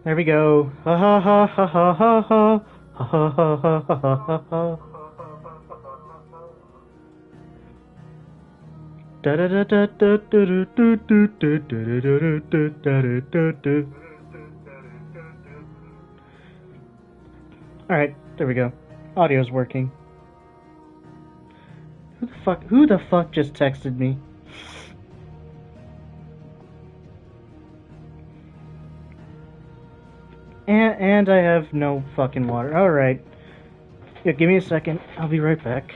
There we go. Ha ha ha ha ha ha ha. Ha ha ha ha ha ha ha. Da da da da da da da da da da da da da da. Alright, there we go. Audio's working. Who the fuck just texted me? And I have no fucking water. Alright. Yeah, give me a second. I'll be right back.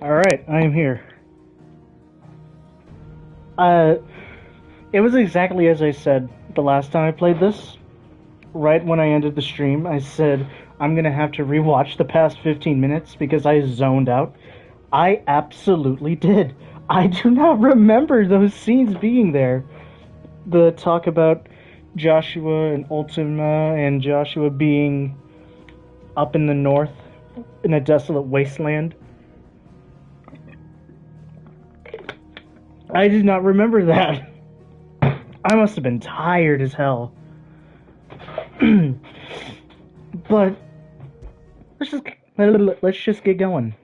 Alright, I am here. It was exactly as I said the last time I played this. Right when I ended the stream, I said, I'm gonna have to rewatch the past 15 minutes because I zoned out. I absolutely did. I do not remember those scenes being there. The talk about Joshua and Ultima and Joshua being up in the north in a desolate wasteland. I did not remember that. I must have been tired as hell. But let's just get going.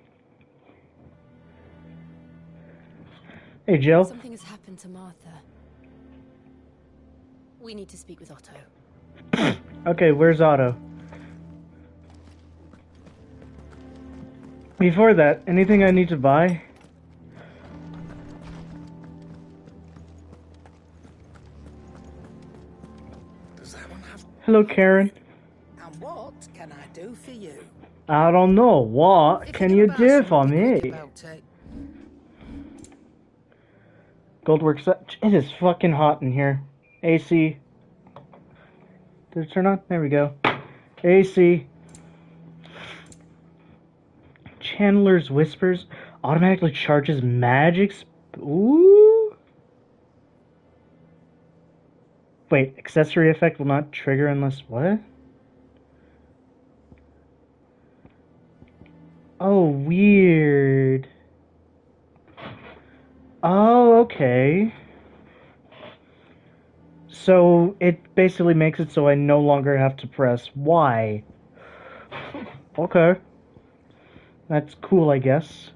Hey, Joe. Something has happened to Martha. We need to speak with Otto. Okay, where's Otto? Before that, anything I need to buy? Does that one have... Hello, Karen. And what can I do for you? I don't know. What If can you're you gonna buy do for something, think me? about it. Goldworks. It is fucking hot in here. AC. Did it turn on? There we go. AC. Chandler's Whispers automatically charges magic. Ooh. Wait, accessory effect will not trigger unless what? Oh, weird. Oh, okay. So it basically makes it so I no longer have to press Y. Okay. That's cool, I guess.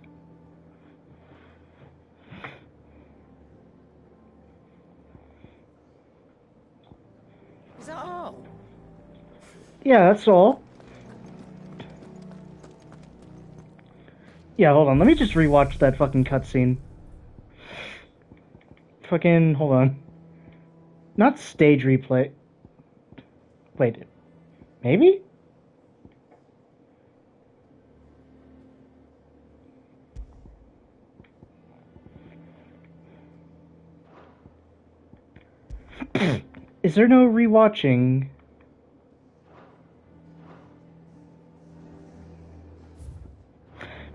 Is that all? Yeah, that's all. Yeah, hold on. Let me just rewatch that fucking cutscene. Fucking, hold on. Not stage replay. Wait. Maybe? Is there no rewatching?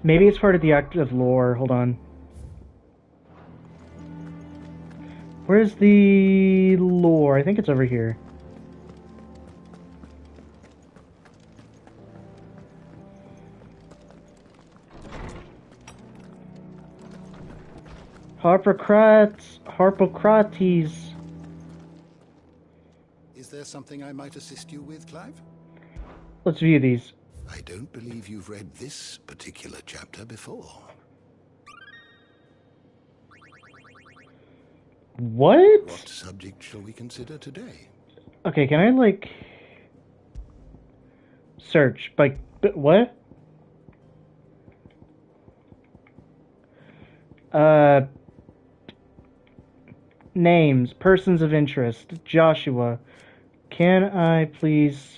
Maybe it's part of the active lore. Hold on. Where's the lore? I think it's over here. Harpocrates. Is there something I might assist you with, Clive? Let's view these. I don't believe you've read this particular chapter before. What? What subject shall we consider today? Okay, can I, like... search? Like, what? Names. Persons of interest. Joshua. Can I please...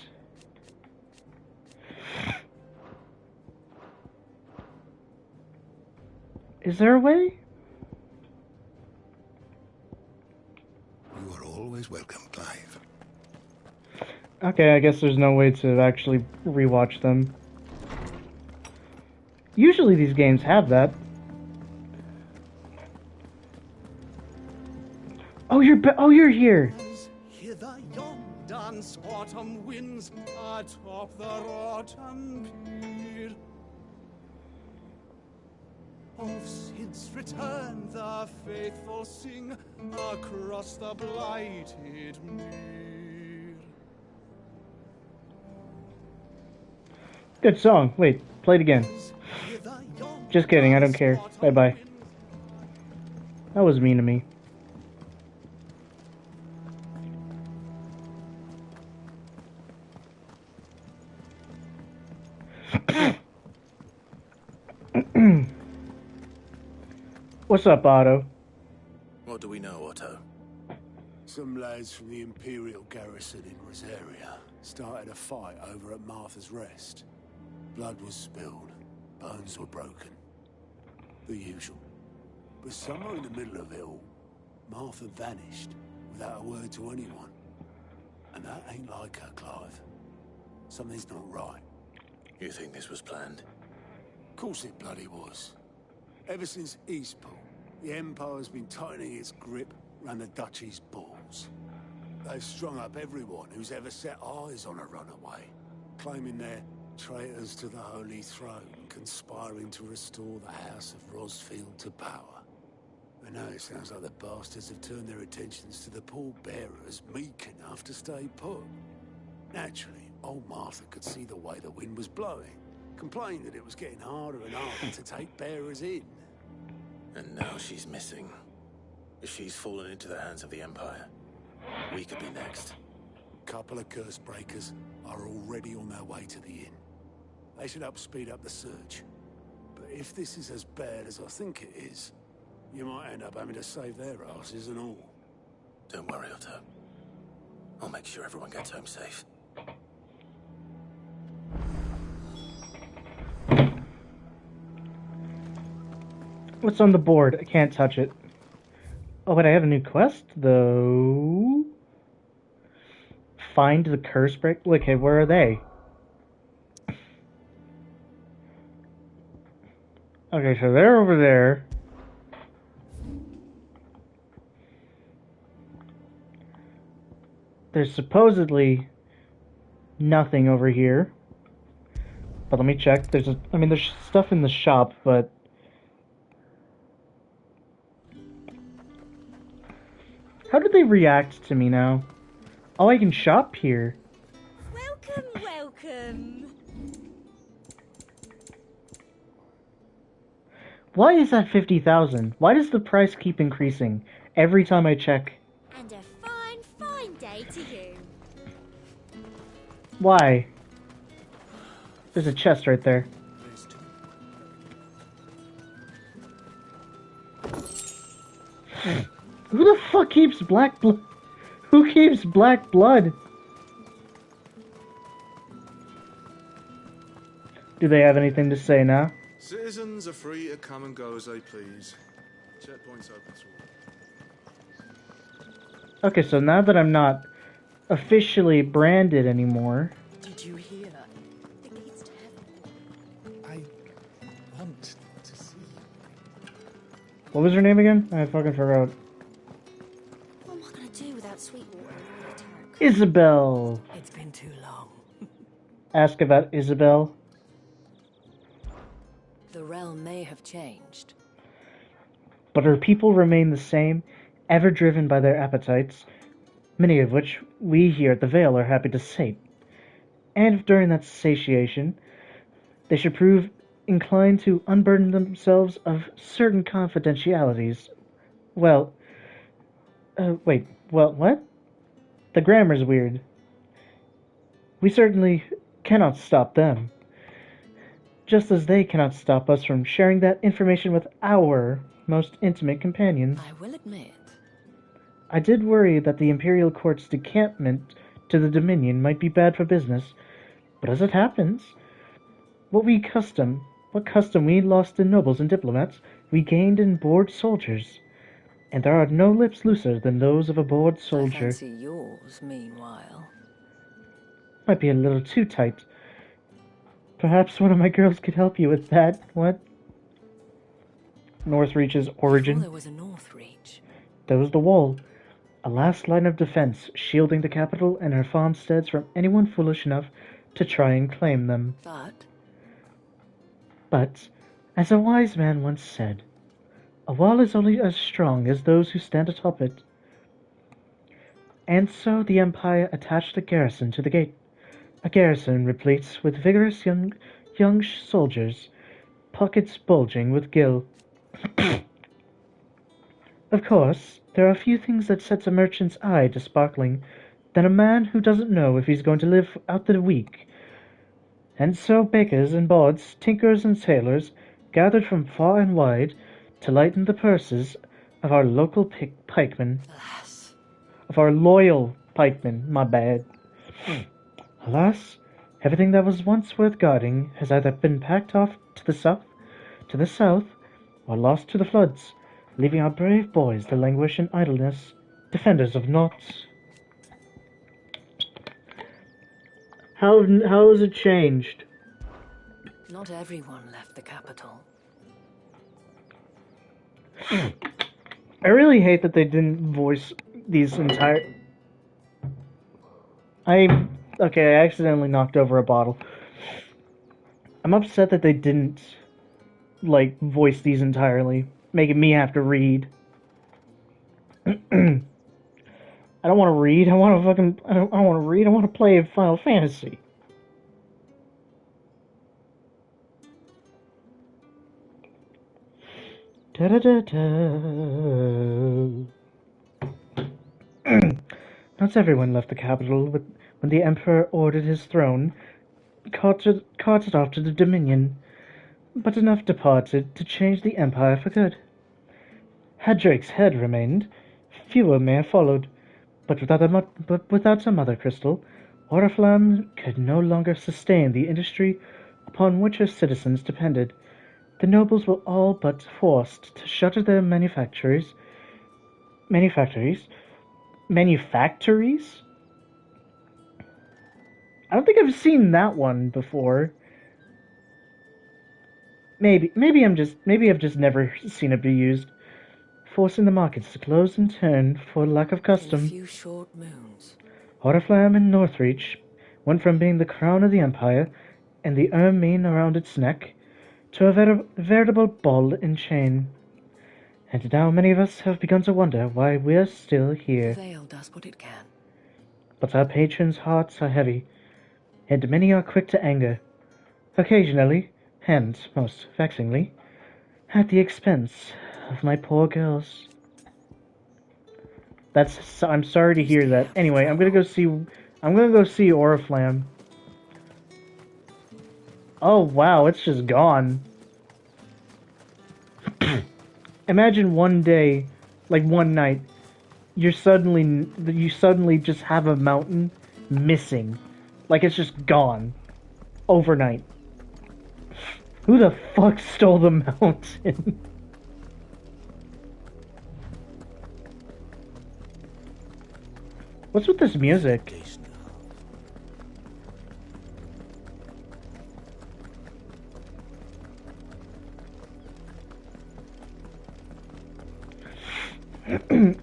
Is there a way? You are always welcome, Clive. Okay, I guess there's no way to actually rewatch them. Usually these games have that. Oh, you're here. Hither yon dance autumn winds atop the rotten pier. Of Sid's return the faithful sing across the blighted mere. Good song. Wait, play it again. Just kidding, I don't care. Bye-bye. That was mean to me. What's up, Otto? What do we know, Otto? Some lads from the Imperial garrison in Rosaria started a fight over at Martha's Rest. Blood was spilled, bones were broken. The usual. But somewhere in the middle of it all, Martha vanished without a word to anyone. And that ain't like her, Clive. Something's not right. You think this was planned? Of course it bloody was. Ever since Eastpool, the Empire's been tightening its grip around the Duchy's balls. They've strung up everyone who's ever set eyes on a runaway, claiming they're traitors to the Holy Throne, conspiring to restore the House of Rosfield to power. And now it sounds like the bastards have turned their attentions to the pallbearers meek enough to stay put. Naturally, old Martha could see the way the wind was blowing, complained that it was getting harder and harder to take bearers in. And now she's missing. If she's fallen into the hands of the Empire, we could be next. Couple of curse breakers are already on their way to the inn. They should help speed up the search. But if this is as bad as I think it is, you might end up having to save their asses and all. Don't worry, Otto. I'll make sure everyone gets home safe. What's on the board? I can't touch it. Oh, but I have a new quest, though. Find the curse break. Okay, where are they? Okay, so they're over there. There's supposedly nothing over here. But let me check. There's stuff in the shop, but how do they react to me now? Oh, I can shop here. Welcome, welcome. Why is that 50,000? Why does the price keep increasing every time I check? And a fine, fine day to you. Why? There's a chest right there. Who the fuck keeps black blood? Who keeps black blood? Do they have anything to say now? Citizens are free to come and go as they please. Checkpoints open to all. Okay, so now that I'm not officially branded anymore. Did you hear? The gates to heaven. I want to see. What was her name again? I fucking forgot. What am I gonna do without Sweetwater and Royal Tark? Isabel. It's been too long. Ask about Isabel. The realm may have changed. But her people remain the same, ever driven by their appetites, many of which we here at the Vale are happy to sate. And if during that satiation they should prove inclined to unburden themselves of certain confidentialities, well, what? The grammar's weird. We certainly cannot stop them, just as they cannot stop us from sharing that information with our most intimate companions. I will admit. I did worry that the Imperial Court's decampment to the Dominion might be bad for business, but as it happens, what custom we lost in nobles and diplomats, we gained in bored soldiers. And there are no lips looser than those of a bored I soldier. fancy yours, meanwhile. Might be a little too tight. Perhaps one of my girls could help you with that. What? Northreach's origin. Before there was a Northreach. There was the wall, a last line of defense, shielding the capital and her farmsteads from anyone foolish enough to try and claim them. But, as a wise man once said, a wall is only as strong as those who stand atop it. And so the Empire attached a garrison to the gate. A garrison replete with vigorous young soldiers, pockets bulging with gil. Of course, there are few things that sets a merchant's eye to sparkling than a man who doesn't know if he's going to live out the week. And so bakers and bawds, tinkers and sailors gathered from far and wide to lighten the purses of our local pikemen. Alas. Of our loyal pikemen, my bad. Alas, everything that was once worth guarding has either been packed off to the south, or lost to the floods, leaving our brave boys to languish in idleness, defenders of naught. How has it changed? Not everyone left the capital. I really hate that they didn't voice these entire... Okay, I accidentally knocked over a bottle. I'm upset that they didn't, voice these entirely, making me have to read. I don't want to read. I want to read. I want to play Final Fantasy. Da da da da. Not everyone left the capital when the Emperor ordered his throne, carted off to the Dominion, but enough departed to change the Empire for good. Had Drake's head remained, fewer may have followed, but without a mother crystal, Oriflamme could no longer sustain the industry upon which her citizens depended. The nobles were all but forced to shutter their manufactories? I don't think I've seen that one before. Maybe I've just never seen it be used, forcing the markets to close in turn for lack of custom. A few short moons. Oriflamme and Northreach went from being the crown of the Empire and the ermine around its neck to a veritable ball and chain. And now many of us have begun to wonder why we're still here. The Vale does what it can. But our patrons' hearts are heavy, and many are quick to anger, occasionally, and most vexingly, at the expense of my poor girls. I'm sorry to hear that. Anyway, I'm gonna go see Oriflamme. Oh wow, it's just gone. Imagine one day, one night, you suddenly just have a mountain missing. It's just gone. Overnight. Who the fuck stole the mountain? What's with this music?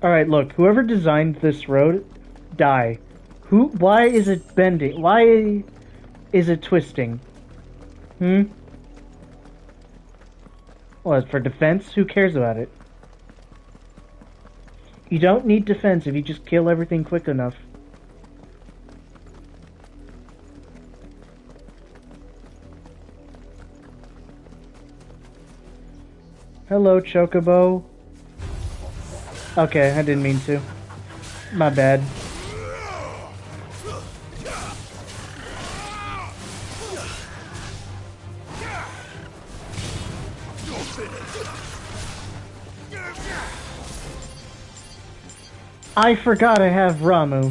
Alright, look, whoever designed this road, die. Why is it bending? Why is it twisting? Well, for defense? Who cares about it? You don't need defense if you just kill everything quick enough. Hello, Chocobo. Okay, I didn't mean to. My bad. I forgot I have Ramu.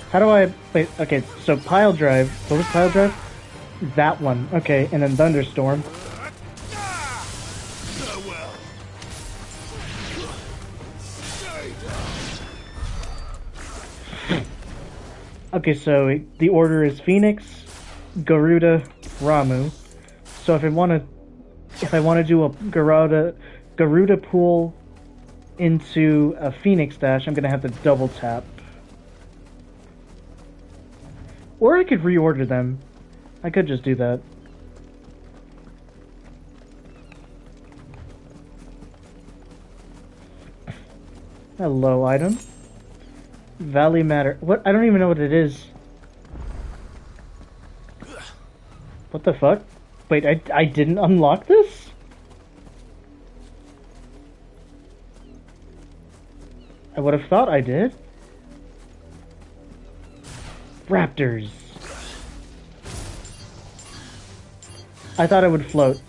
How do I... Wait, okay, so Pile Drive. What was Pile Drive? That one. Okay, and then Thunderstorm. Okay, so the order is Phoenix, Garuda, Ramu. So if I want to do a Garuda pull into a Phoenix dash, I'm gonna have to double tap. Or I could reorder them. I could just do that. Hello, item. Valley Matter. What? I don't even know what it is. What the fuck? Wait, I didn't unlock this? I would have thought I did. Raptors. I thought I would float.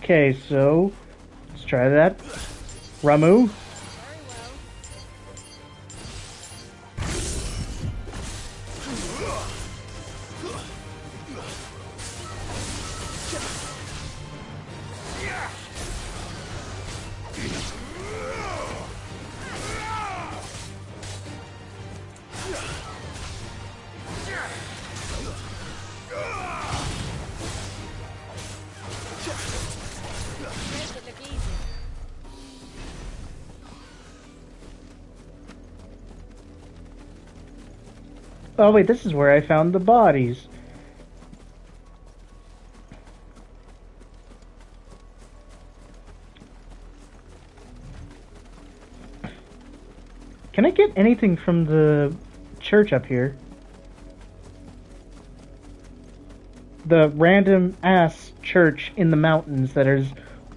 Okay, so let's try that. Ramu. Oh wait, this is where I found the bodies. Can I get anything from the church up here? The random ass church in the mountains that is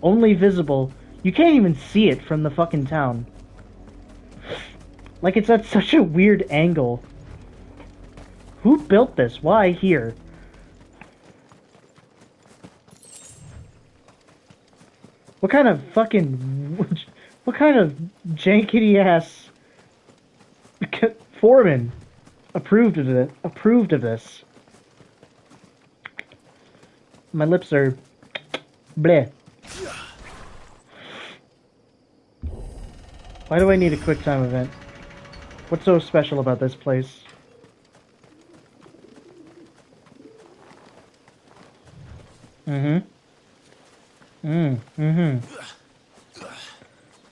only visible. You can't even see it from the fucking town. Like, it's at such a weird angle. Who built this? Why here? What kind of fucking... What kind of jankety ass... foreman approved of this? My lips are... bleh. Why do I need a quick time event? What's so special about this place?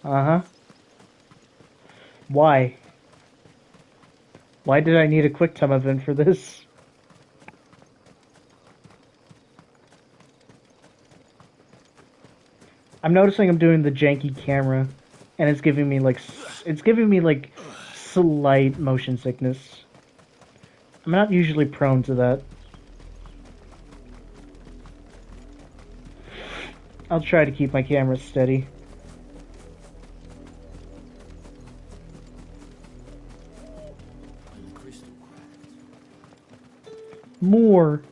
Uh-huh. Why? Why did I need a quick time event for this? I'm noticing I'm doing the janky camera, and it's giving me like slight motion sickness. I'm not usually prone to that. I'll try to keep my camera steady. More.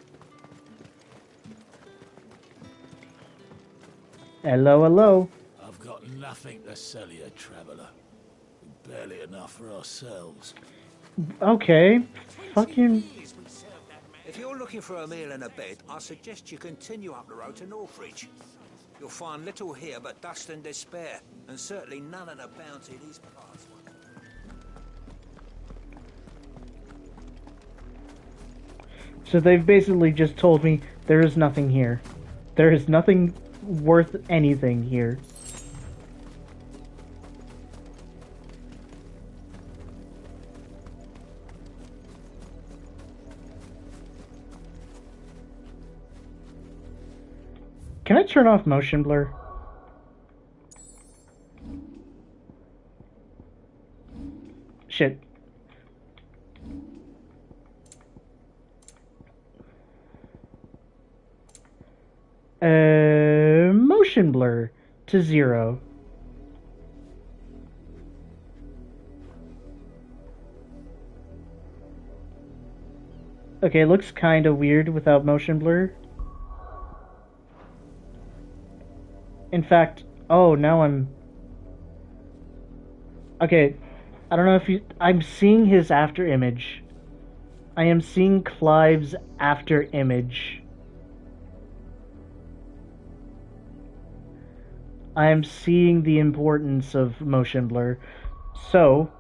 Hello, hello. I've got Nothing to sell you, traveller. Barely enough for ourselves. Okay. Fucking... If you're looking for a meal and a bed, I suggest you continue up the road to Northridge. You'll find little here but dust and despair, and certainly none of the bounty these parts. So they've basically just told me there is nothing here. There is nothing worth anything here. Can I turn off motion blur? Shit. Motion blur to 0. Okay, it looks kind of weird without motion blur. In fact, oh, now I'm... Okay, I don't know if you... I'm seeing his after image. I am seeing Clive's after image. I am seeing the importance of motion blur. So,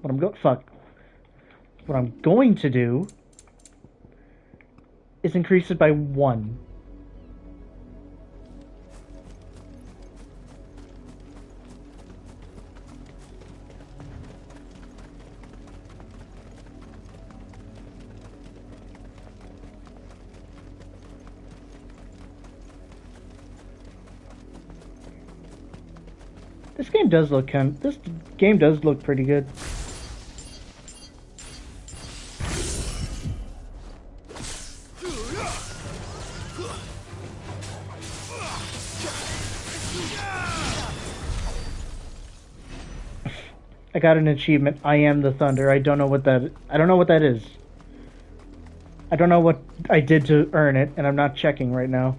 what I'm going to do is increase it by 1. This game does look pretty good. I got an achievement. I am the thunder. I don't know what that is. I don't know what I did to earn it, and I'm not checking right now.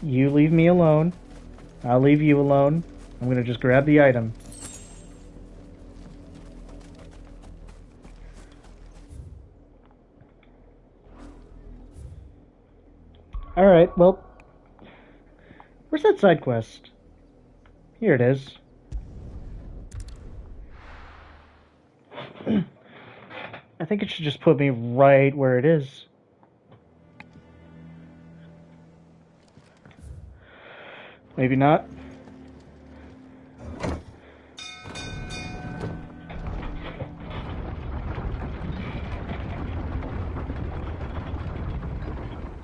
You leave me alone. I'll leave you alone. I'm gonna just grab the item. Alright, well... Where's that side quest? Here it is. I think it should just put me right where it is. Maybe not.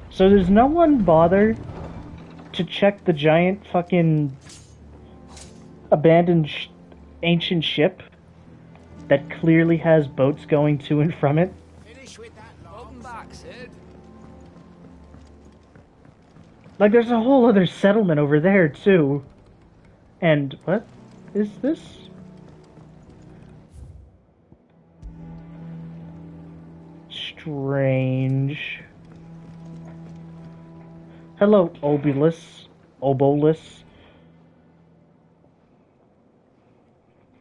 So does no one bother to check the giant fucking abandoned ancient ship that clearly has boats going to and from it? Finish with that long back, Sid. Like, there's a whole other settlement over there, too. And what is this? Strange. Hello, Obolus.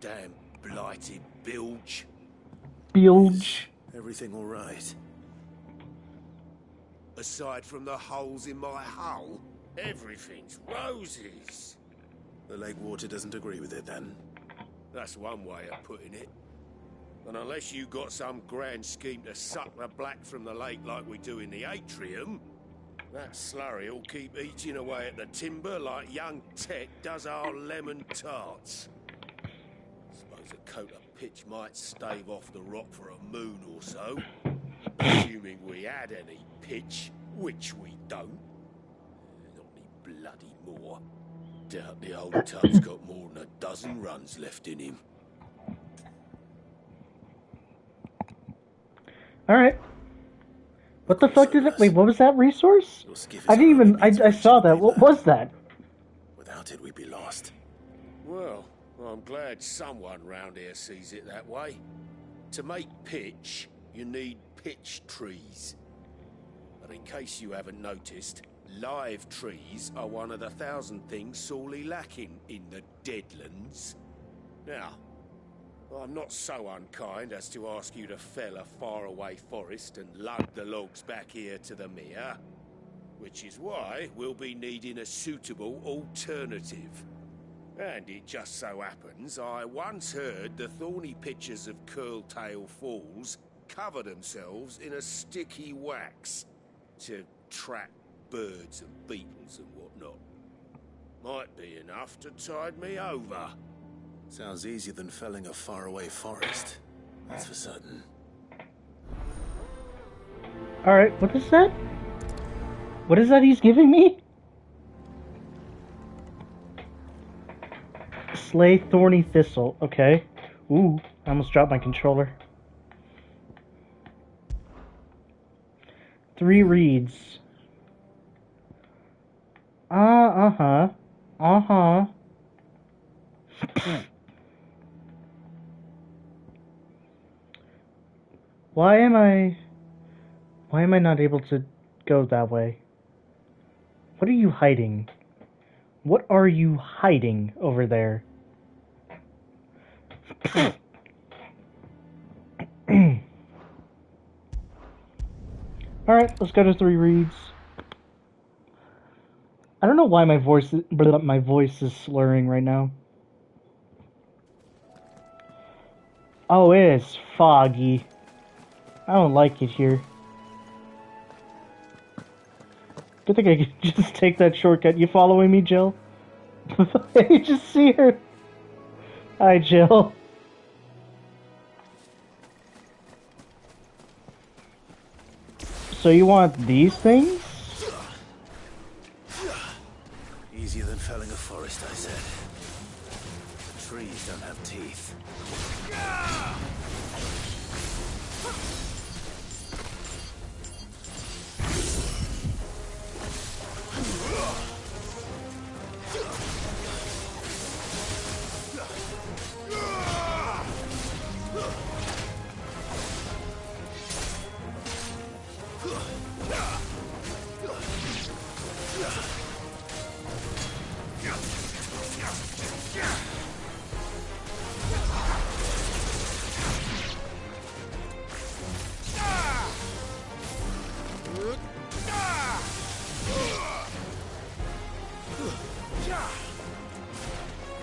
Damn blighted bilge. Everything all right? Aside from the holes in my hull, everything's roses. The lake water doesn't agree with it, then? That's one way of putting it. And unless you got some grand scheme to suck the black from the lake like we do in the atrium, that slurry'll keep eating away at the timber like young Tech does our lemon tarts. Suppose a coat of pitch might stave off the rock for a moon or so. Assuming we had any pitch, which we don't. Not any bloody more. Doubt the old tub's got more than a dozen runs left in him. Alright. What the fuck did it... Wait, what was that resource? I didn't even... I saw that. What was that? Without it, we'd be lost. Well, I'm glad someone round here sees it that way. To make pitch, you need pitch trees. But in case you haven't noticed, Live trees are one of the 1,000 things sorely lacking in the Deadlands. Now, I'm not so unkind as to ask you to fell a faraway forest and lug the logs back here to the mere, which is why we'll be needing a suitable alternative. And it just so happens I once heard the thorny pitchers of Curltail Falls cover themselves in a sticky wax to trap birds and beetles and whatnot. Might be enough to tide me over. Sounds easier than felling a faraway forest. That's for certain. Alright, what is that? What is that he's giving me? Slay Thorny Thistle. Okay. Ooh, I almost dropped my controller. 3 reeds. Uh-huh. Why am I not able to go that way? What are you hiding? What are you hiding over there? Alright, let's go to 3 reeds. I don't know why my voice is slurring right now. Oh, it is foggy. I don't like it here. Good thing I can just take that shortcut. You following me, Jill? You just see her. Hi, Jill. So you want these things? Easier than felling a forest, I said. The trees don't have teeth.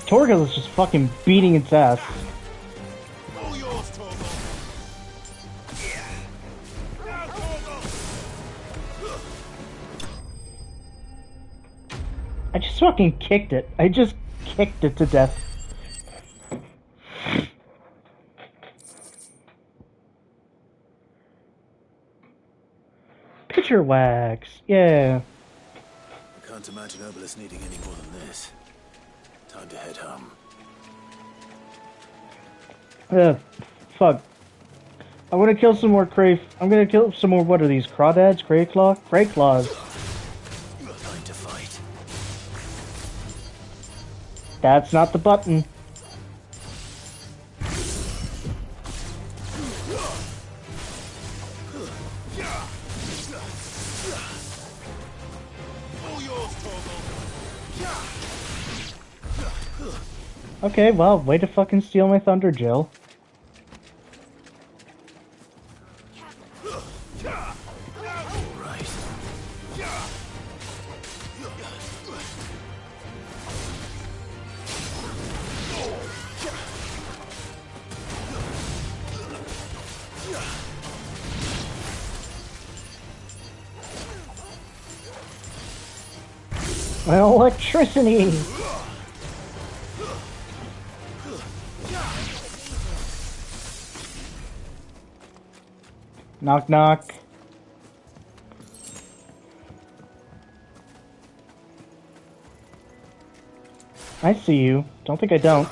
Torgal is just fucking beating its ass. I just fucking kicked it. I just kicked it to death. Pitcher wax. Yeah. Can't imagine Herbalist needing any more than this. Time to head home. Fuck. I want to kill some more Crave. I'm gonna kill some more. What are these? Crawdads? Crayclaw? Crayclaws. Time to fight. That's not the button. Okay, well, way to fucking steal my thunder, Jill. My electricity! Knock knock. I see you. Don't think I don't.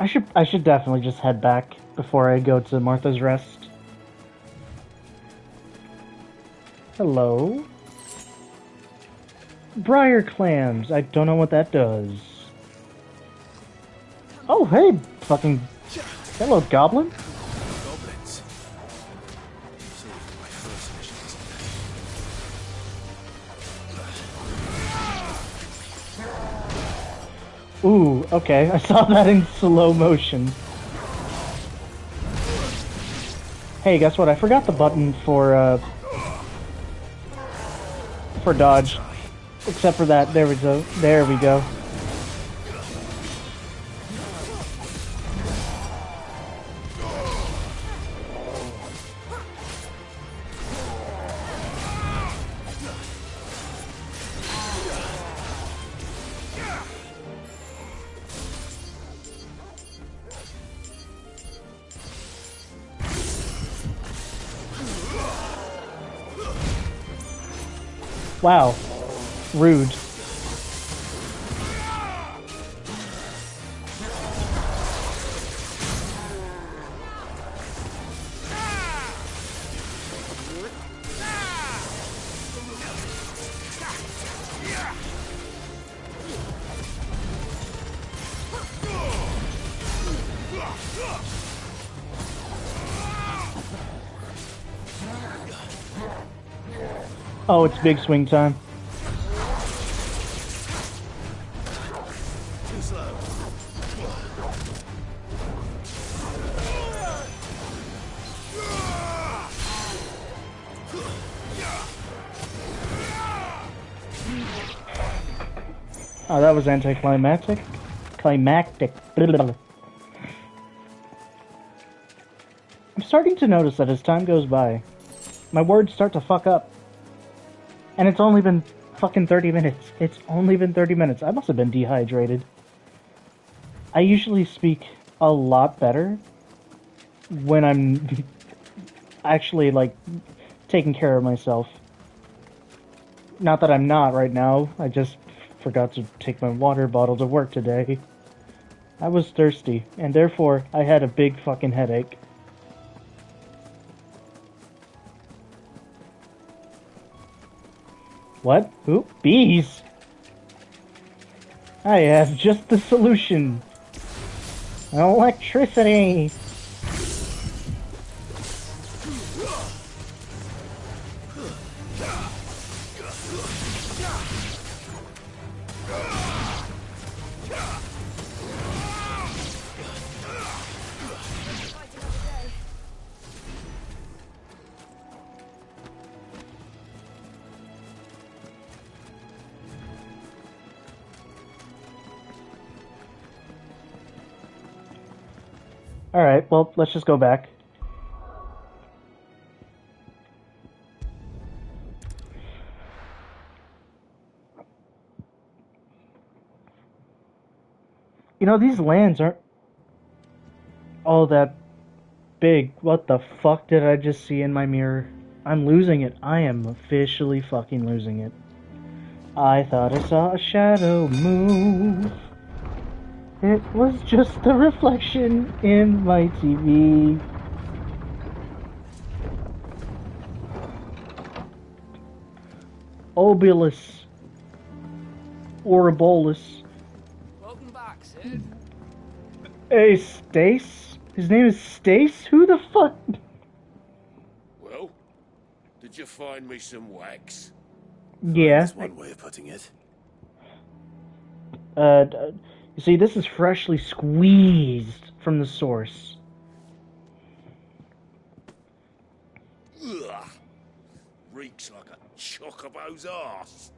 I should definitely just head back before I go to Martha's Rest. Hello? Briar clams. I don't know what that does. Oh, hey, fucking... Hello, goblin. Goblins. So my first mission is Ooh, okay. I saw that in slow motion. Hey, guess what? I forgot the button for dodge. Except for that. There we go. There we go. Wow. Rude. Oh, it's big swing time. too slow. Oh, that was anticlimactic. Climactic. I'm starting to notice that as time goes by, my words start to fuck up. And it's only been fucking 30 minutes. It's only been 30 minutes. I must have been dehydrated. I usually speak a lot better when I'm actually, like, taking care of myself. Not that I'm not right now. I just forgot to take my water bottle to work today. I was thirsty, and therefore I had a big fucking headache. What? Who? Bees? I have just the solution. Electricity! Alright, well, let's just go back. You know, these lands aren't all that big. What the fuck did I just see in my mirror? I'm losing it. I am officially fucking losing it. I thought I saw a shadow move. It was just a reflection in my TV. Obolus. Ouroboros. Welcome back, Sid. Hey, Stace? His name is Stace? Who the fuck? Well, did you find me some wax? Yeah. That's one way of putting it. You see, this is freshly squeezed from the source. Ugh. Reeks like a chocobo's arse.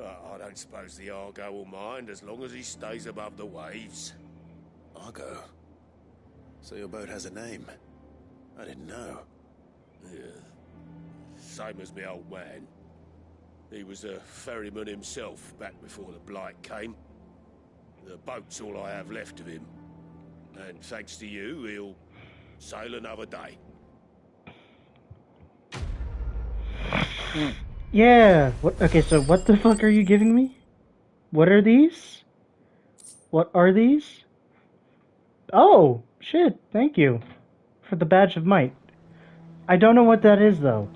I don't suppose the Argo will mind as long as he stays above the waves. Argo? So your boat has a name? I didn't know. Yeah. Same as me old man. He was a ferryman himself back before the Blight came. The boat's all I have left of him. And thanks to you, he'll sail another day. Yeah. What? Okay, so what the fuck are you giving me? What are these? What are these? Oh, shit, thank you for the badge of might. I don't know what that is, though.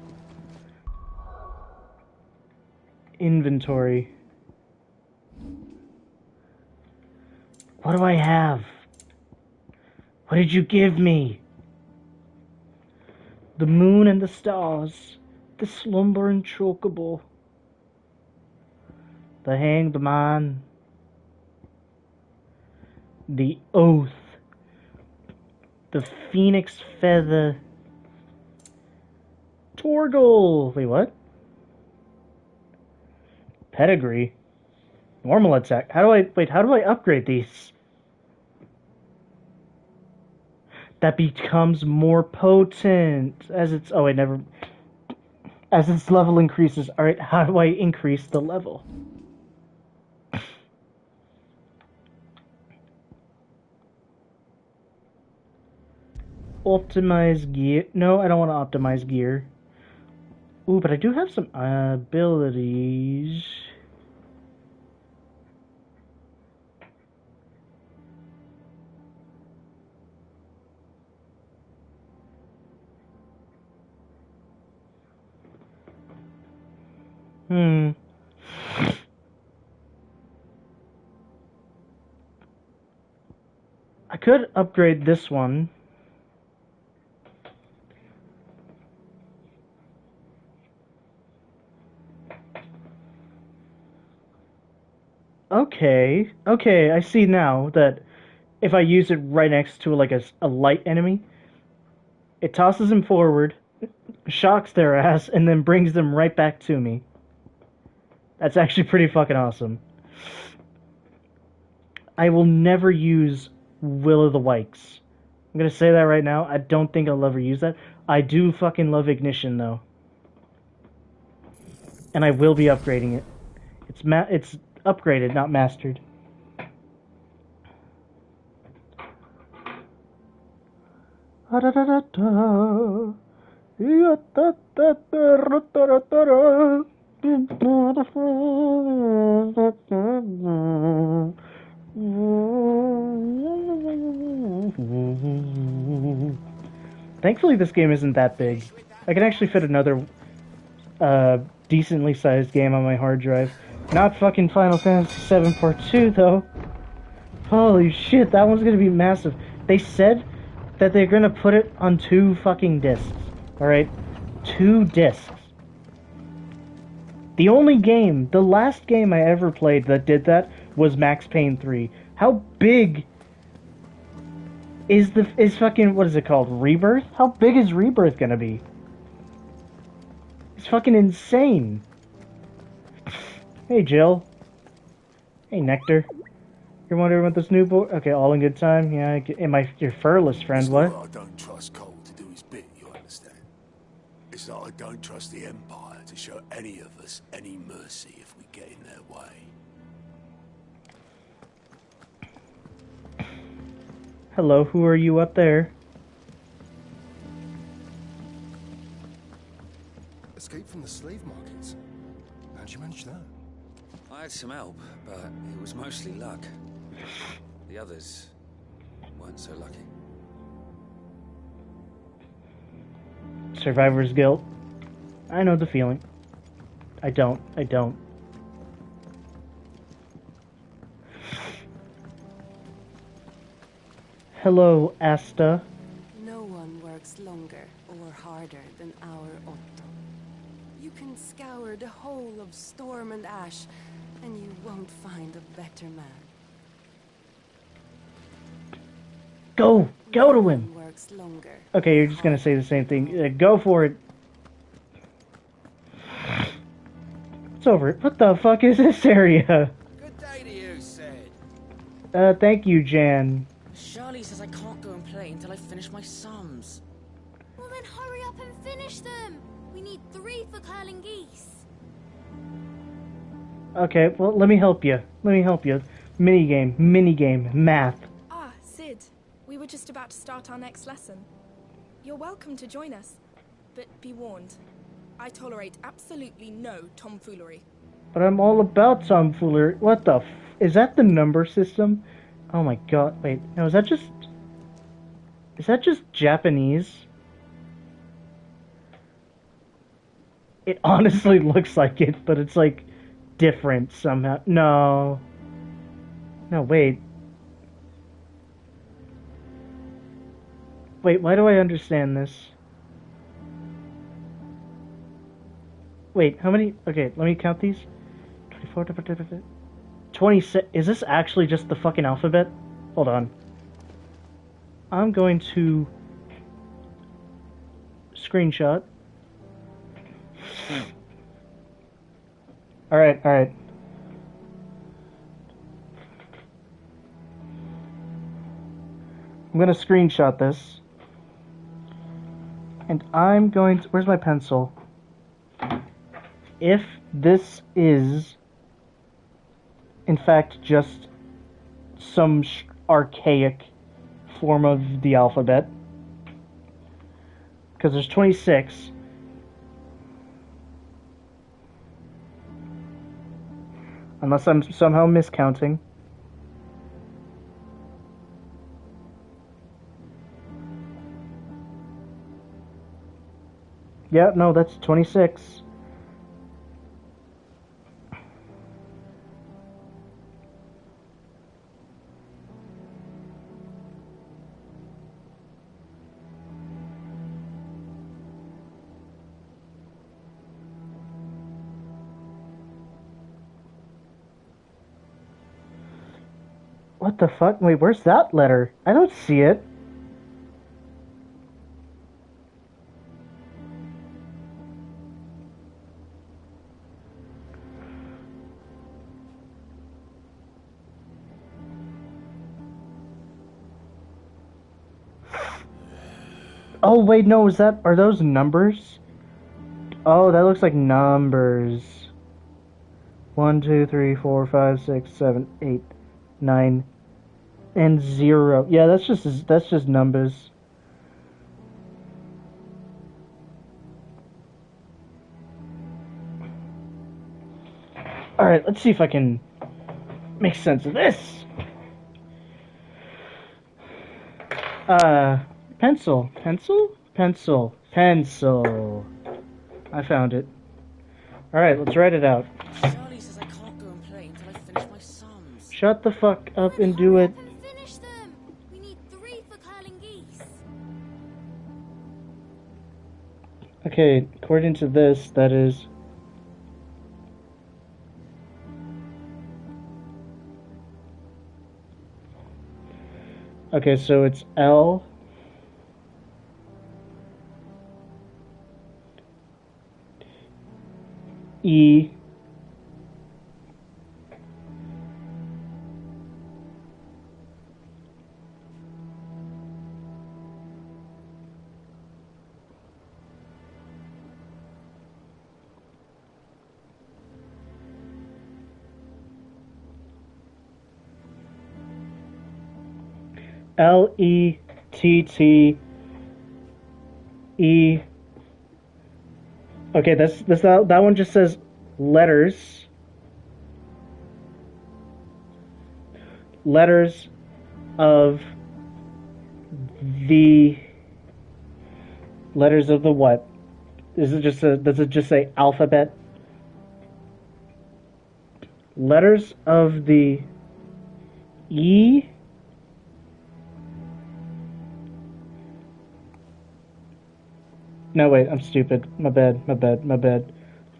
Inventory. What do I have? What did you give me? The moon and the stars, the slumbering chocobo, the hanged man, the oath, the phoenix feather, Torgal. Wait, what? Pedigree, normal attack. How do I upgrade these? That becomes more potent as its. Oh wait, never. As its level increases. All right, how do I increase the level? Optimize gear. No, I don't want to optimize gear. Ooh, but I do have some abilities. I could upgrade this one. Okay, I see now that if I use it right next to like a light enemy, it tosses them forward, shocks their ass, and then brings them right back to me. That's actually pretty fucking awesome. I will never use Will of the Wikes. I'm gonna say that right now. I don't think I'll ever use that. I do fucking love Ignition though, and I will be upgrading it. It's upgraded, not mastered. Thankfully, this game isn't that big. I can actually fit another decently sized game on my hard drive. Not fucking Final Fantasy VII Part 2, though. Holy shit, that one's gonna be massive. They said that they're gonna put it on 2 fucking discs. Alright? 2 discs. The last game I ever played that did that was Max Payne 3. How big is fucking, what is it called? Rebirth? How big is Rebirth gonna be? It's fucking insane. Hey, Jill. Hey, Nectar. You're wondering what this new boy? Okay, all in good time? Yeah, your furless friend, what? I don't trust Cole to do his bit, you understand? It's like I don't trust the Empire to show any of us any mercy if we get in their way. Hello, who are you up there? Escape from the slave markets. How'd you manage that? I had some help, but it was mostly luck. The others weren't so lucky. Survivor's guilt. I know the feeling. I don't. Hello, Asta. No one works longer or harder than our Otto. You can scour the whole of Storm and Ash, and you won't find a better man. Go to him. Works longer. Okay, you're just gonna say the same thing. Go for it. It's over. What the fuck is this area? Good day to you, Sid. Thank you, Jan. Shirley says I can't go and play until I finish my sums. Well then hurry up and finish them! We need 3 for curling geese. Okay, well, let me help you. Minigame, math. Ah, Sid. We were just about to start our next lesson. You're welcome to join us, but be warned. I tolerate absolutely no tomfoolery. But I'm all about tomfoolery. What the is that the number system? Oh my god, wait, no, is that just... Is that just Japanese? It honestly looks like it, but it's like different somehow. No. No, wait. Wait, why do I understand this? Wait, how many? Okay, let me count these. 24, 26. Is this actually just the fucking alphabet? Hold on. I'm going to screenshot. Alright. I'm gonna screenshot this. And I'm going to... Where's my pencil? If this is, in fact, just some archaic form of the alphabet, because there's 26, unless I'm somehow miscounting. Yeah, no, that's 26. What the fuck? Wait, where's that letter? I don't see it. Oh wait, no, are those numbers? Oh, that looks like numbers. 1, 2, 3, 4, 5, 6, 7, 8, 9, and 0. Yeah, that's just numbers. Alright, let's see if I can make sense of this. Pencil. I found it. Alright, let's write it out. Charlie says I can't go and play until I finish my sums. Shut the fuck up and do it. Finish them. We need 3 for curling geese. Okay, according to this, that is... Okay, so it's L... E... Lettee. Okay, that one just says letters. Letters of the what? Does it just say alphabet? Letters of the E. No, wait, I'm stupid. My bad.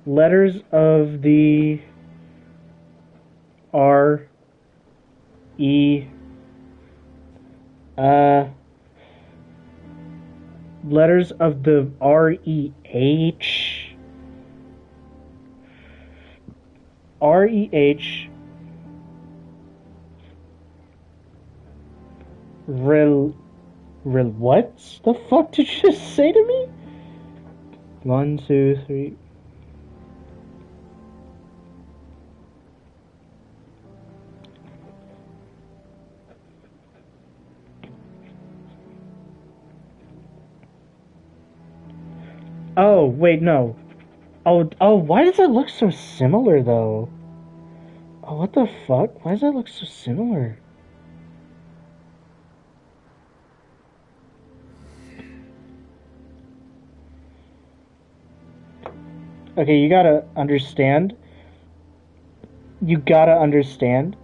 Letters of the R, E, letters of the R-E-H, what the fuck did you just say to me? 1, 2, 3. Oh, wait, no. Oh, why does that look so similar, though? Oh, what the fuck? Why does that look so similar? Okay, you gotta understand. You gotta understand.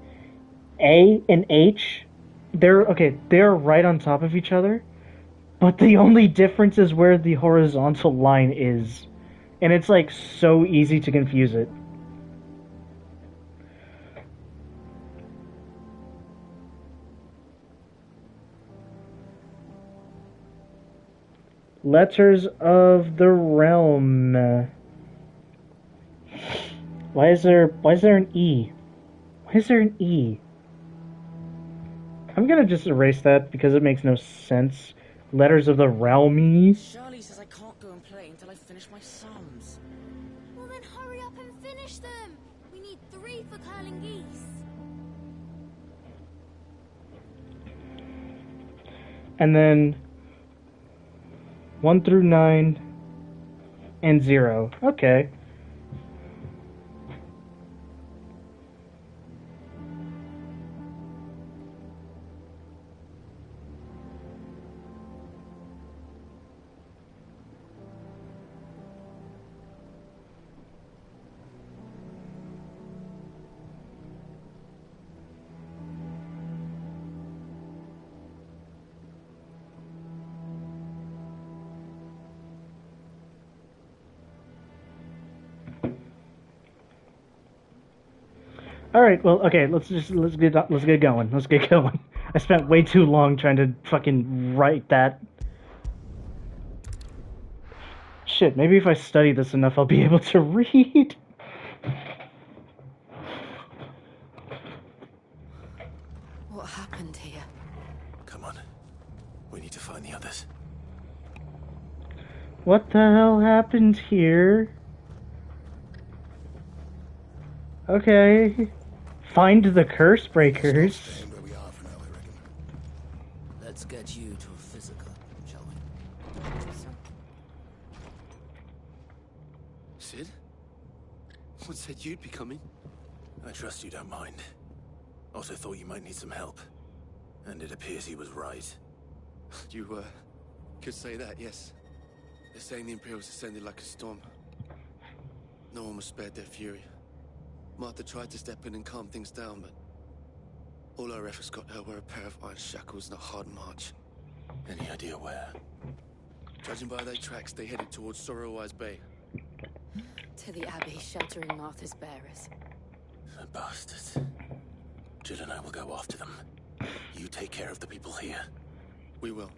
A and H, they're right on top of each other, but the only difference is where the horizontal line is. And it's like so easy to confuse it. Letters of the Realm. Why is there an E? Why is there an E? I'm gonna just erase that because it makes no sense. Letters of the Realm. Shirley says I can't go and play until I finish my sums. Well then hurry up and finish them! We need 3 for curling geese. And then 1 through 9 and 0. Okay. All right, well, okay, let's get going. Let's get going. I spent way too long trying to fucking write that. Shit, maybe if I study this enough, I'll be able to read. What happened here? Come on. We need to find the others. What the hell happened here? Okay. Find the curse breakers. Let's get you to a physical, shall we? Sid? What said you'd be coming? I trust you don't mind. Also thought you might need some help. And it appears he was right. You, could say that, yes. They're saying the Imperials descended like a storm. No one was spared their fury. Martha tried to step in and calm things down, but all our efforts got her were a pair of iron shackles and a hard march. Any idea where? Judging by their tracks, they headed towards Sorrowwise Bay. To the Abbey, sheltering Martha's bearers. The bastards. Jill and I will go after them. You take care of the people here. We will.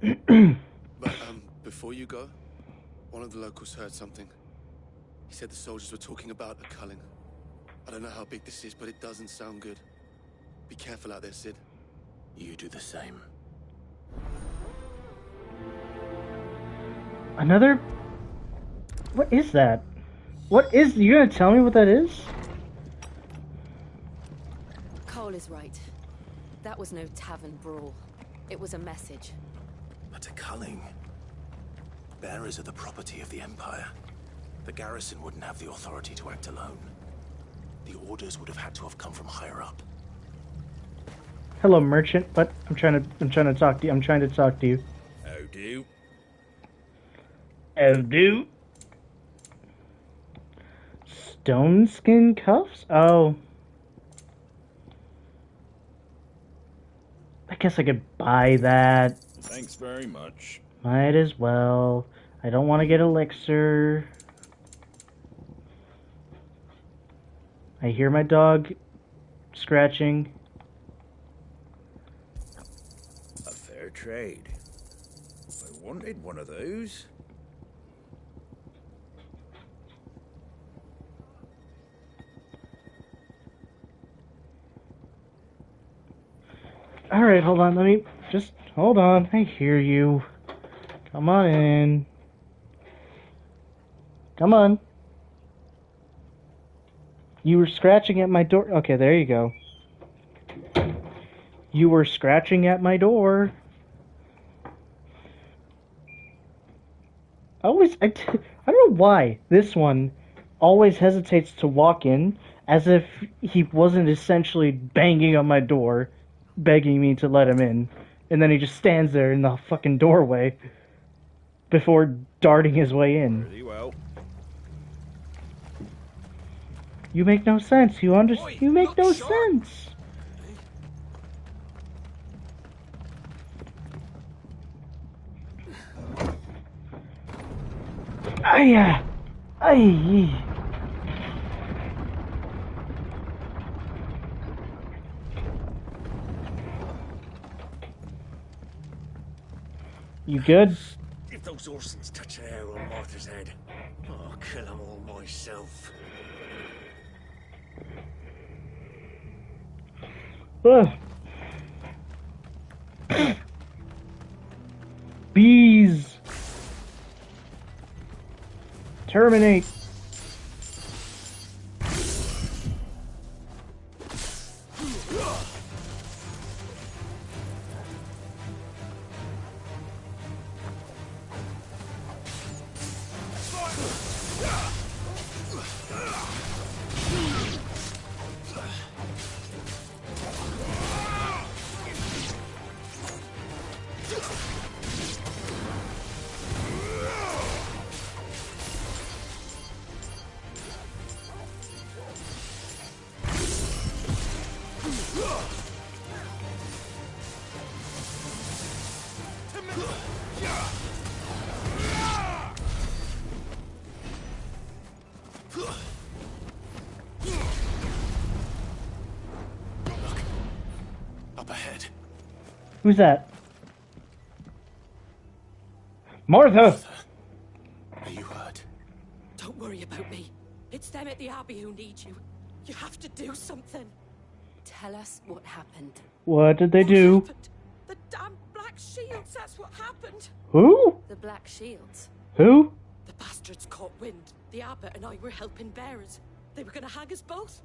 But, before you go, one of the locals heard something. He said the soldiers were talking about a culling. I don't know how big this is, but it doesn't sound good. Be careful out there, Sid. You do the same. Another? What is that? What is... You gonna tell me what that is? Cole is right. That was no tavern brawl. It was a message. But a culling. Bearers are the property of the Empire. The garrison wouldn't have the authority to act alone. The orders would have had to have come from higher up. Hello, merchant. What? I'm trying to talk to you. I'm trying to talk to you. Oh, do. Oh, do. Stone skin cuffs? Oh. I guess I could buy that. Thanks very much. Might as well. I don't want to get elixir. I hear my dog scratching. A fair trade. I wanted one of those. Alright, hold on, let me just hold on. I hear you. Come on in. Come on. You were scratching at my door. Okay, there you go. You were scratching at my door. I don't know why this one always hesitates to walk in as if he wasn't essentially banging on my door, begging me to let him in. And then he just stands there in the fucking doorway before darting his way in. Pretty well. You make no sense. You make no sense. Ay. You good? If those Orsons touch a hair on Martha's head, I'll kill them all myself. Ugh. Bees. Terminate. Up ahead. Who's that? Martha! Are you hurt? Don't worry about me. It's them at the Abbey who need you. You have to do something. Tell us what happened. What did they do? The damn Black Shields, that's what happened. Who? The Black Shields. Who? The bastards caught wind. The Abbot and I were helping bearers. They were gonna hang us both.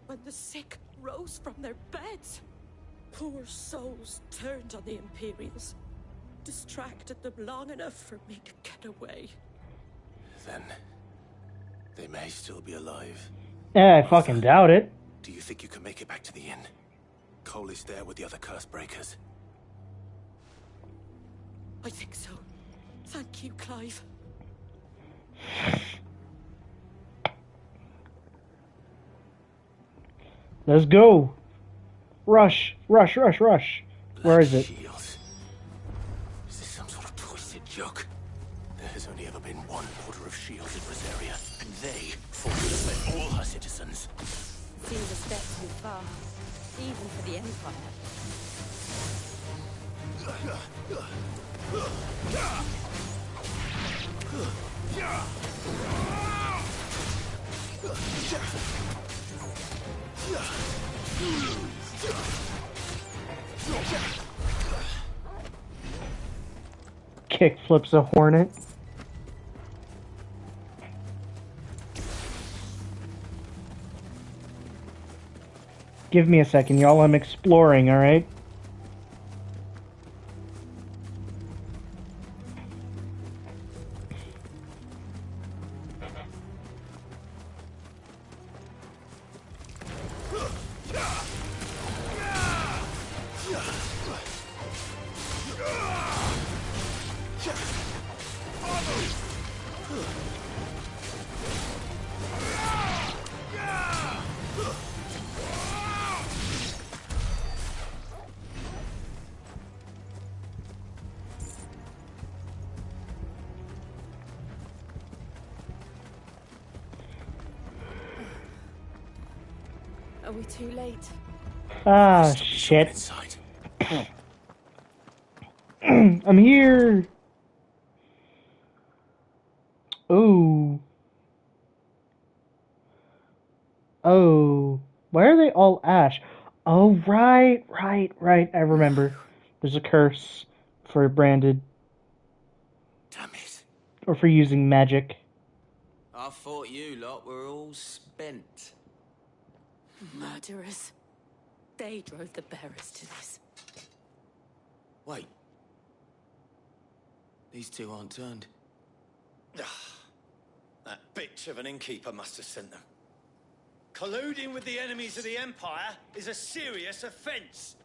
When the sick rose from their beds, poor souls turned on the Imperials. Distracted them long enough for me to get away. Then they may still be alive. I fucking doubt it. Do you think you can make it back to the inn? Cole is there with the other curse breakers. I think so. Thank you, Clive. Let's go. Rush. Where is it? Shields. Is this some sort of twisted joke? There has only ever been one Order of Shields in Rosaria, and they fought to defend all her citizens. Seems a step too far, even for the Empire. Kick flips a hornet. Give me a second, y'all. I'm exploring, alright? Are we too late? Ah, shit. I'm here. Ooh. Oh. Why are they all ash? Oh, right. I remember. There's a curse for branded. Damn it. Or for using magic. I thought you lot were all spent. Murderers. They drove the bearers to this. Wait. These two aren't turned. That bitch of an innkeeper must have sent them. Colluding with the enemies of the Empire is a serious offense.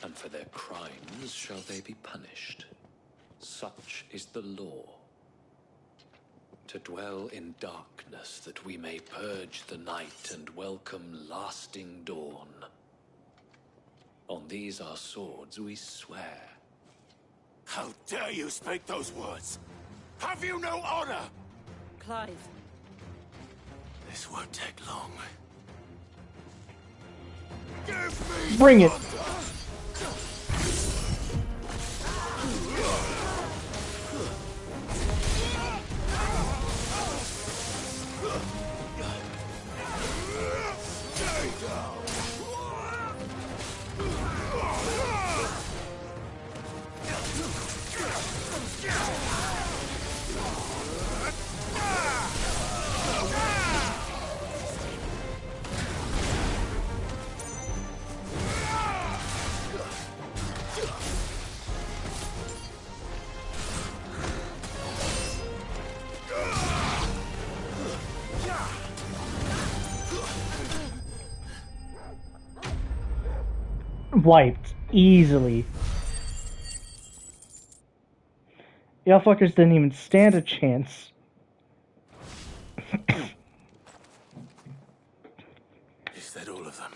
And for their crimes shall they be punished. Such is the law. to dwell in darkness that we may purge the night and welcome lasting dawn. On these our swords we swear. How dare you speak those words? Have you no honor? Clive. This won't take long. Give me Bring it. Wiped easily. Y'all fuckers didn't even stand a chance. Is that all of them?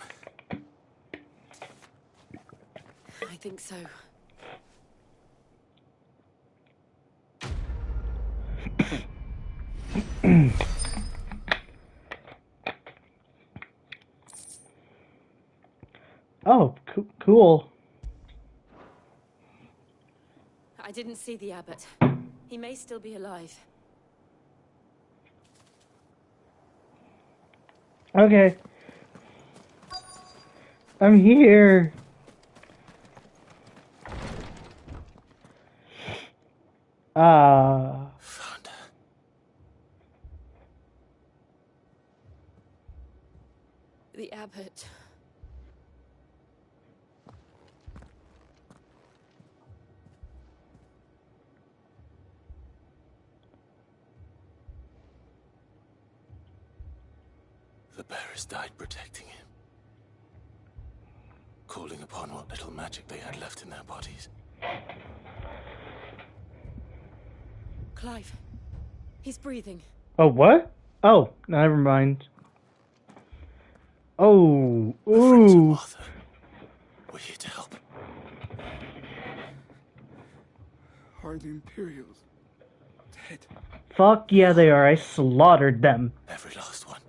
I think so. Oh, cool. I didn't see the abbot. He may still be alive. Okay. I'm here. The abbot. The bearers died protecting him. Calling upon what little magic they had left in their bodies. Clive. He's breathing. Oh, what? Oh, never mind. Oh, ooh. We're here to help. Are the Imperials dead? Fuck yeah, they are. I slaughtered them. Every last one.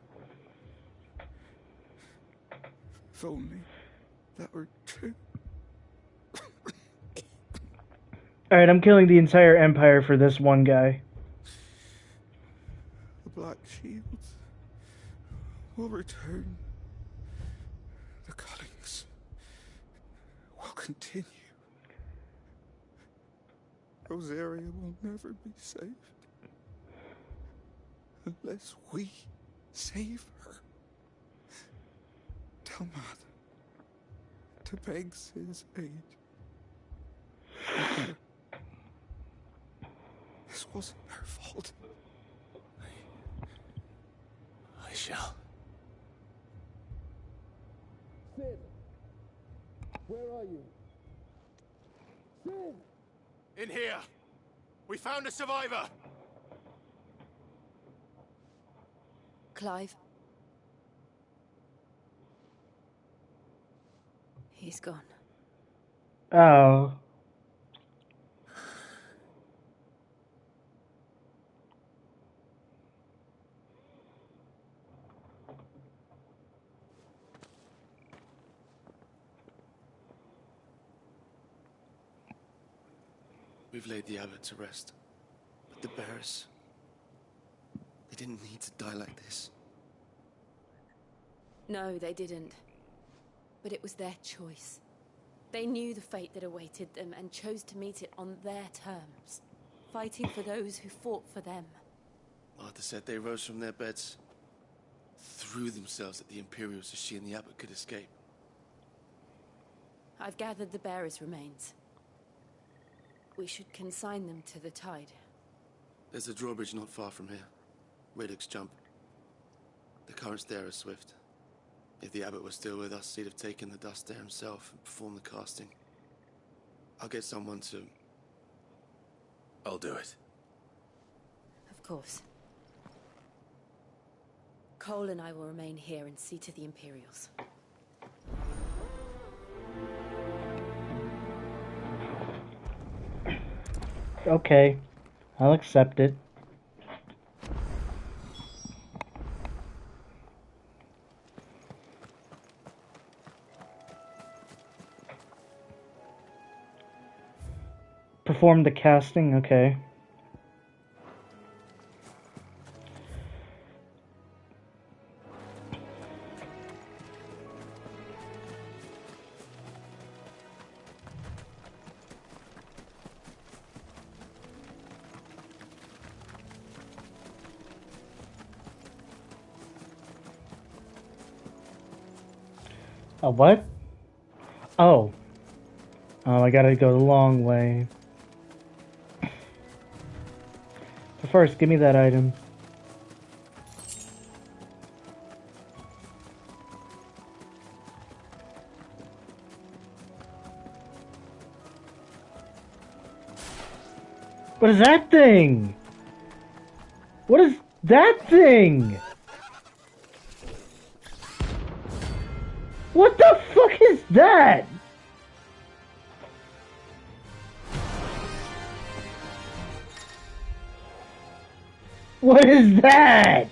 If only that were true. Alright, I'm killing the entire Empire for this one guy. The Black Shields will return. The Cullings will continue. Rosaria will never be saved unless we save her. Tell Matt to beg his aid. This wasn't her fault. I shall. Sid! Where are you? Sid! In here! We found a survivor! Clive. He's gone. Oh. We've laid the abbot to rest. But the bearers... they didn't need to die like this. No, they didn't. But it was their choice. They knew the fate that awaited them and chose to meet it on their terms, fighting for those who fought for them. Martha said they rose from their beds, threw themselves at the Imperials so she and the abbot could escape. I've gathered the bearers' remains. We should consign them to the tide. There's a drawbridge not far from here. Radix Jump. The currents there are swift. If the abbot was still with us, he'd have taken the dust there himself and performed the casting. I'll get someone to... I'll do it. Of course. Cole and I will remain here and see to the Imperials. Okay, I'll accept it. Perform the casting, okay. A what? Oh. Oh, I gotta go the long way. But first, give me that item. What is that thing? What is that thing? What the fuck is that? What is that?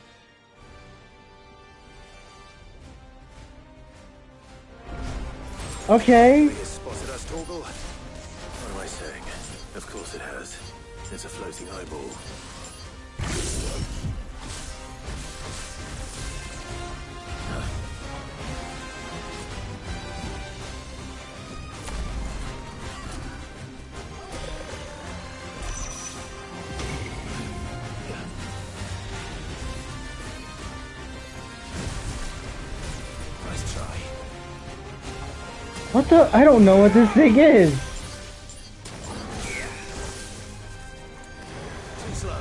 Okay. Has spotted us, Torgal? What am I saying? Of course it has. It's a floating eyeball. What the? I don't know what this thing is. Too slow.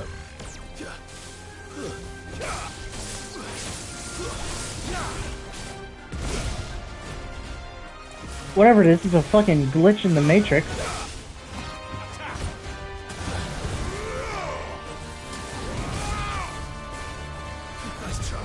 Whatever it is, it's a fucking glitch in the Matrix. Nice try.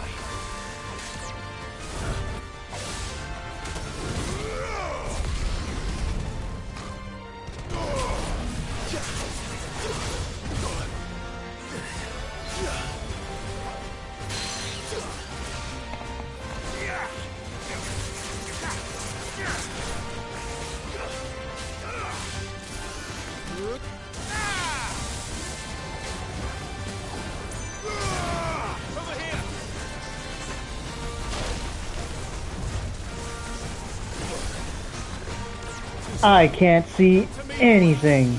I can't see anything.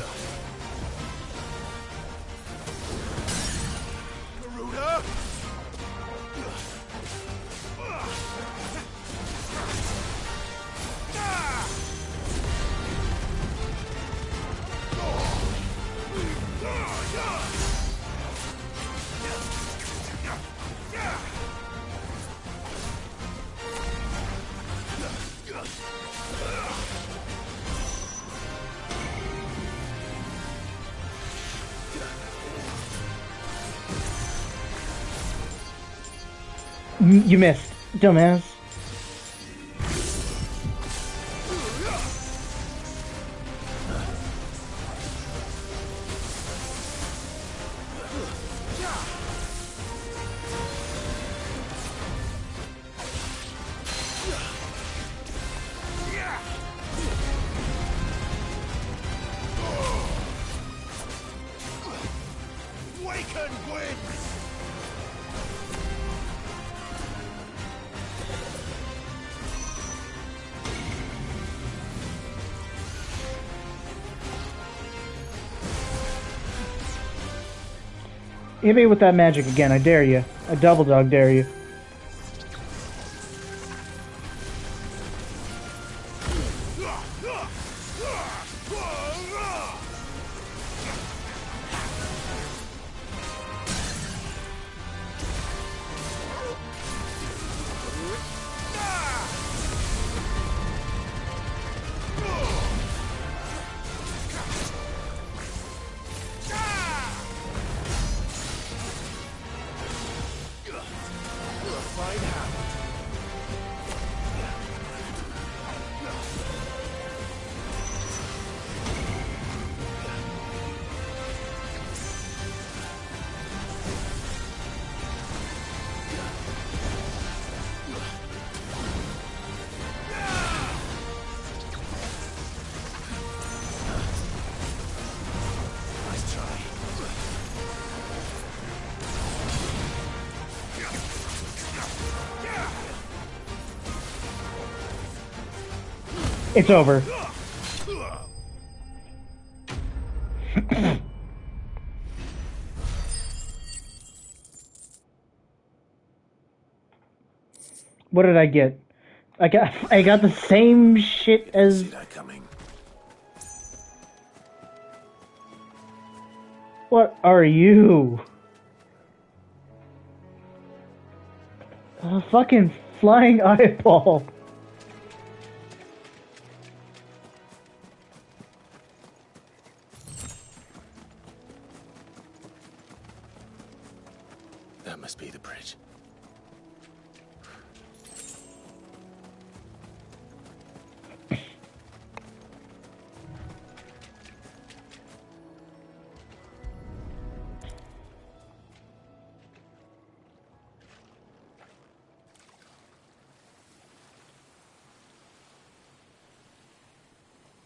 You missed, dumbass. Waken wins! Hit me with that magic again, I dare you. I double dog dare you. It's over. What did I get? I got the same shit as. See that coming. What are you? A fucking flying eyeball. That must be the bridge.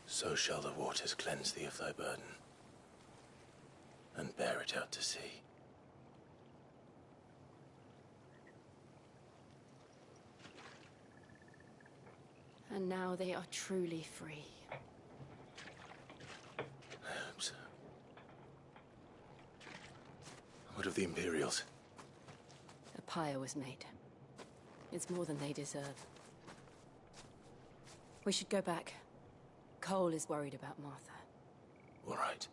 So shall the waters cleanse thee of thy burden, and bear it out to sea. And now they are truly free. I hope so. What of the Imperials? A pyre was made. It's more than they deserve. We should go back. Cole is worried about Martha. All right.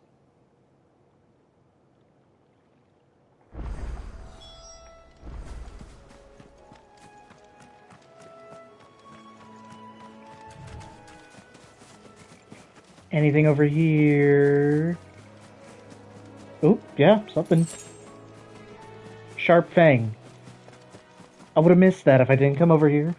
Anything over here? Oh, yeah, something. Sharp Fang. I would have missed that if I didn't come over here.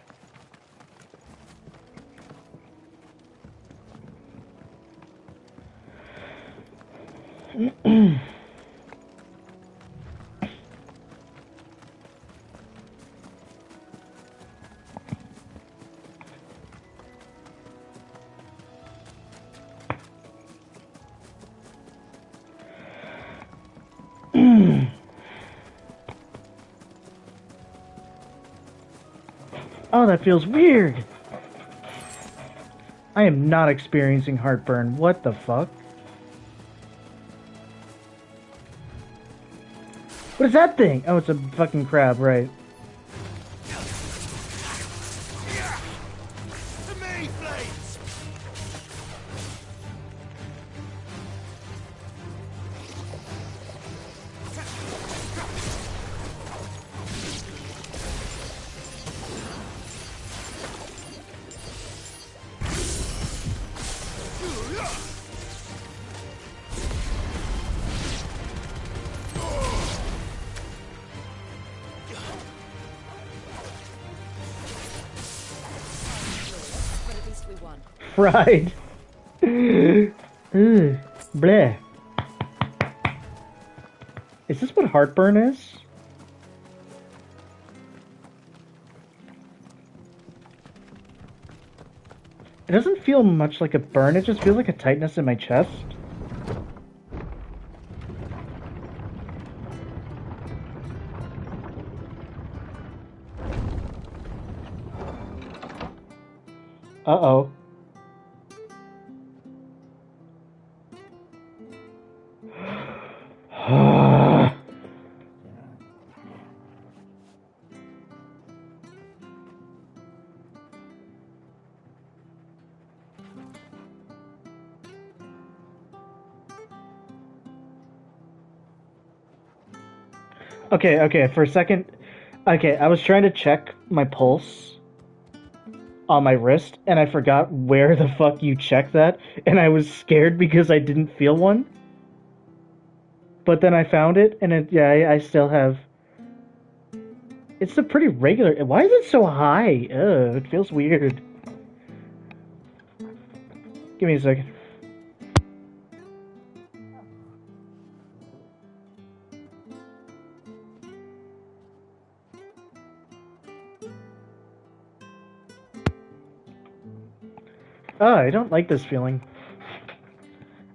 Oh, that feels weird. I am not experiencing heartburn. What the fuck? What is that thing? Oh, it's a fucking crab, right. Fried. Bleh. Is this what heartburn is? It doesn't feel much like a burn, it just feels like a tightness in my chest. Uh-oh. Okay, for a second. Okay, I was trying to check my pulse on my wrist, and I forgot where the fuck you check that, and I was scared because I didn't feel one. But then I found it, and yeah, I still have... It's a pretty regular... Why is it so high? Ugh, it feels weird. Give me a second. Oh, I don't like this feeling.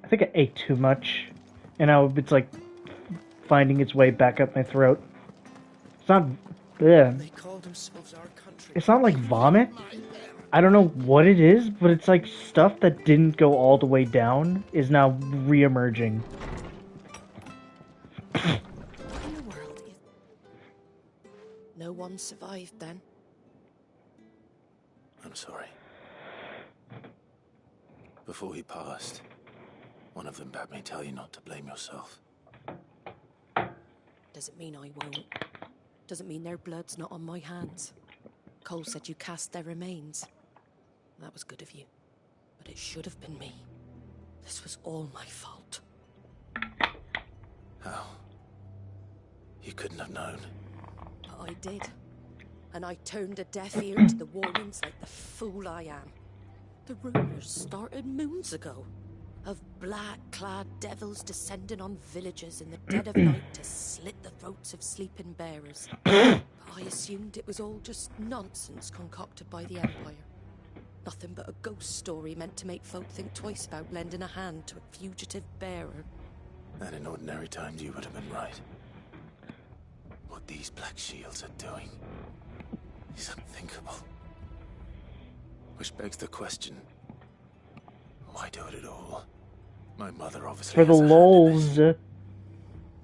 I think I ate too much. And now it's like finding its way back up my throat. It's not... Ugh. They call themselves our country. It's not like vomit. I don't know what it is, but it's like stuff that didn't go all the way down is now re-emerging. What in the world is... No one survived then? I'm sorry. Before he passed, one of them bade me tell you not to blame yourself. Doesn't mean I won't. Doesn't mean their blood's not on my hands. Cole said you cast their remains. That was good of you. But it should have been me. This was all my fault. How? You couldn't have known. But I did. And I turned a deaf ear to the warnings like the fool I am. The rumors started moons ago. Of black-clad devils descending on villages in the dead of night to slit the throats of sleeping bearers. I assumed it was all just nonsense concocted by the Empire. Nothing but a ghost story meant to make folk think twice about lending a hand to a fugitive bearer. And in ordinary times you would have been right. What these Black Shields are doing is unthinkable. Which begs the question, why do it at all? My mother obviously For the has a hand in lols. it.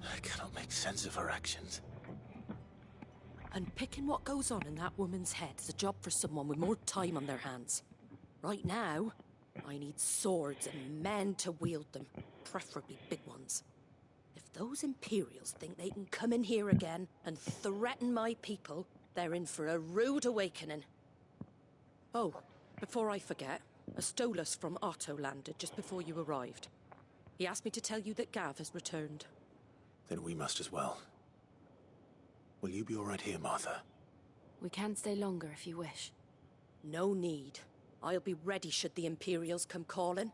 I cannot make sense of her actions. Unpicking what goes on in that woman's head is a job for someone with more time on their hands. Right now, I need swords and men to wield them, preferably big ones. If those Imperials think they can come in here again and threaten my people, they're in for a rude awakening. Oh, before I forget, a Stolas from Otto landed just before you arrived. He asked me to tell you that Gav has returned. Then we must as well. Will you be all right here, Martha? We can stay longer if you wish. No need. I'll be ready should the Imperials come calling.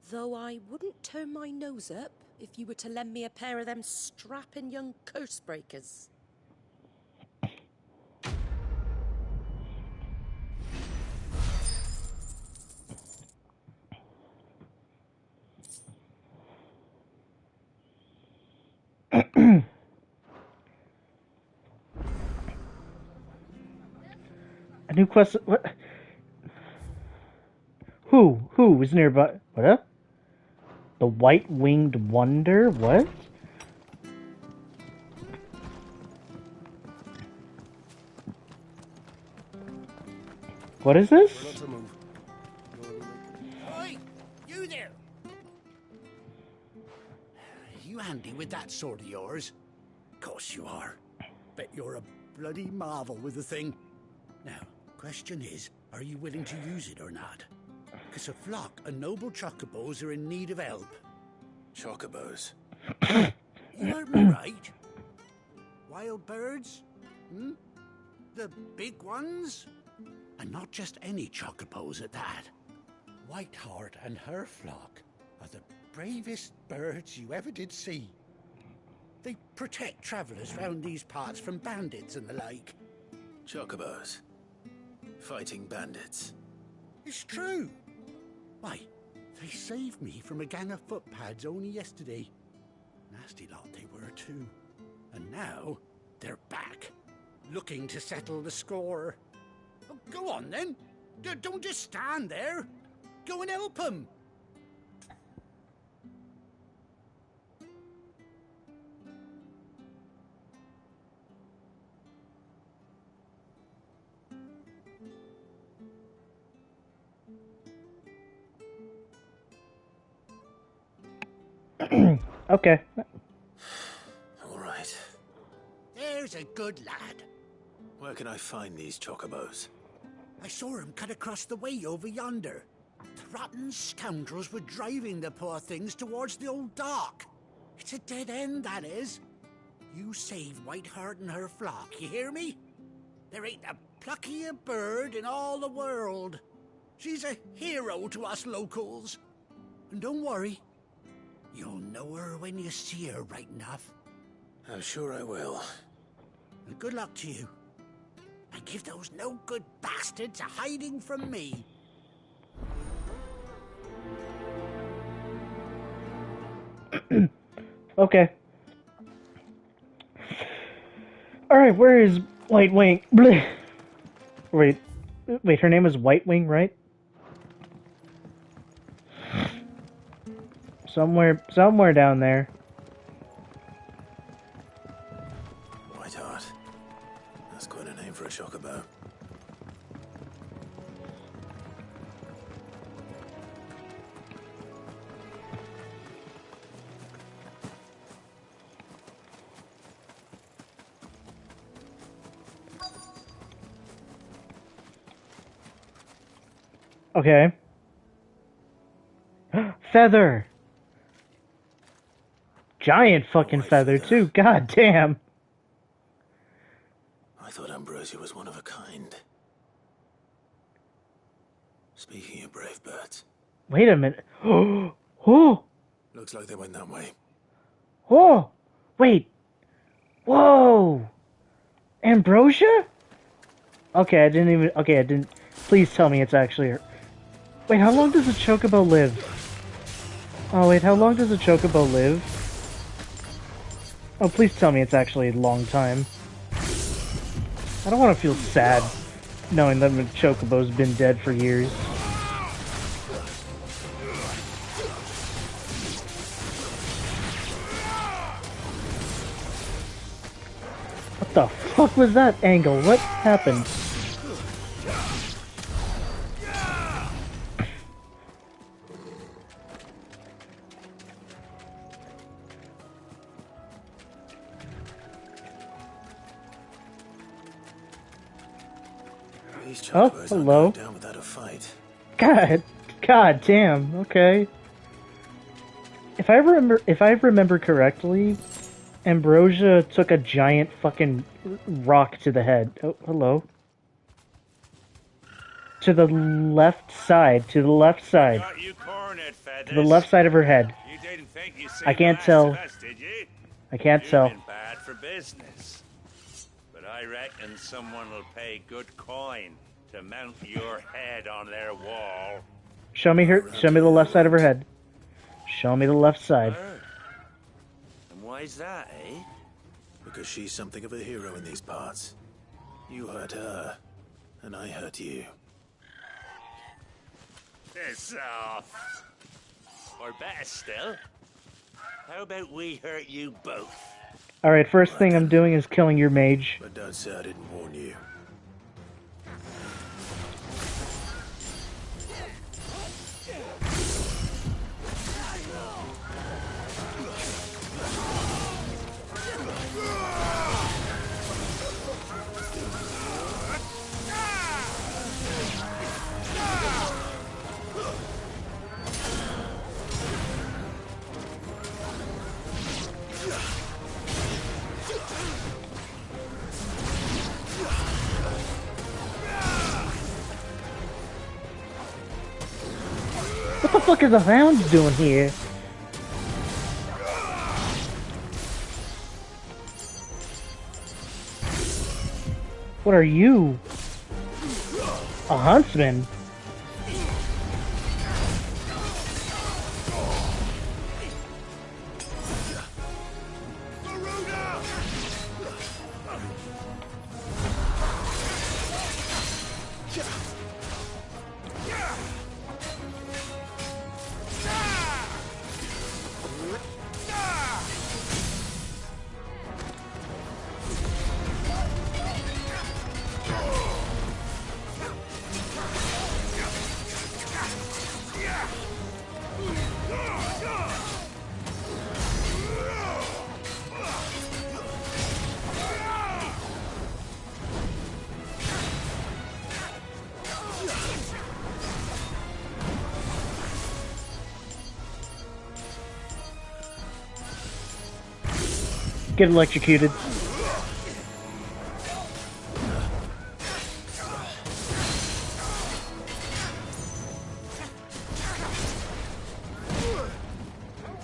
Though I wouldn't turn my nose up if you were to lend me a pair of them strapping young curse breakers. A new quest. What? Who is nearby? What? The White-Winged Wonder? What? What is this? Oi! You there! You handy with that sword of yours? Course you are. Bet you're a bloody marvel with the thing. Now, question is, are you willing to use it or not? Because a flock of noble chocobos are in need of help. Chocobos? You heard me right. Wild birds? Hmm? The big ones? And not just any chocobos at that. Whiteheart and her flock are the bravest birds you ever did see. They protect travellers round these parts from bandits and the like. Chocobos? Fighting bandits? It's true. Why, they saved me from a gang of footpads only yesterday. Nasty lot they were too. And now, they're back, looking to settle the score. Oh, go on then. Don't just stand there. Go and help them. Okay. All right. There's a good lad. Where can I find these chocobos? I saw him cut across the way over yonder. The rotten scoundrels were driving the poor things towards the old dock. It's a dead end, that is. You save Whiteheart and her flock, you hear me? There ain't a pluckier bird in all the world. She's a hero to us locals. And don't worry, you'll know her when you see her right enough. I'm sure I will. And good luck to you. And give those no-good bastards a hiding from me. Okay. Alright, where is White Wing? Bleh. Wait. Wait, her name is Whitewing, right? Somewhere down there. Whiteheart. That's quite a name for a chocobo. Okay. Feather! Giant fucking feather, too. God damn. I thought Ambrosia was one of a kind. Speaking of brave birds. Wait a minute. Oh! Looks like they went that way. Oh! Wait. Whoa! Ambrosia? Okay, I didn't. Please tell me it's actually her. Wait, how long does a chocobo live? Oh, wait, how long does a chocobo live? Oh, please tell me it's actually a long time. I don't want to feel sad knowing that a chocobo's been dead for years. What the fuck was that angle? What happened? Oh, hello. Down without a fight. God damn. Okay. If I remember correctly, Ambrosia took a giant fucking rock to the head. Oh, hello. To the left side. To the left side. To the left side of her head. I can't tell. I can't tell. Bad for business. But I reckon someone will pay good coin to mount your head on their wall. Show me the left side of her head. Show me the left side. And why's that, eh? Because she's something of a hero in these parts. You hurt her, and I hurt you. Piss off. Or better still, how about we hurt you both? Alright, first thing I'm doing is killing your mage. But don't say I didn't warn you. What the fuck are the hounds doing here? What are you? A huntsman? Get electrocuted.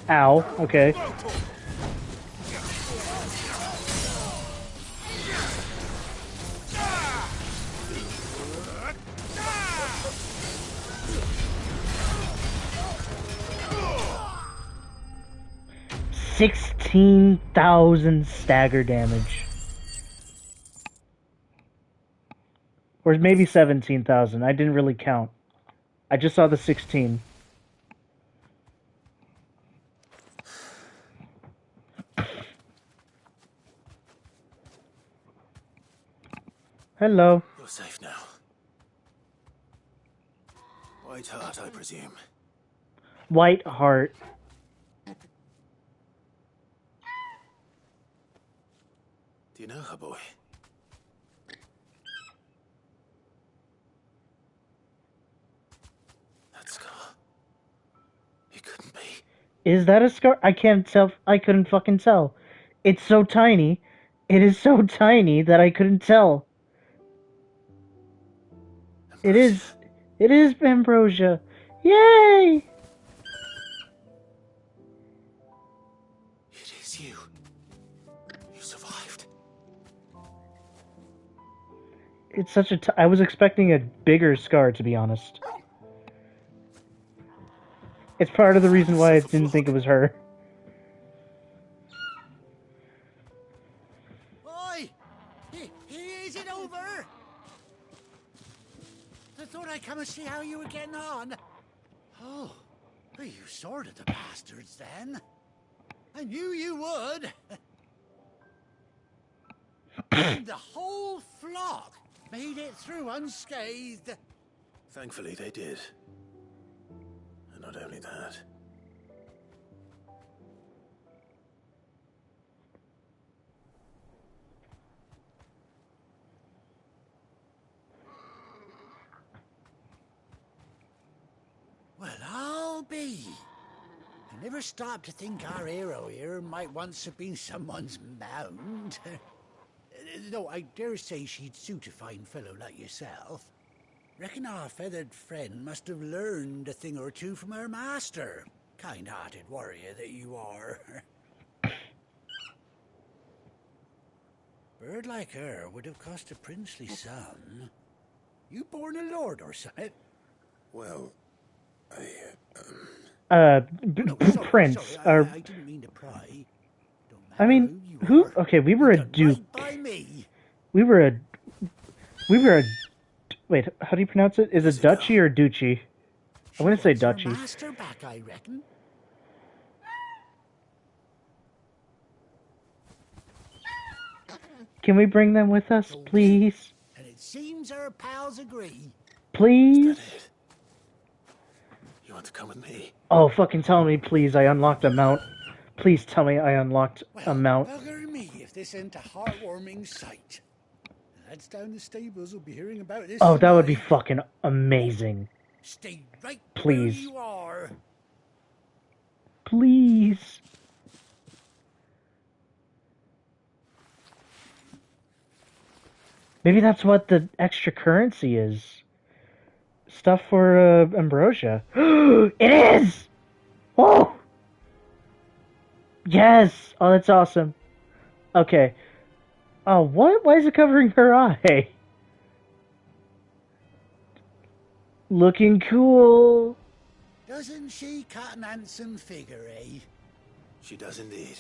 Ow, okay. $16,000 stagger damage. Or maybe 17,000. I didn't really count. I just saw the 16. Hello. You're safe now. White Hart, I presume. White Hart. Do you know her, boy? That scar. It couldn't be. Is that a scar? I can't tell. I couldn't fucking tell. It's so tiny. It is so tiny that I couldn't tell. It is Ambrosia. Yay! It is you. You survived. It's such a. I was expecting a bigger scar, to be honest. It's part of the reason why I didn't think it was her. Oi! Is it over? I thought I'd come and see how you were getting on. Oh, you sorted the bastards then. I knew you would. And the whole flock made it through unscathed. Thankfully, they did. And not only that. Well, I'll be. I never stopped to think our hero here might once have been someone's mount. Though I dare say she'd suit a fine fellow like yourself. Reckon our feathered friend must have learned a thing or two from her master. Kind-hearted warrior that you are. Bird like her would have cost a princely sum. You born a lord or something? Well, Prince. Sorry, I didn't mean to pry. I mean, who? Okay, we were a duke. We were a. Wait, how do you pronounce it? Is it duchy or duchy? I want to say duchy. Master back, I reckon. Can we bring them with us, please? And it seems our pals agree. Please? You want to come with me? Oh, fucking tell me, please, I unlocked a mount. Please tell me I unlocked a mount. Bugger me if this ain't a heartwarming sight. The lads down the stables will be hearing about this. Oh, that would be fucking amazing. Stay right Please. where you are. Please. Maybe that's what the extra currency is. Stuff for Ambrosia. It is! Whoa! Yes! Oh, that's awesome. Okay. Oh, what? Why is it covering her eye? Looking cool. Doesn't she cut an handsome figure, eh? She does indeed.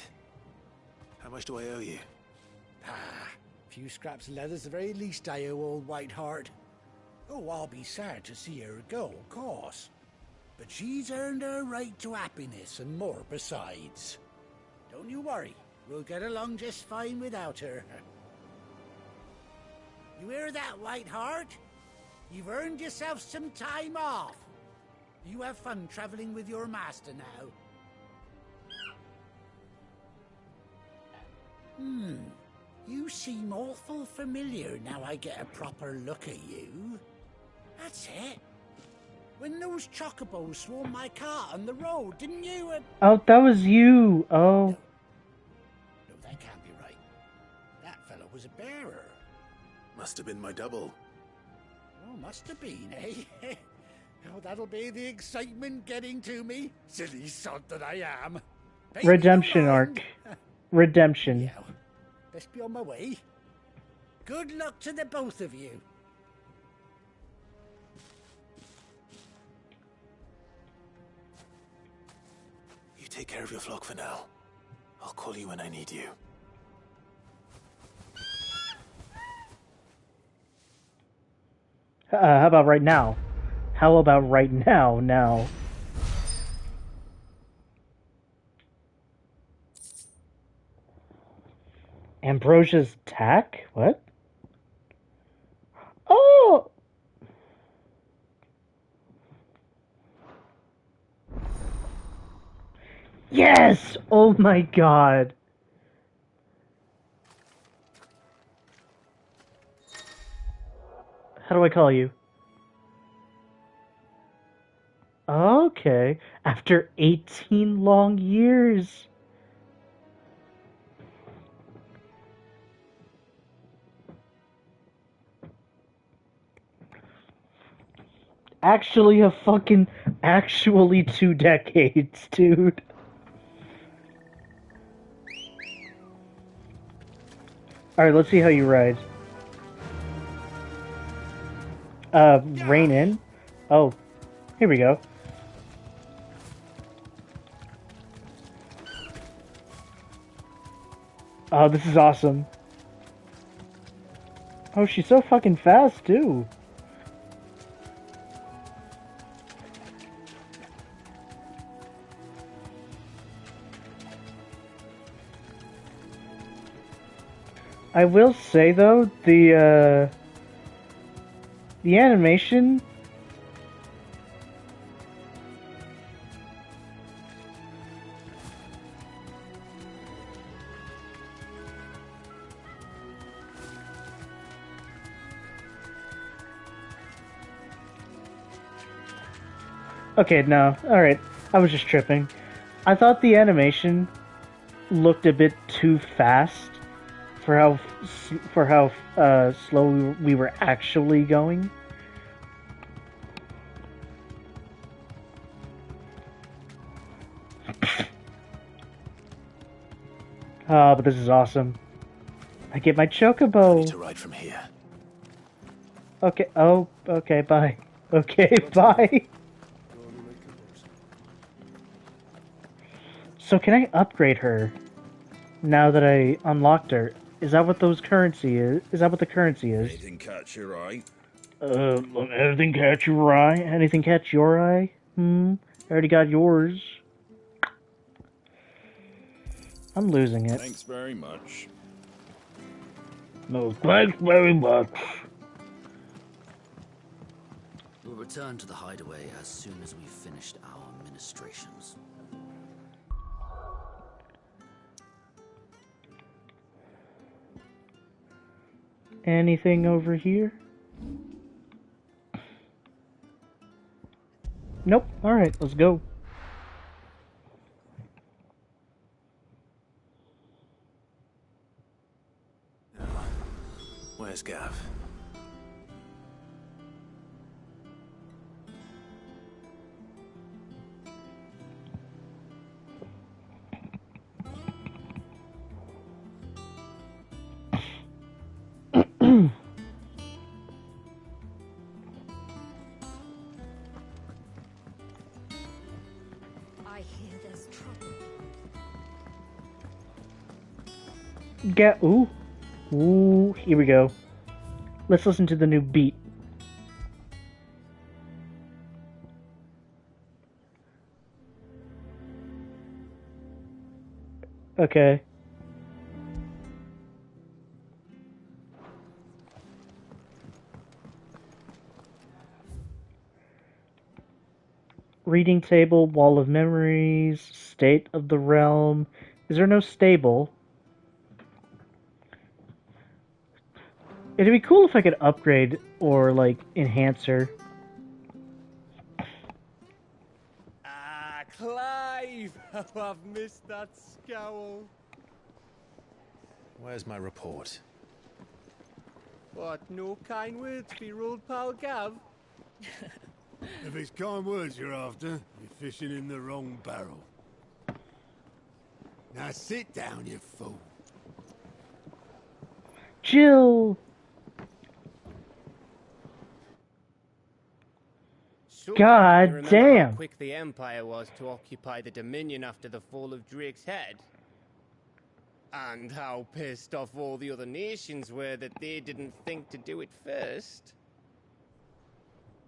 How much do I owe you? Ah, a few scraps of leather's the very least I owe old White Hart. Oh, I'll be sad to see her go, of course. But she's earned her right to happiness and more besides. Don't you worry, we'll get along just fine without her. You hear that, White Hart? You've earned yourself some time off. You have fun traveling with your master now. You seem awful familiar now I get a proper look at you. That's it. When those chocobos swarmed my car on the road, didn't you? Oh, that was you. Oh. No, that can't be right. That fellow was a bearer. Must have been my double. Oh, must have been, eh? Oh, that'll be the excitement getting to me. Silly sod that I am. Baby, Redemption don't arc. mind. Redemption. Yeah, best be on my way. Good luck to the both of you. You take care of your flock for now. I'll call you when I need you. How about right now? How about right now? Now. Ambrosia's attack? What? Oh! Yes! Oh my god. How do I call you? Okay. After 18 long years. Actually 2 decades, dude. Alright, let's see how you ride. Rein in? Oh, here we go. Oh, this is awesome. Oh, she's so fucking fast, too. I will say, though, the animation... Okay, no. Alright. I was just tripping. I thought the animation looked a bit too fast for how slow we were actually going. But this is awesome. I get my chocobo. I need to ride from here. Okay. Oh. Okay. Bye. Okay. Bye. So can I upgrade her now that I unlocked her? Is that what those currency is? Is that what the currency is? Anything catch your eye? Anything catch your eye? Anything catch your eye? I already got yours. I'm losing it. Thanks very much. No, thanks very much. We'll return to the hideaway as soon as we've finished our ministrations. Anything over here? Nope. Alright, let's go. Where's Gav? I hear there's trouble. Ooh, here we go. Let's listen to the new beat. Okay. Reading table, wall of memories, state of the realm. Is there no stable? It'd be cool if I could upgrade or, like, enhance her. Ah, Clive! How I've missed that scowl. Where's my report? What, no kind words for your old pal Gav? If it's kind words you're after, you're fishing in the wrong barrel. Now sit down, you fool. Jill! So, God you remember damn. how quick the Empire was to occupy the Dominion after the fall of Drake's Head? And how pissed off all the other nations were that they didn't think to do it first?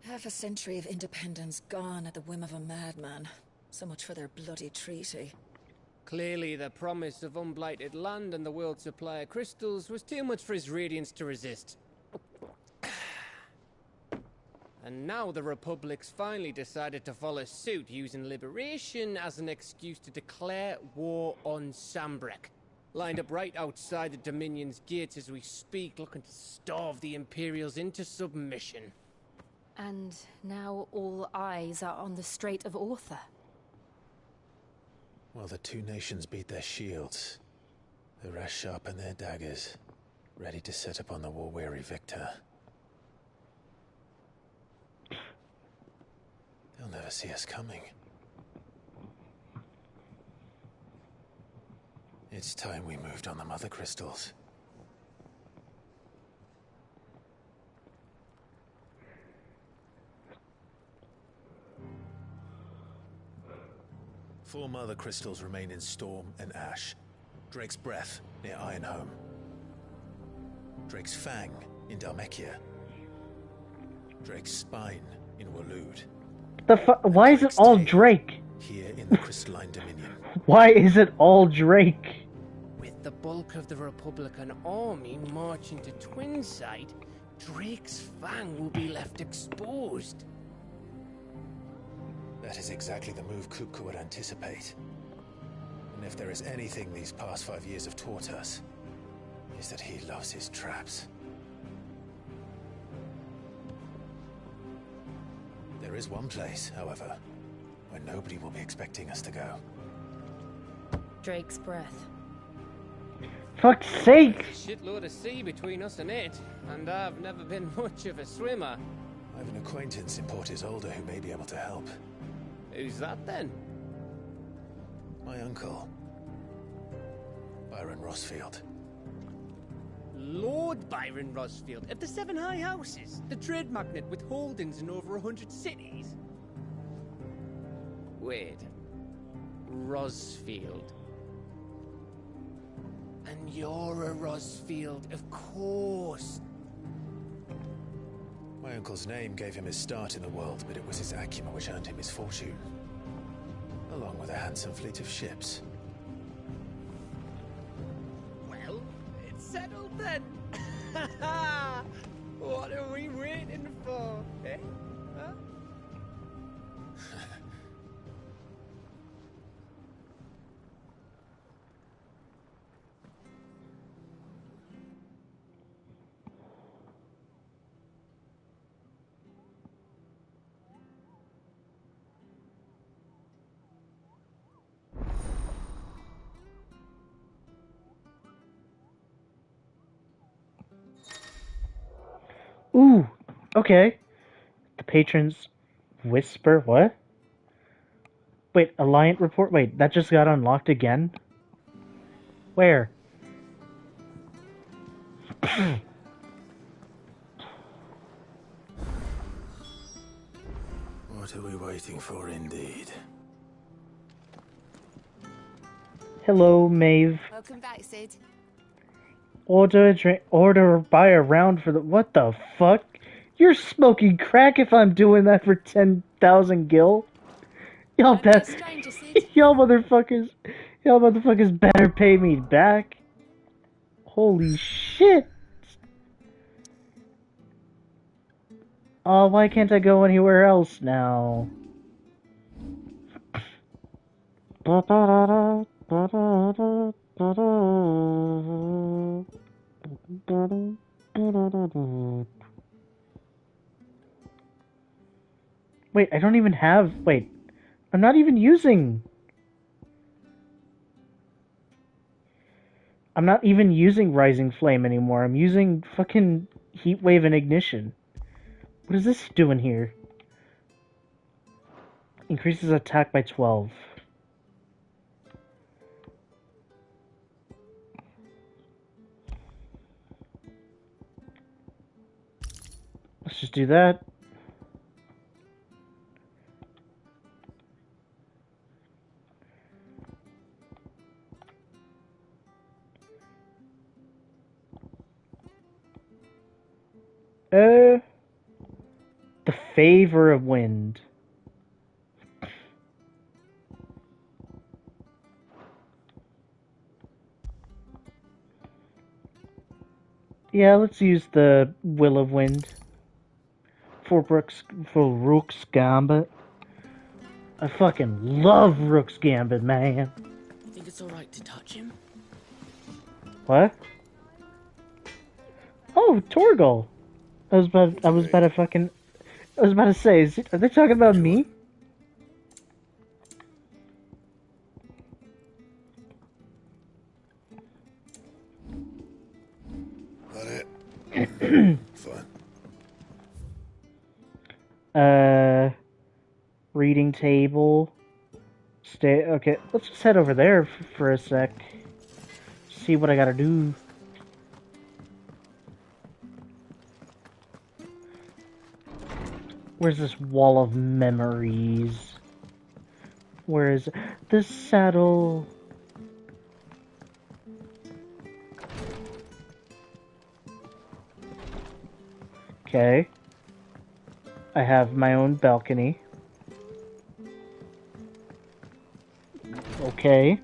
Half a century of independence gone at the whim of a madman. So much for their bloody treaty. Clearly, the promise of unblighted land and the world's supply of crystals was too much for his radiance to resist. And now the Republic's finally decided to follow suit, using liberation as an excuse to declare war on Sambrek. Lined up right outside the Dominion's gates as we speak, looking to starve the Imperials into submission. And now all eyes are on the Strait of Author. While the two nations beat their shields, the rest sharpen their daggers, ready to set upon the war-weary victor. They'll never see us coming. It's time we moved on the Mother Crystals. Four Mother Crystals remain in Storm and Ash. Drake's Breath near Ironhome. Drake's Fang in Dhalmekia. Drake's Spine in Waloed. Why is it all Drake? Here in the Crystalline Dominion. Why is it all Drake? With the bulk of the Republican army marching to Twinside, Drake's Fang will be left exposed. That is exactly the move Kupka would anticipate. And if there is anything these past 5 years have taught us, is that he loves his traps. There is one place, however, where nobody will be expecting us to go. Drake's Breath. Fuck's sake! Shitload of sea between us and it, and I've never been much of a swimmer. I have an acquaintance in Port Isolde who may be able to help. Who's that then? My uncle, Byron Rosfield. Lord Byron Rosfield of the Seven High Houses, the trade magnate with holdings in over 100 cities. Wait, Rosfield. And you're a Rosfield, of course. My uncle's name gave him his start in the world, but it was his acumen which earned him his fortune. Along with a handsome fleet of ships. Well, it's settled then. What are we waiting for, eh? Huh? Ooh, okay. The patrons whisper, what? Wait, Alliant report? Wait, that just got unlocked again? Where? What are we waiting for, indeed? Hello, Maeve. Welcome back, Sid. Order a drink, order or buy a round for the— what the fuck? You're smoking crack if I'm doing that for 10,000 gil. Y'all bet. y'all motherfuckers better pay me back. Holy shit. Oh, why can't I go anywhere else now? Wait, I don't even have— wait, I'm not even using— I'm not even using Rising Flame anymore. I'm using fucking Heatwave and Ignition. What is this doing here? Increases attack by 12. Let's just do that. The favor of wind. Yeah, let's use the Will of Wind for Rook's Gambit. I fucking love Rook's Gambit, man. You think it's alright to touch him? What? Oh, Torgal. I was about to say, are they talking about me? That it? Fine. Reading table. Okay, let's just head over there for a sec. See what I gotta do. Where's this wall of memories? Where is the saddle? Okay. I have my own balcony. Okay.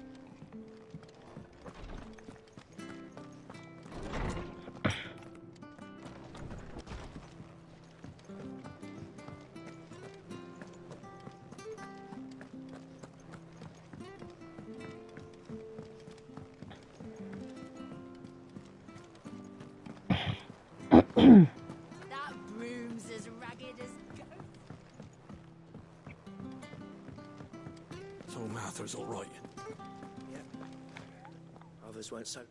That room's as ragged as ghost. So Martha's all right. Yeah. Others weren't so.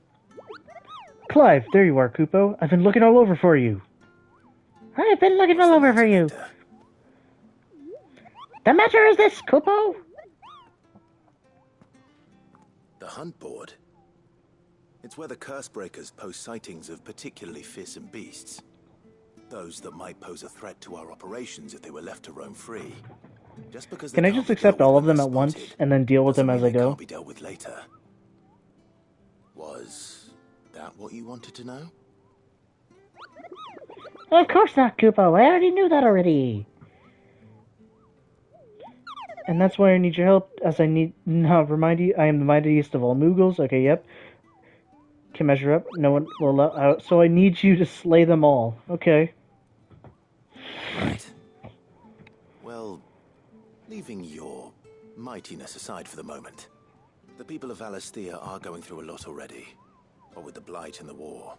Clive, there you are, Kupo. I've been looking all over for you. I've been looking all over for you. The matter is this, Kupo. The hunt board? It's where the Cursebreakers post sightings of particularly fearsome beasts. Those that might pose a threat to our operations if they were left to roam free. Just because Can I just accept all of them at once and then deal with them as I go? Can't be dealt with later. Was that what you wanted to know? Of course not, Kupo. I already knew that already. And that's why I need your help, as I need... No, remind you, I am the mightiest of all Moogles. Okay, yep. Can measure up. No one will allow... so I need you to slay them all. Okay. Right. Well, leaving your mightiness aside for the moment, the people of Valisthea are going through a lot already. What with the Blight and the war.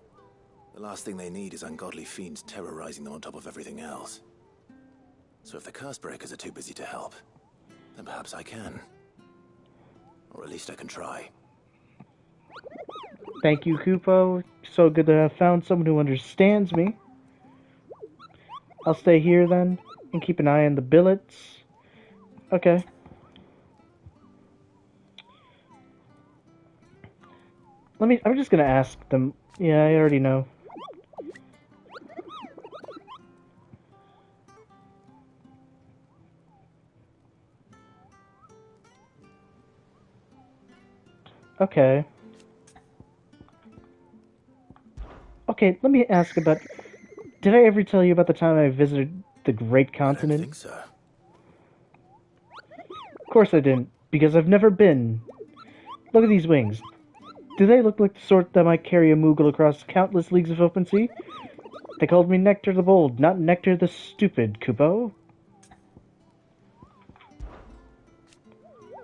The last thing they need is ungodly fiends terrorizing them on top of everything else. So if the Cursebreakers are too busy to help, then perhaps I can. Or at least I can try. Thank you, Kupo. So good to have found someone who understands me. I'll stay here then, and keep an eye on the billets. Okay. I'm just gonna ask them. Yeah, I already know. Okay. Okay, let me ask about... Did I ever tell you about the time I visited the Great Continent? I don't think so. Of course I didn't, because I've never been. Look at these wings. Do they look like the sort that might carry a Moogle across countless leagues of open sea? They called me Nectar the Bold, not Nectar the Stupid, Kupo.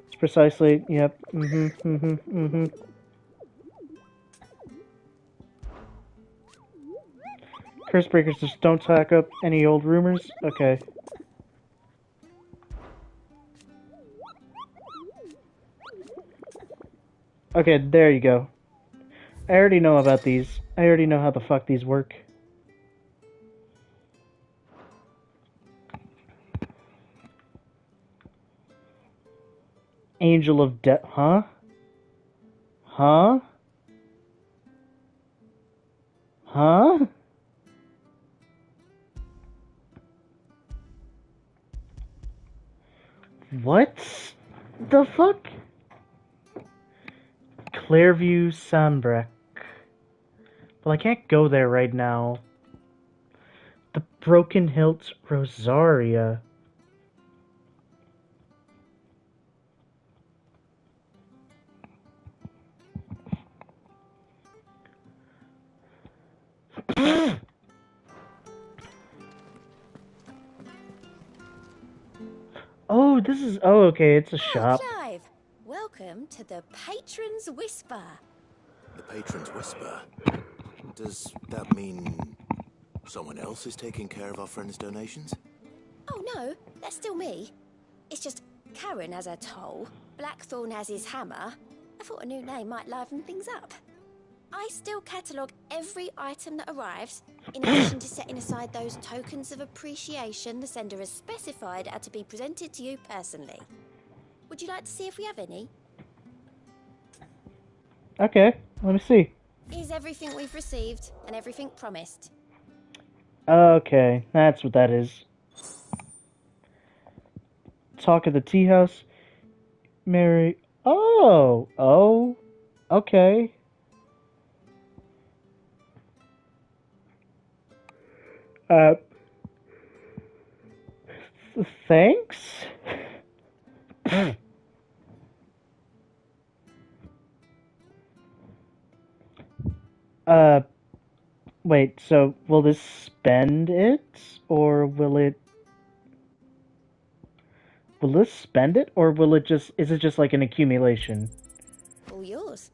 It's precisely... Yep. Cursebreakers just don't talk up any old rumors? Okay. Okay, there you go. I already know about these. I already know how the fuck these work. Angel of Death. Huh? Huh? Huh? What the fuck? Clearview Sanbreque. Well, I can't go there right now. Broken Hilt Rosaria. Oh, this is... Oh, okay, it's a shop. Clive, welcome to the Patron's Whisper. The Patron's Whisper? Does that mean someone else is taking care of our friend's donations? Oh no, that's still me. It's just Karen has her toll, Blackthorn has his hammer. I thought a new name might liven things up. I still catalogue every item that arrives, in addition to setting aside those tokens of appreciation the sender has specified are to be presented to you personally. Would you like to see if we have any? Okay, let me see. Is everything we've received and everything promised? Okay, that's what that is. Talk of the tea house. Mary... Oh, okay. Thanks? Wait, so will this spend it? Or will it... Will this spend it? Or will it just... Is it just like an accumulation? All yours.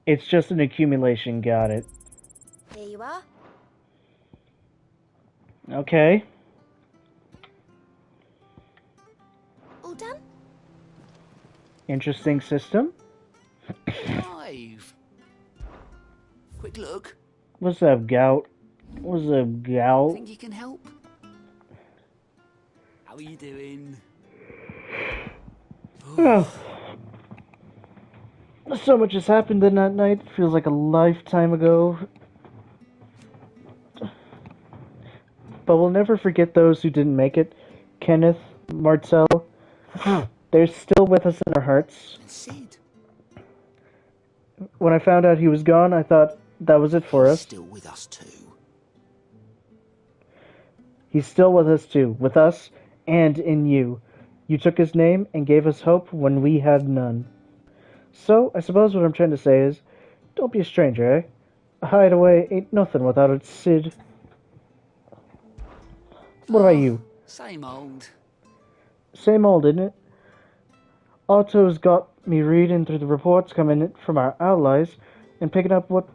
It's just an accumulation, got it. Here you are. Okay. All done? Interesting system. Clive. Quick look. What's up, Gout? What's up, Gout? Think you can help? How are you doing? Oh. So much has happened in that night. Feels like a lifetime ago. But we'll never forget those who didn't make it. Kenneth, Marcel. They're still with us in our hearts. Sid. When I found out he was gone, I thought that was it for us. Still with us too. He's still with us too. With us and in you. You took his name and gave us hope when we had none. So, I suppose what I'm trying to say is, don't be a stranger, eh? A hideaway ain't nothing without its Sid. What about you? Same old. Same old, isn't it? Otto's got me reading through the reports coming in from our allies and picking up what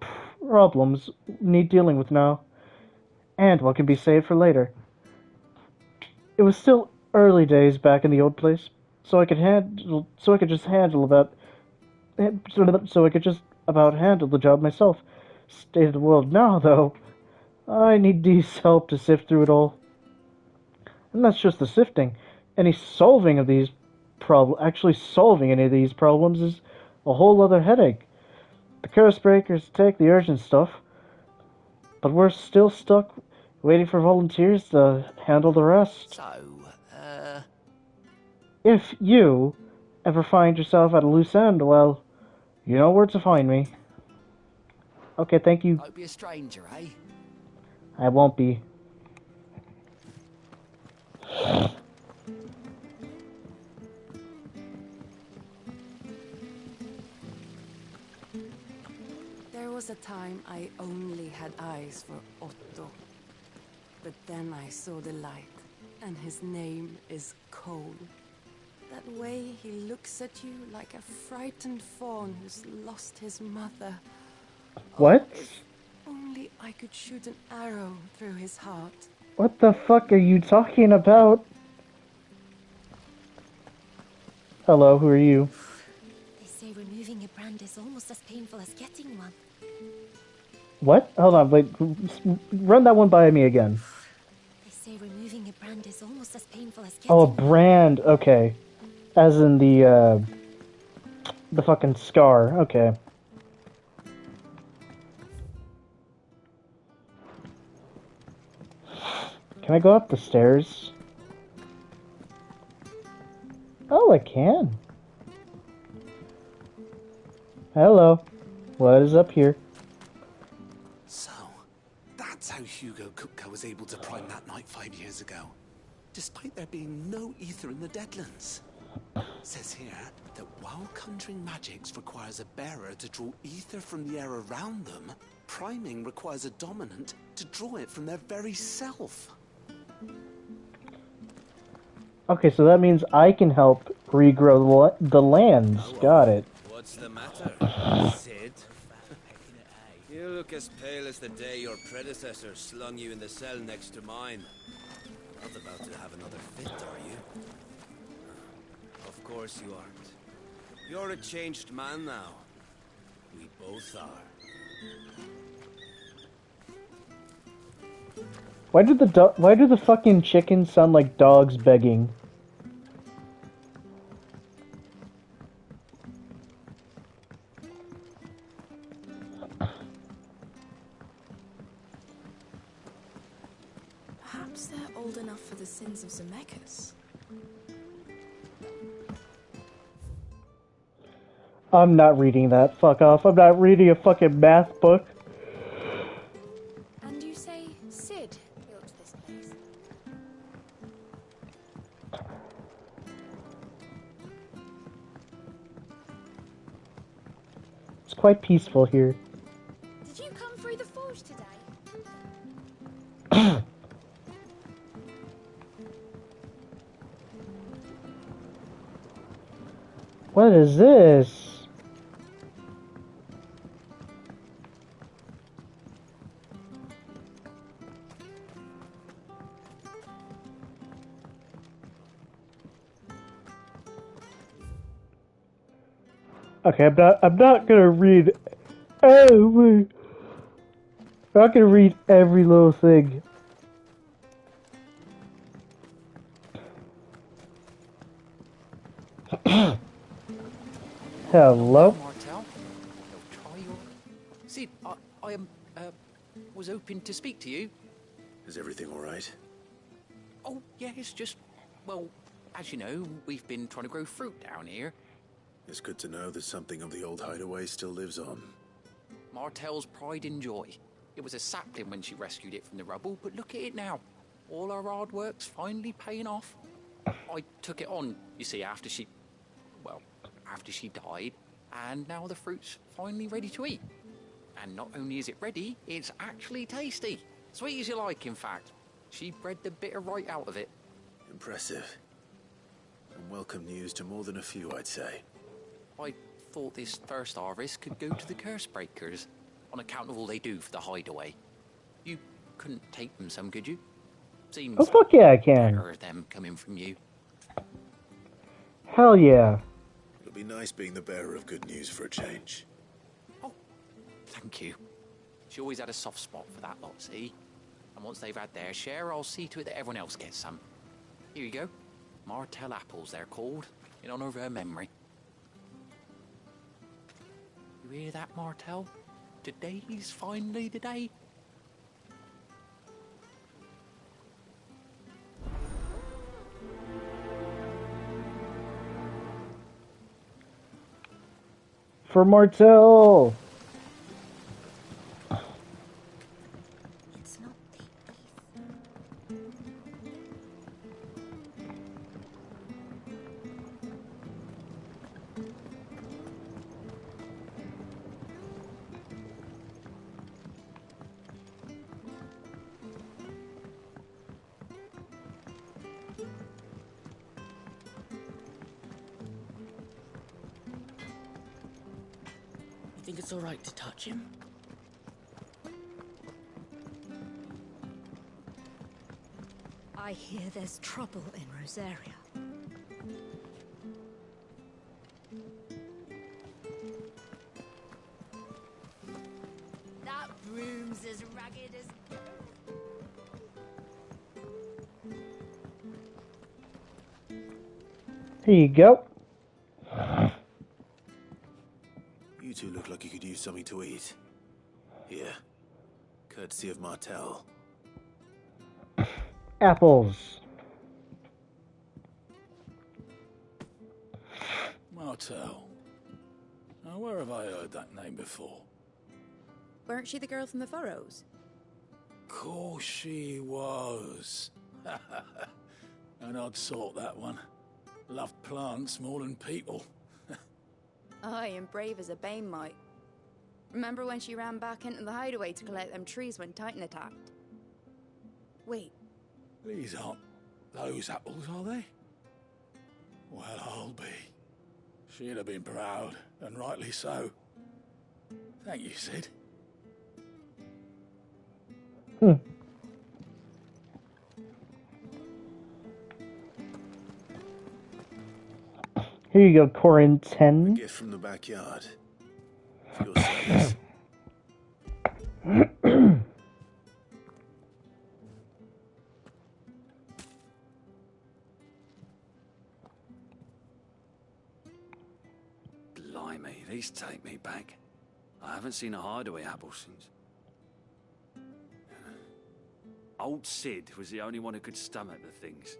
problems need dealing with now, and what can be saved for later. It was still early days back in the old place, so I could just about handle the job myself. State of the world now, though, I need Dee's help to sift through it all. And that's just the sifting. Solving any of these problems is a whole other headache. The curse breakers take the urgent stuff, but we're still stuck waiting for volunteers to handle the rest. So, If you ever find yourself at a loose end, well, you know where to find me. Okay, thank you. Don't be a stranger, eh? I won't be. There was a time I only had eyes for Otto. But then I saw the light, and his name is Cole. That way he looks at you like a frightened fawn who's lost his mother. What? If only I could shoot an arrow through his heart. What the fuck are you talking about? Hello, who are you? They say removing a brand is almost as painful as getting one. What? Hold on, wait. Run that one by me again. They say removing a brand is almost as painful as getting Oh, a brand. Okay. As in the fucking scar. Okay. Can I go up the stairs? Oh, I can. Hello. What is up here? So, that's how Hugo Kupka was able to prime that night 5 years ago, despite there being no ether in the Deadlands. Says here that while conjuring magics requires a bearer to draw ether from the air around them, priming requires a dominant to draw it from their very self. Okay, so that means I can help regrow the lands. Got it. What's the matter, Sid? You look as pale as the day your predecessor slung you in the cell next to mine. Not about to have another fit, are you? Of course you aren't. You're a changed man now. We both are. Why do the fucking chickens sound like dogs begging? Perhaps they're old enough for the sins of Zemeckis. I'm not reading that. Fuck off. I'm not reading a fucking math book. And you say Sid built this place? It's quite peaceful here. Did you come through the forge today? What is this? Okay, I'm not gonna read. Oh, wait. I'm not gonna read every little thing. Hello? Martel. Try your... Sid, I was hoping to speak to you. Is everything all right? Oh, yeah, it's just... Well, as you know, we've been trying to grow fruit down here. It's good to know that something of the old hideaway still lives on. Martel's pride and joy. It was a sapling when she rescued it from the rubble, but look at it now. All our hard work's finally paying off. I took it on, you see, after she died, and now the fruit's finally ready to eat. And not only is it ready, it's actually tasty. Sweet as you like, in fact. She bred the bitter right out of it. Impressive. And welcome news to more than a few, I'd say. I thought this first harvest could go to the curse breakers, on account of all they do for the hideaway. You couldn't take them some, could you? Seems Oh fuck yeah, I can. better them coming from you. Hell yeah. It'll be nice being the bearer of good news for a change. Thank you. She always had a soft spot for that lot, see? And once they've had their share, I'll see to it that everyone else gets some. Here you go. Martel apples, they're called, in honor of her memory. You hear that, Martel? Today's finally the day. For Martel! It's not You think it's all right to touch him? I hear there's trouble in Rosaria. That broom's as ragged as... Here you go. You two look like you could use something to eat. Here. Courtesy of Martel. Apples. Martel. Now, where have I heard that name before? Weren't she the girl from the Furrows? course she was. And I'd sort that one. Loved plants more than people. Aye, and brave as a bane might. Remember when she ran back into the hideaway to collect them trees when Titan attacked? Wait. These aren't those apples, are they? Well, I'll be. She'd have been proud, and rightly so. Thank you, Sid. Here you go, Corin 10. A gift from the backyard. For your service. Blimey, these take me back. I haven't seen a hideaway apple since. Old Sid was the only one who could stomach the things.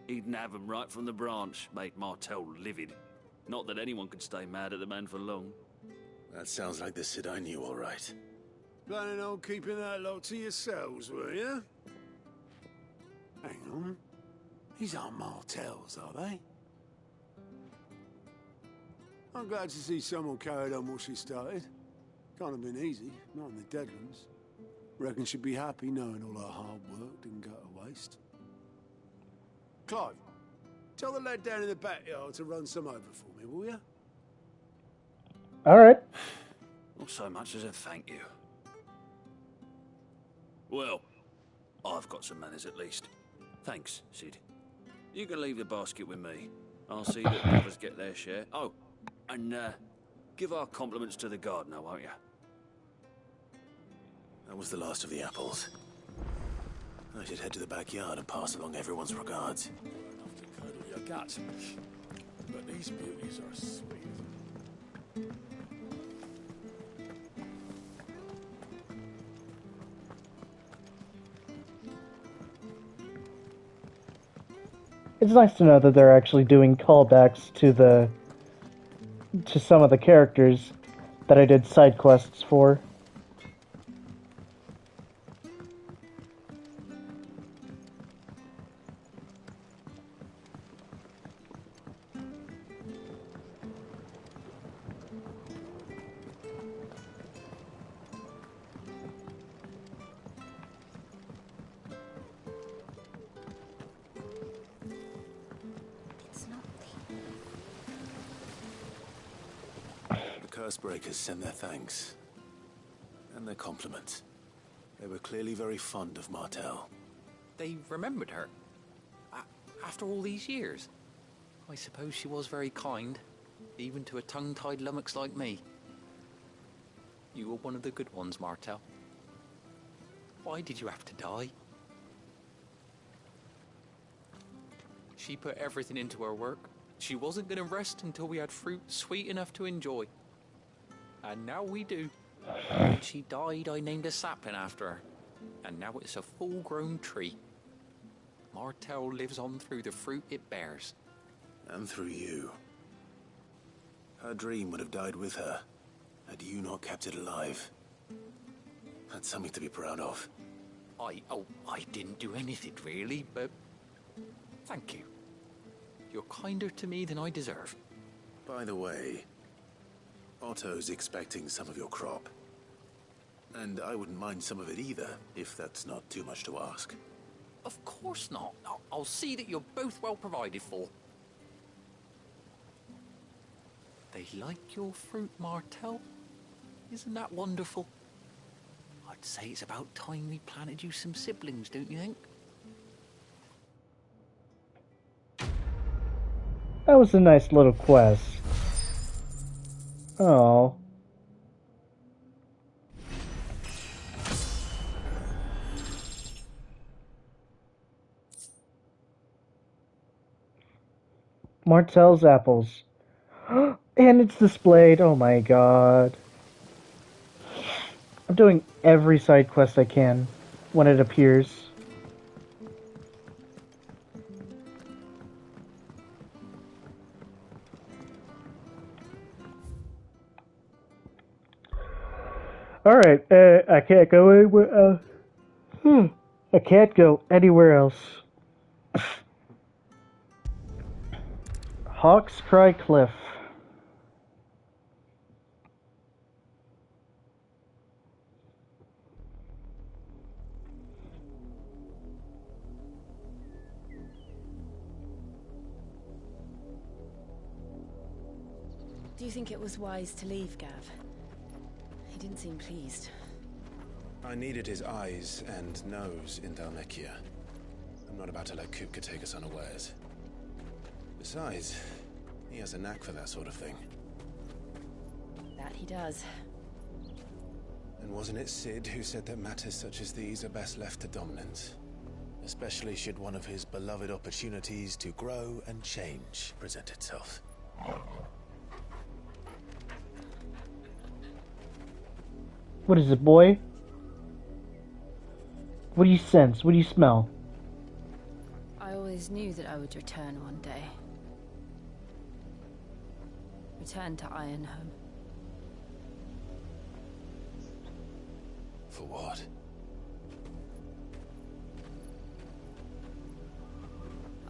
He'd nab them right from the branch, made Martel livid. Not that anyone could stay mad at the man for long. That sounds like the Sid I knew, all right. Planning on keeping that lot to yourselves, were you? Hang on. These aren't Martels, are they? I'm glad to see someone carried on what she started. Can't have been easy, not in the Deadlands. Reckon she'd be happy knowing all her hard work didn't go to waste. Clive, tell the lad down in the backyard to run some over for me, will you? Alright. Not so much as a thank you. Well, I've got some manners at least. Thanks, Sid. You can leave the basket with me. I'll see that the others get their share. Oh, and give our compliments to the gardener, won't you? That was the last of the apples. I should head to the backyard and pass along everyone's regards. Enough to curdle your guts. But these beauties are sweet. It's nice to know that they're actually doing callbacks to some of the characters that I did side quests for. Cursebreakers send their thanks. And their compliments. They were clearly very fond of Martel. They remembered her. After all these years. I suppose she was very kind, even to a tongue-tied lummox like me. You were one of the good ones, Martel. Why did you have to die? She put everything into her work. She wasn't going to rest until we had fruit sweet enough to enjoy. And now we do. When she died, I named a sapling after her. And now it's a full-grown tree. Martel lives on through the fruit it bears. And through you. Her dream would have died with her, had you not kept it alive. That's something to be proud of. I didn't do anything really, but thank you. You're kinder to me than I deserve. By the way, Otto's expecting some of your crop. And I wouldn't mind some of it either, if that's not too much to ask. Of course not. I'll see that you're both well provided for. They like your fruit, Martel. Isn't that wonderful? I'd say it's about time we planted you some siblings, don't you think? That was a nice little quest. Oh. Martel's apples. And it's displayed. Oh my god. I'm doing every side quest I can when it appears. Alright, I can't go anywhere else. I can't go anywhere else. Hawks Cry Cliff. Do you think it was wise to leave, Gav? He didn't seem pleased. I needed his eyes and nose in Dhalmekia. I'm not about to let Kupka take us unawares. Besides, he has a knack for that sort of thing. That he does. And wasn't it Cid who said that matters such as these are best left to dominance? Especially should one of his beloved opportunities to grow and change present itself. What is it, boy? What do you sense? What do you smell? I always knew that I would return one day. Return to Ironhome. For what?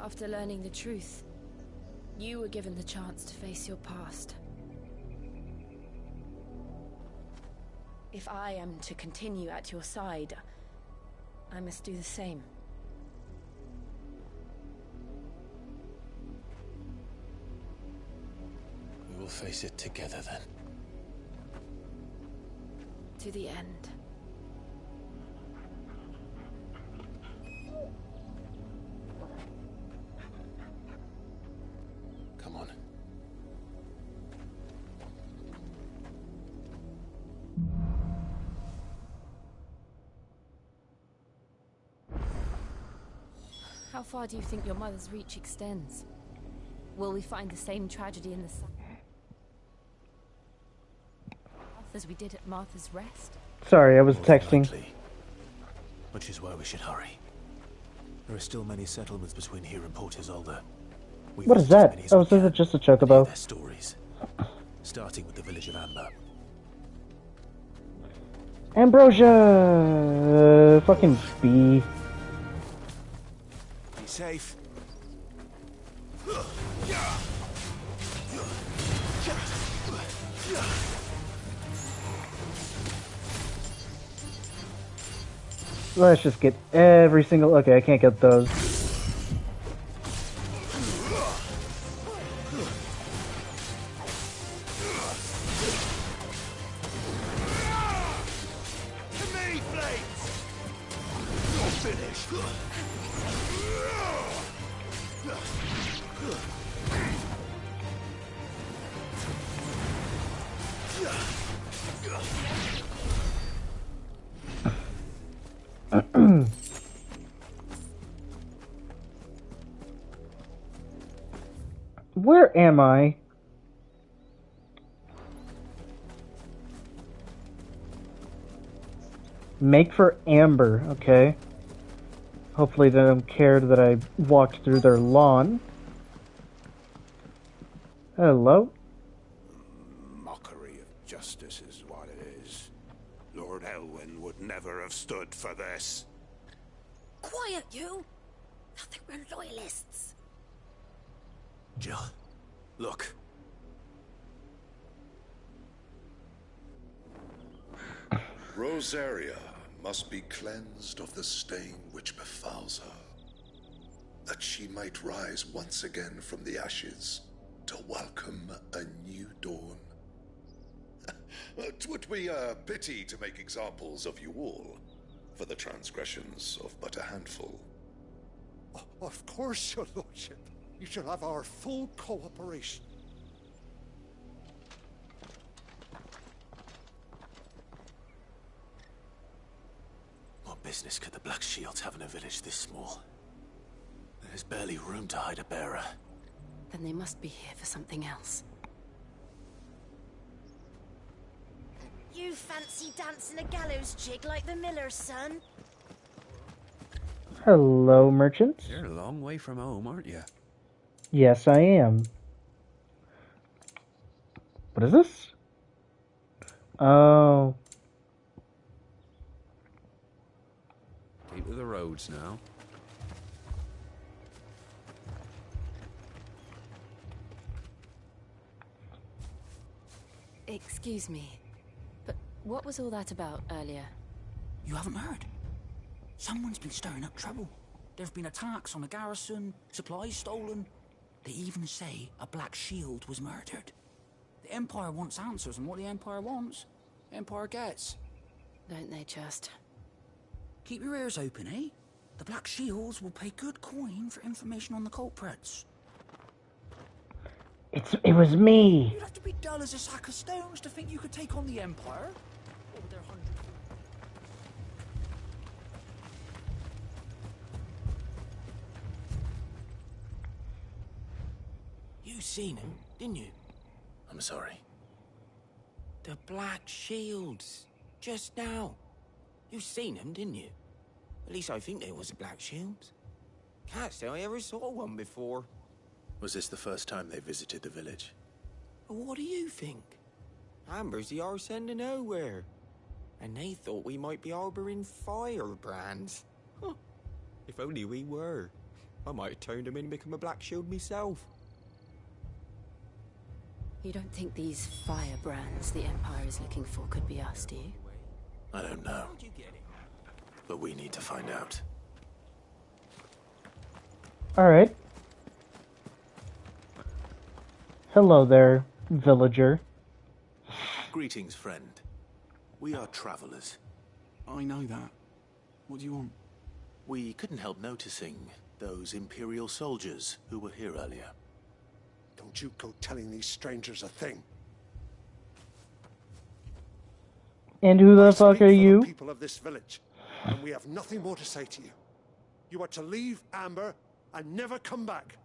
After learning the truth, you were given the chance to face your past. If I am to continue at your side, I must do the same. We will face it together then. To the end. Come on. How far do you think your mother's reach extends? Will we find the same tragedy in the south as we did at Martha's Rest? Sorry, I was texting. Which is why we should hurry. There are still many settlements between here and Port Isolde. What is that? Oh, is it just a chocobo? Their stories, starting with the village of Amber. Ambrosia! Fucking bee. Be safe. Let's just get every single... Okay, I can't get those. Where am I? Make for Amber, okay. Hopefully they don't care that I walked through their lawn. Hello? Mockery of justice is what it is. Lord Elwyn would never have stood for this. Quiet, you! Nothing, we're loyalists. Jill, look. Rosaria must be cleansed of the stain which befouls her, that she might rise once again from the ashes to welcome a new dawn. 'Twould be a pity to make examples of you all, for the transgressions of but a handful. Of course, your lordship. You shall have our full cooperation. What business could the Black Shields have in a village this small? There's barely room to hide a bearer. Then they must be here for something else. You fancy dancing a gallows jig like the miller's son? Hello, merchants. You're a long way from home, aren't you? Yes, I am. What is this? Oh. to the roads now. Excuse me, but what was all that about earlier? You haven't heard? Someone's been stirring up trouble. There have been attacks on the garrison, supplies stolen. They even say a Black Shield was murdered. The Empire wants answers, and what the Empire wants, the Empire gets. Don't they just? Keep your ears open, eh? The Black Shields will pay good coin for information on the culprits. It was me. You'd have to be dull as a sack of stones to think you could take on the Empire. What with their hundred... You seen him, didn't you? I'm sorry. The Black Shields. Just now. You seen them, didn't you? At least I think there was a Black Shields. Can't say I ever saw one before. Was this the first time they visited the village? What do you think? Amber's the arse end of nowhere. And they thought we might be harboring firebrands. Huh. If only we were. I might have turned them in and become a Black Shield myself. You don't think these firebrands the Empire is looking for could be us, do you? I don't know. But we need to find out. Alright. Hello there, villager. Greetings, friend. We are travelers. I know that. What do you want? We couldn't help noticing those Imperial soldiers who were here earlier. Don't you go telling these strangers a thing. And who the fuck are you? The people of this village, and we have nothing more to say to you. You are to leave Amber and never come back.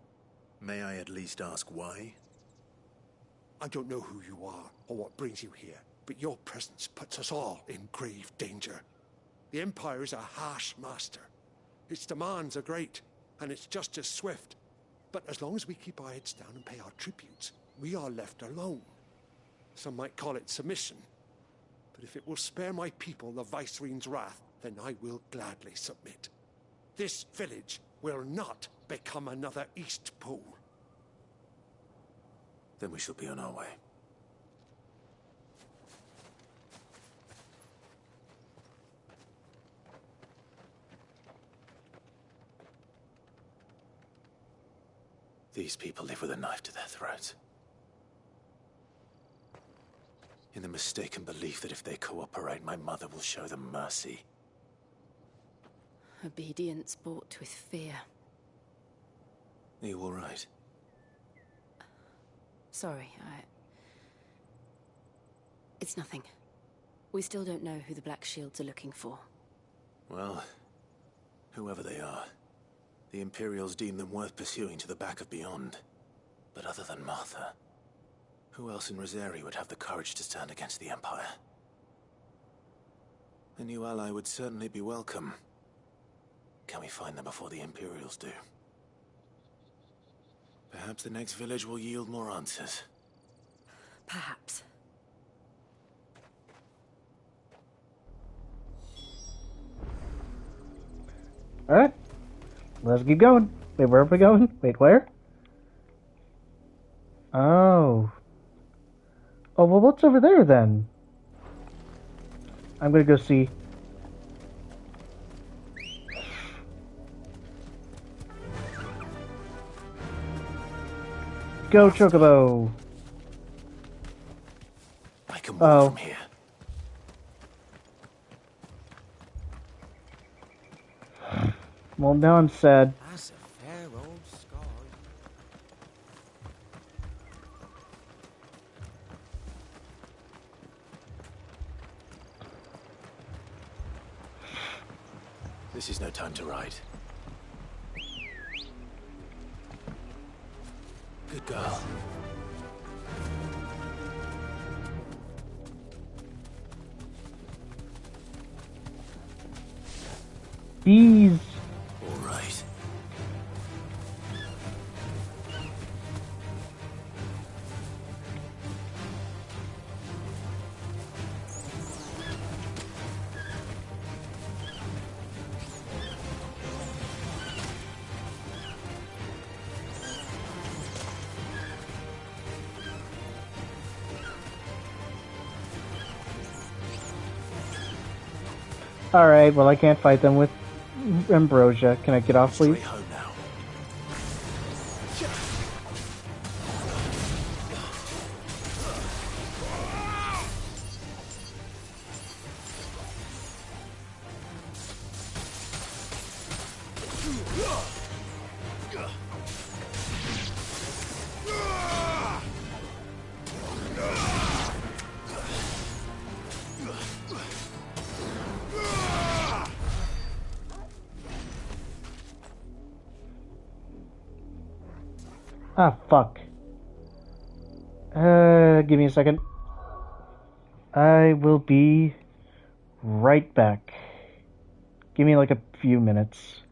May I at least ask why? I don't know who you are or what brings you here, but your presence puts us all in grave danger. The Empire is a harsh master. Its demands are great, and its justice swift. But as long as we keep our heads down and pay our tributes, we are left alone. Some might call it submission. But if it will spare my people the Viceroy's wrath, then I will gladly submit. This village will not become another Eastpool. Then we shall be on our way. These people live with a knife to their throats. In the mistaken belief that if they cooperate, my mother will show them mercy. Obedience bought with fear. Are you all right? Sorry, It's nothing. We still don't know who the Black Shields are looking for. Well, whoever they are, the Imperials deem them worth pursuing to the back of beyond. But other than Martha, who else in Rosari would have the courage to stand against the Empire? A new ally would certainly be welcome. Can we find them before the Imperials do? Perhaps the next village will yield more answers. Perhaps. Alright. Let's keep going. Wait, where are we going? Wait, where? Oh. Oh, well, what's over there, then? I'm gonna go see. Go, Chocobo! I can walk from here. Well, now I'm sad. That's a fair old scar. This is no time to ride. Good girl. Bees. All right. Alright, well I can't fight them with Ambrosia. Can I get off, please? Ah, fuck. Give me a second. I will be right back. Give me like a few minutes.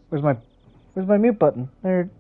Where's my mute button? There,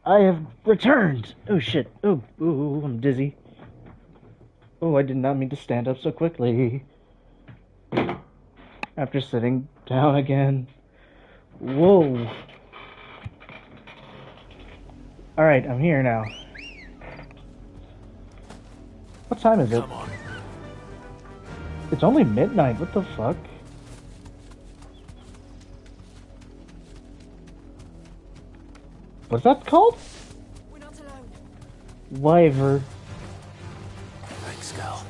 I have returned! Oh shit. Oh, ooh, I'm dizzy. Oh, I did not mean to stand up so quickly. After sitting down again. Whoa. Alright, I'm here now. What time is it? Come on. It's only midnight, what the fuck? What's that called? We're not alone. Wyver. Thanks, Cal.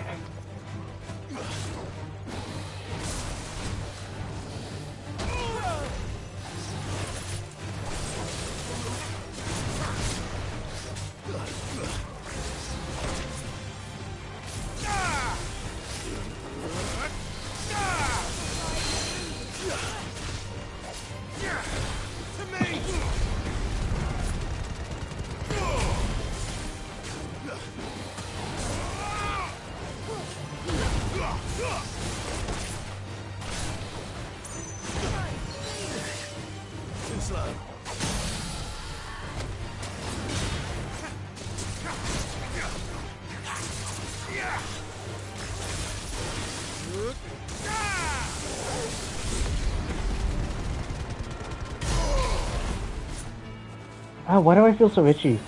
Too slow. Ah, why do I feel so itchy?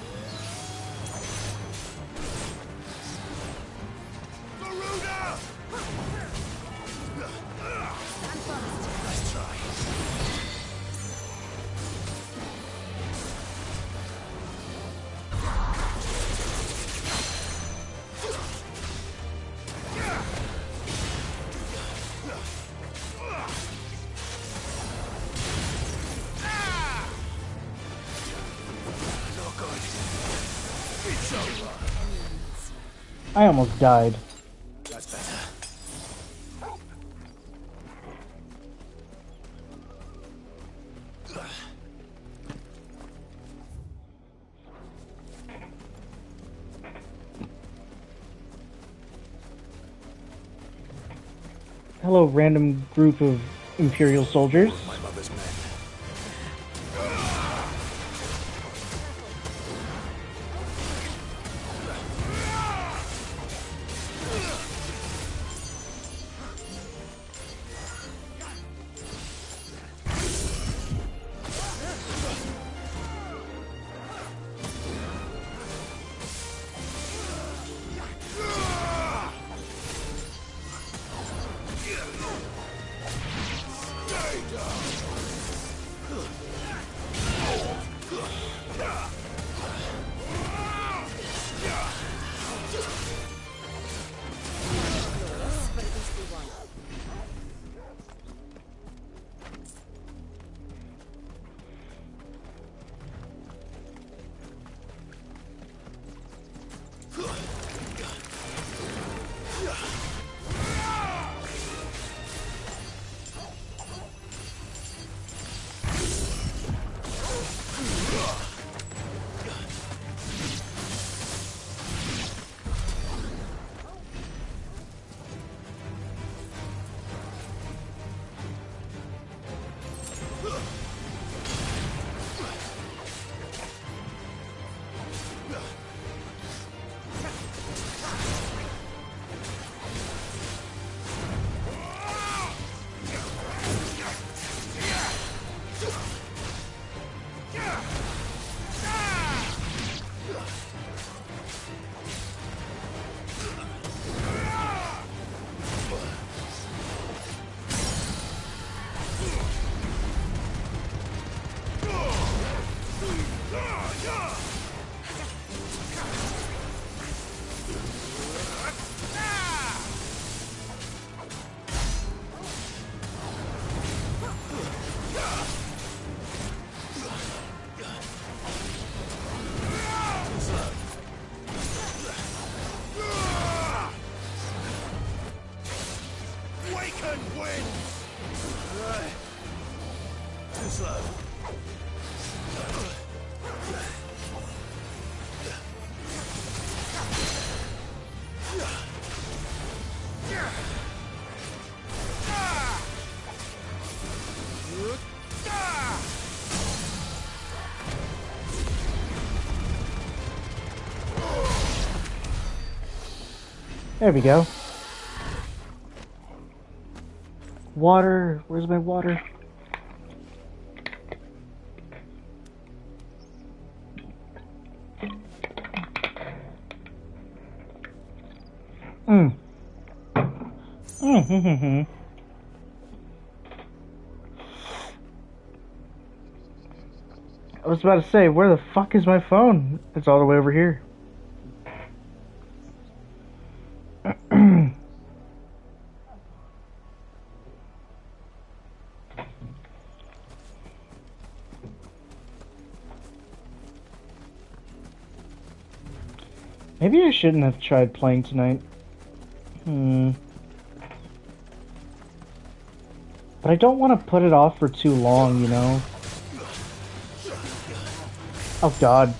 I almost died. That's better. Hello, random group of Imperial soldiers. My mother's men. There we go. Water. Where's my water? I was about to say, where the fuck is my phone? It's all the way over here. Maybe I shouldn't have tried playing tonight. But I don't want to put it off for too long, you know? Oh god.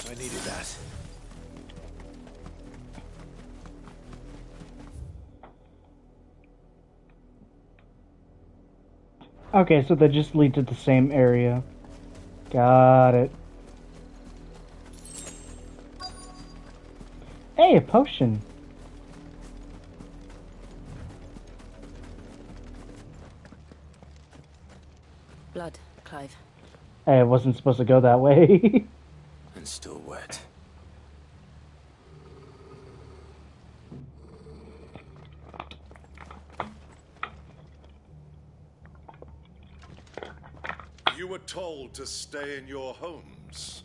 I needed that. Okay, so they just lead to the same area. Got it. Hey, a potion. Blood, Clive. Hey, it wasn't supposed to go that way. And still wet. You were told to stay in your homes.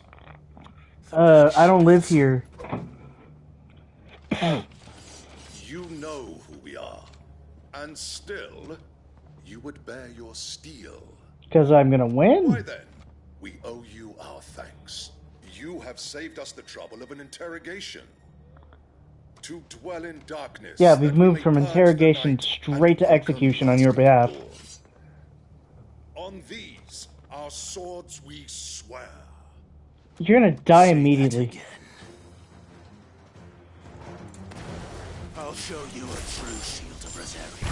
I don't live here. You know who we are. And still, you would bear your steel. Because I'm gonna win? Why then, we owe you our thanks. You have saved us the trouble of an interrogation. To dwell in darkness. Yeah, we've moved from interrogation straight to execution on your behalf. On these, our swords we swear. You're gonna die immediately. I'll show you a true shield of Rosaria.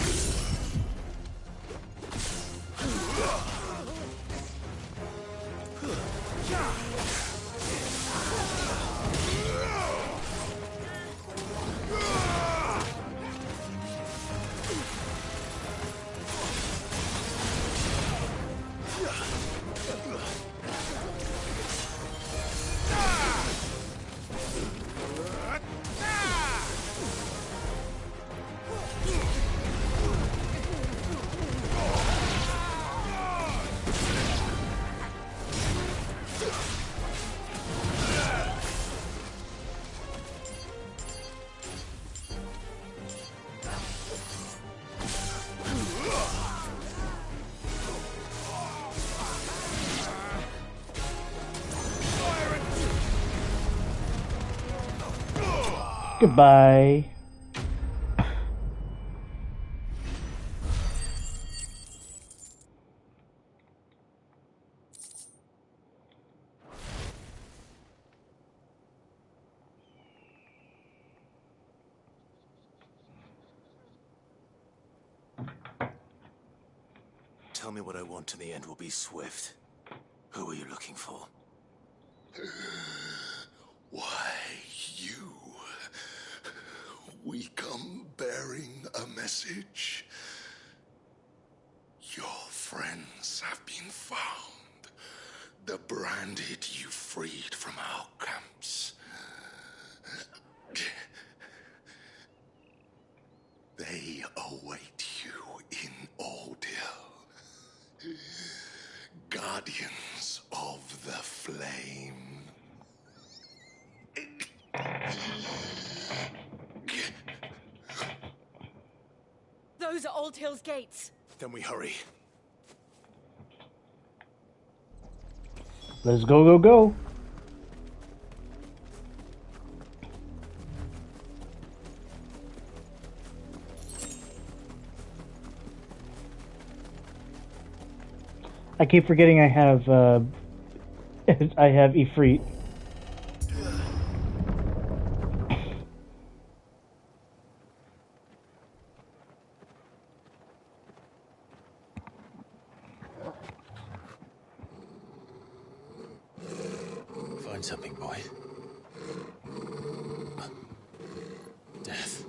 Goodbye. Tell me what I want and the end will be swift. Who are you looking for? Why, you. We come bearing a message. Your friends have been found. The branded you freed from our camps. They await you in Aldil. Guardians of the Flame. Those are Old Hill's gates. Then we hurry. Let's go, go, go. I keep forgetting I have I have Ifrit. Find something, boy. Death.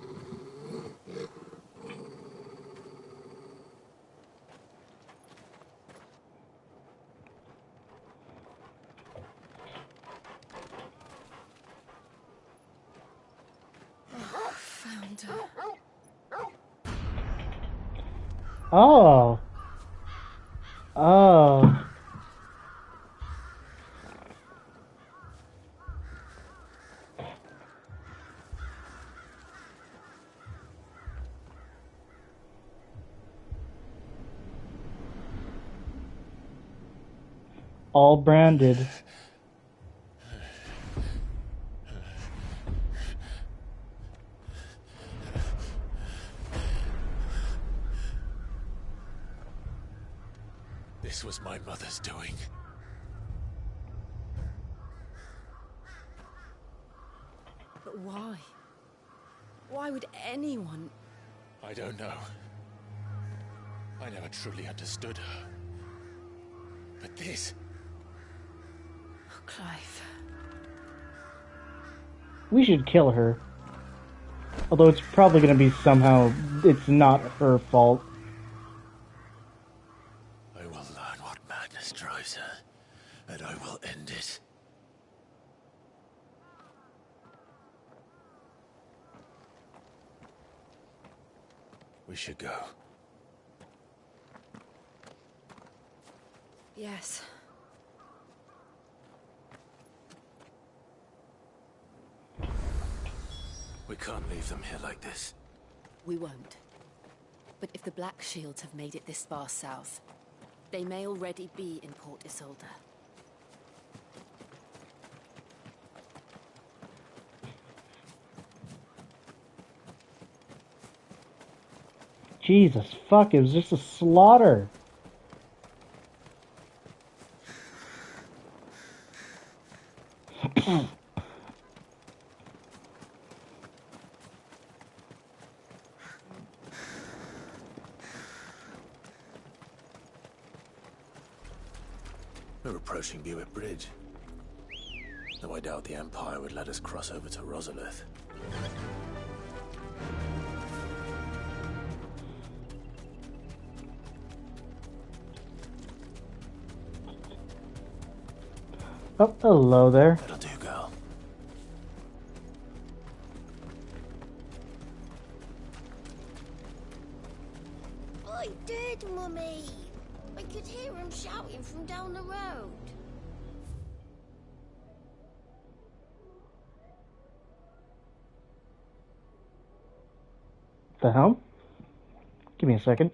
Found her. Oh. Oh. All branded. This was my mother's doing. But why? Why would anyone... I don't know. I never truly understood her. But this... Oh, Clive. We should kill her. Although it's probably going to be somehow... It's not her fault. I will learn what madness drives her, and I will end it. We should go. Yes. We can't leave them here like this. We won't. But if the Black Shields have made it this far south, they may already be in Port Isolde. Jesus fuck, it was just a slaughter. We're approaching Buick Bridge. Though I doubt the Empire would let us cross over to Rosalith. Oh, hello there. That'll do, girl. I did, Mummy. I could hear him shouting from down the road. The hell? Give me a second.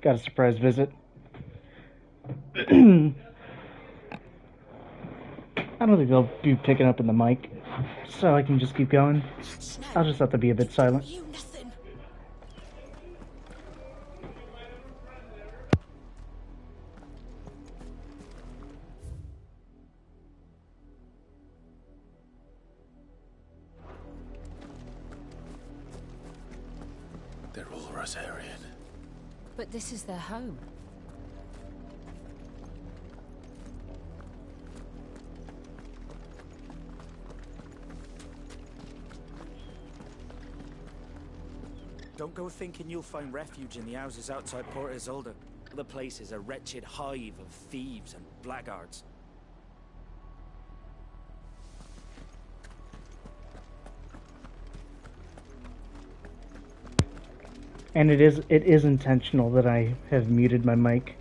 got a surprise visit. I don't think they'll be picking up in the mic, so I can just keep going. I'll just have to be a bit silent. They're all Rosarian. But this is their home. Don't go thinking you'll find refuge in the houses outside Port Isolde. The place is a wretched hive of thieves and blackguards. And it is intentional that I have muted my mic.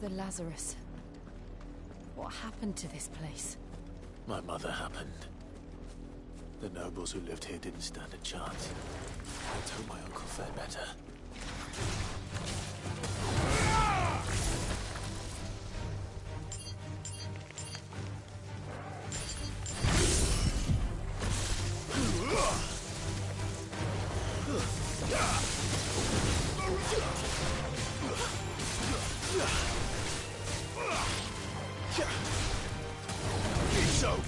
The Lazarus. What happened to this place? My mother happened. The nobles who lived here didn't stand a chance. Until my uncle fared better. It's over.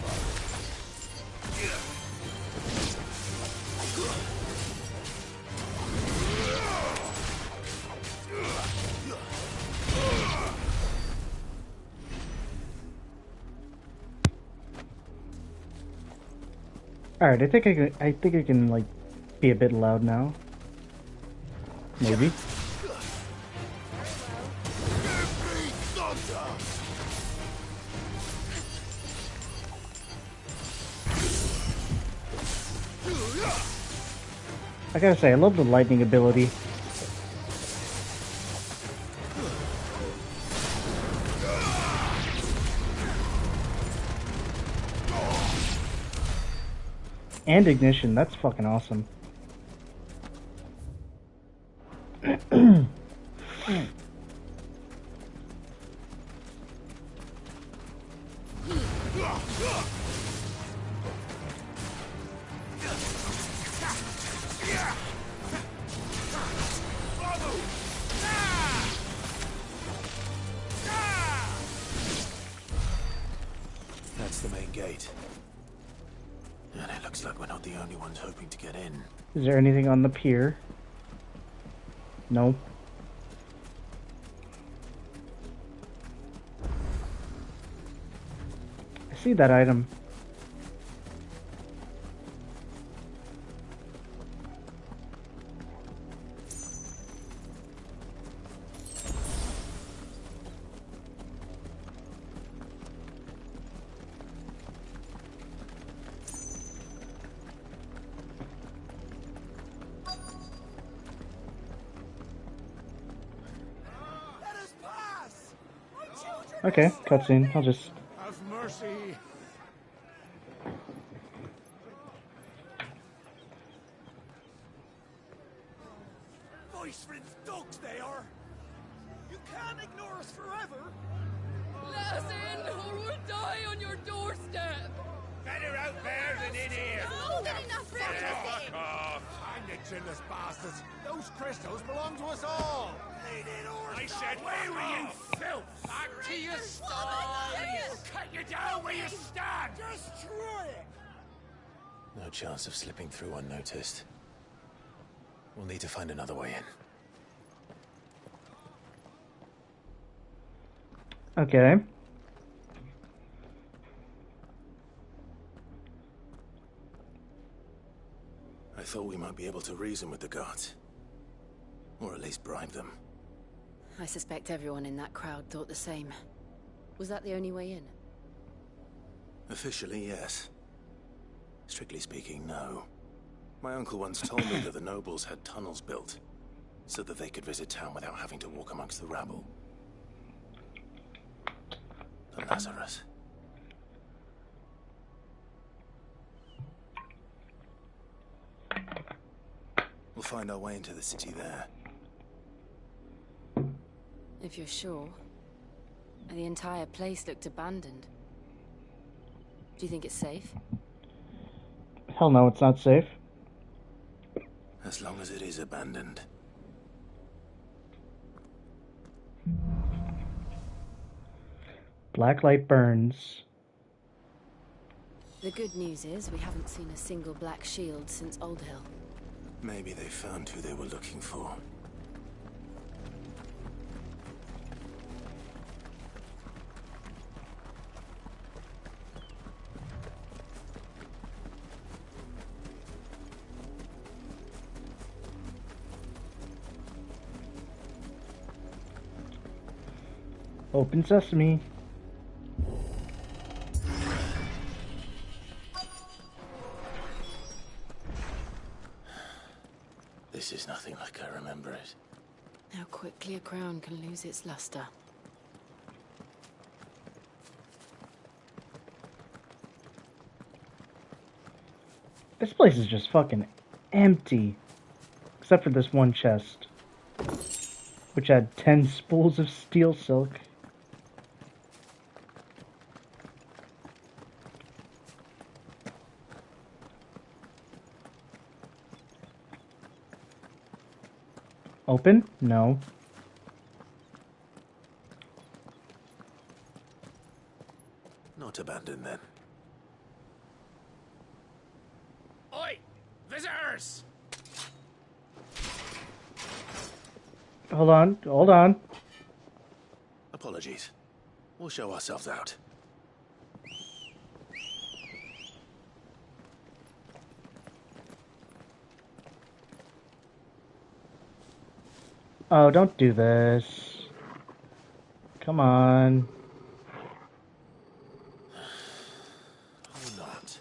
Alright, I think I can like be a bit loud now. Maybe. I gotta say, I love the lightning ability. And ignition, that's fucking awesome. That's the main gate. And it looks like we're not the only ones hoping to get in. Is there anything on the pier? No. I see that item. Okay, cutscene. I'll just... Have mercy. Viceland's dogs they are. You can't ignore us forever. Let us in or we'll die on your doorstep. Better out there than in here. More than enough room to Fuck sit. off. Hang the chinless bastards. Those crystals belong to us all. I said, where were you, filth? Back to your sties. Cut you down where you stand. Destroy it. No chance of slipping through unnoticed. We'll need to find another way in. Okay. I thought we might be able to reason with the guards. Or at least bribe them. I suspect everyone in that crowd thought the same. Was that the only way in? Officially, yes. Strictly speaking, no. My uncle once told me that the nobles had tunnels built, so that they could visit town without having to walk amongst the rabble. The Lazarus. We'll find our way into the city there. If you're sure. The entire place looked abandoned. Do you think it's safe? Hell no, it's not safe. As long as it is abandoned. Black light burns. The good news is we haven't seen a single black shield since Old Hill. Maybe they found who they were looking for. Open sesame. This is nothing like I remember it. How quickly a crown can lose its luster. This place is just fucking empty. Except for this one chest. Which had 10 spools of steel silk. Open? No. Not abandoned then. Oi! Visitors! Hold on, hold on. Apologies. We'll show ourselves out. Oh, don't do this. Come on. Or not.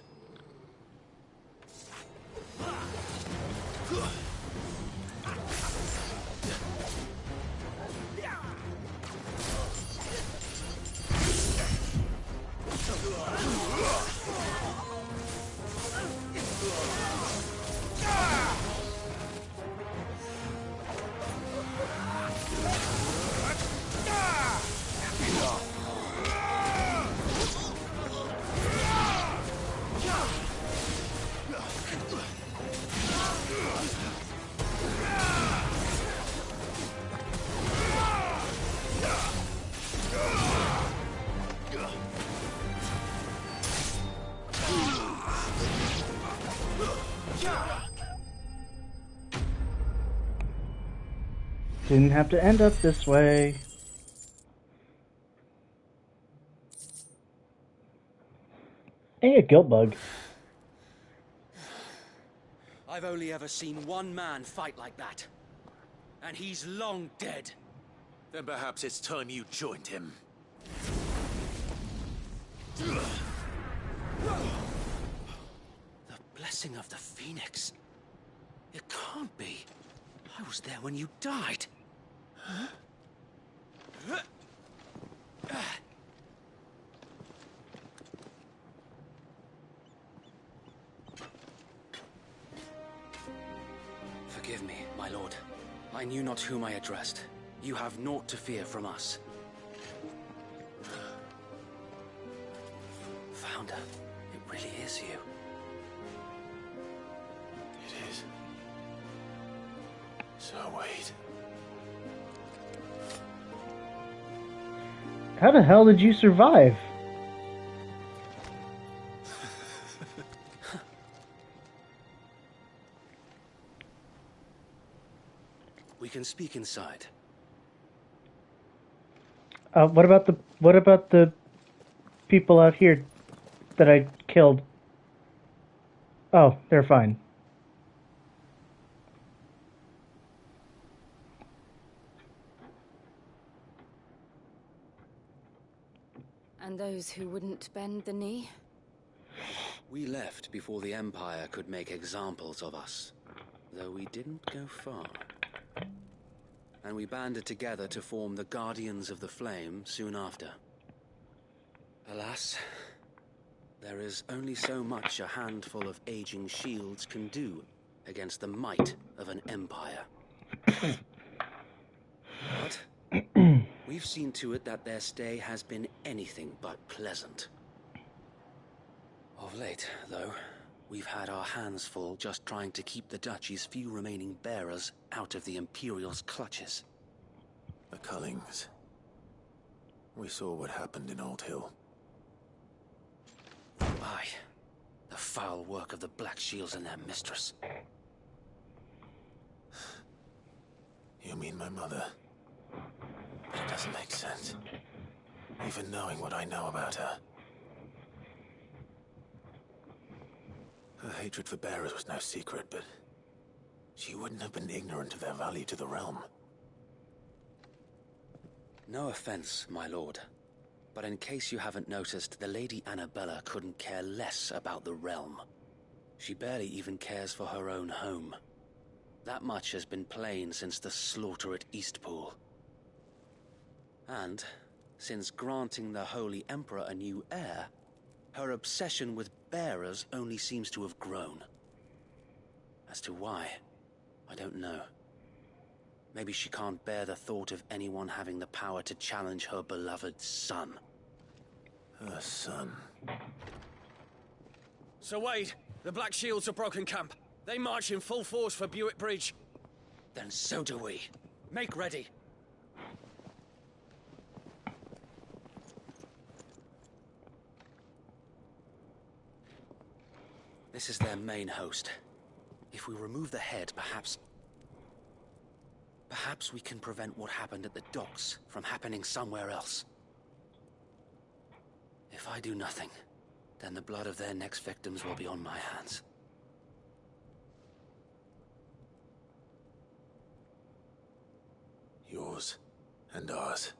Didn't have to end up this way. Hey, a guilt bug. I've only ever seen one man fight like that. And he's long dead. Then perhaps it's time you joined him. The blessing of the Phoenix. It can't be. I was there when you died. Huh? Forgive me, my lord. I knew not whom I addressed. You have naught to fear from us. Founder, it really is you. It is. So wait. How the hell did you survive? We can speak inside. What about the people out here that I killed? Oh, they're fine. And those who wouldn't bend the knee? We left before the Empire could make examples of us, though we didn't go far. And we banded together to form the Guardians of the Flame soon after. Alas, there is only so much a handful of aging shields can do against the might of an empire. But we've seen to it that their stay has been anything but pleasant. Of late, though, we've had our hands full just trying to keep the Duchy's few remaining bearers out of the Imperial's clutches. The Cullings. We saw what happened in Old Hill. Aye. The foul work of the Black Shields and their mistress. You mean my mother? But it doesn't make sense. Even knowing what I know about her. Her hatred for bearers was no secret, but she wouldn't have been ignorant of their value to the realm. No offense, my lord. But in case you haven't noticed, the Lady Annabella couldn't care less about the realm. She barely even cares for her own home. That much has been plain since the slaughter at Eastpool. And, since granting the Holy Emperor a new heir, her obsession with bearers only seems to have grown. As to why, I don't know. Maybe she can't bear the thought of anyone having the power to challenge her beloved son. Her son? Sir Wade, the Black Shields have broken camp. They march in full force for Buick Bridge. Then so do we. Make ready. This is their main host. If we remove the head, perhaps we can prevent what happened at the docks from happening somewhere else. If I do nothing, then the blood of their next victims will be on my hands. Yours and ours.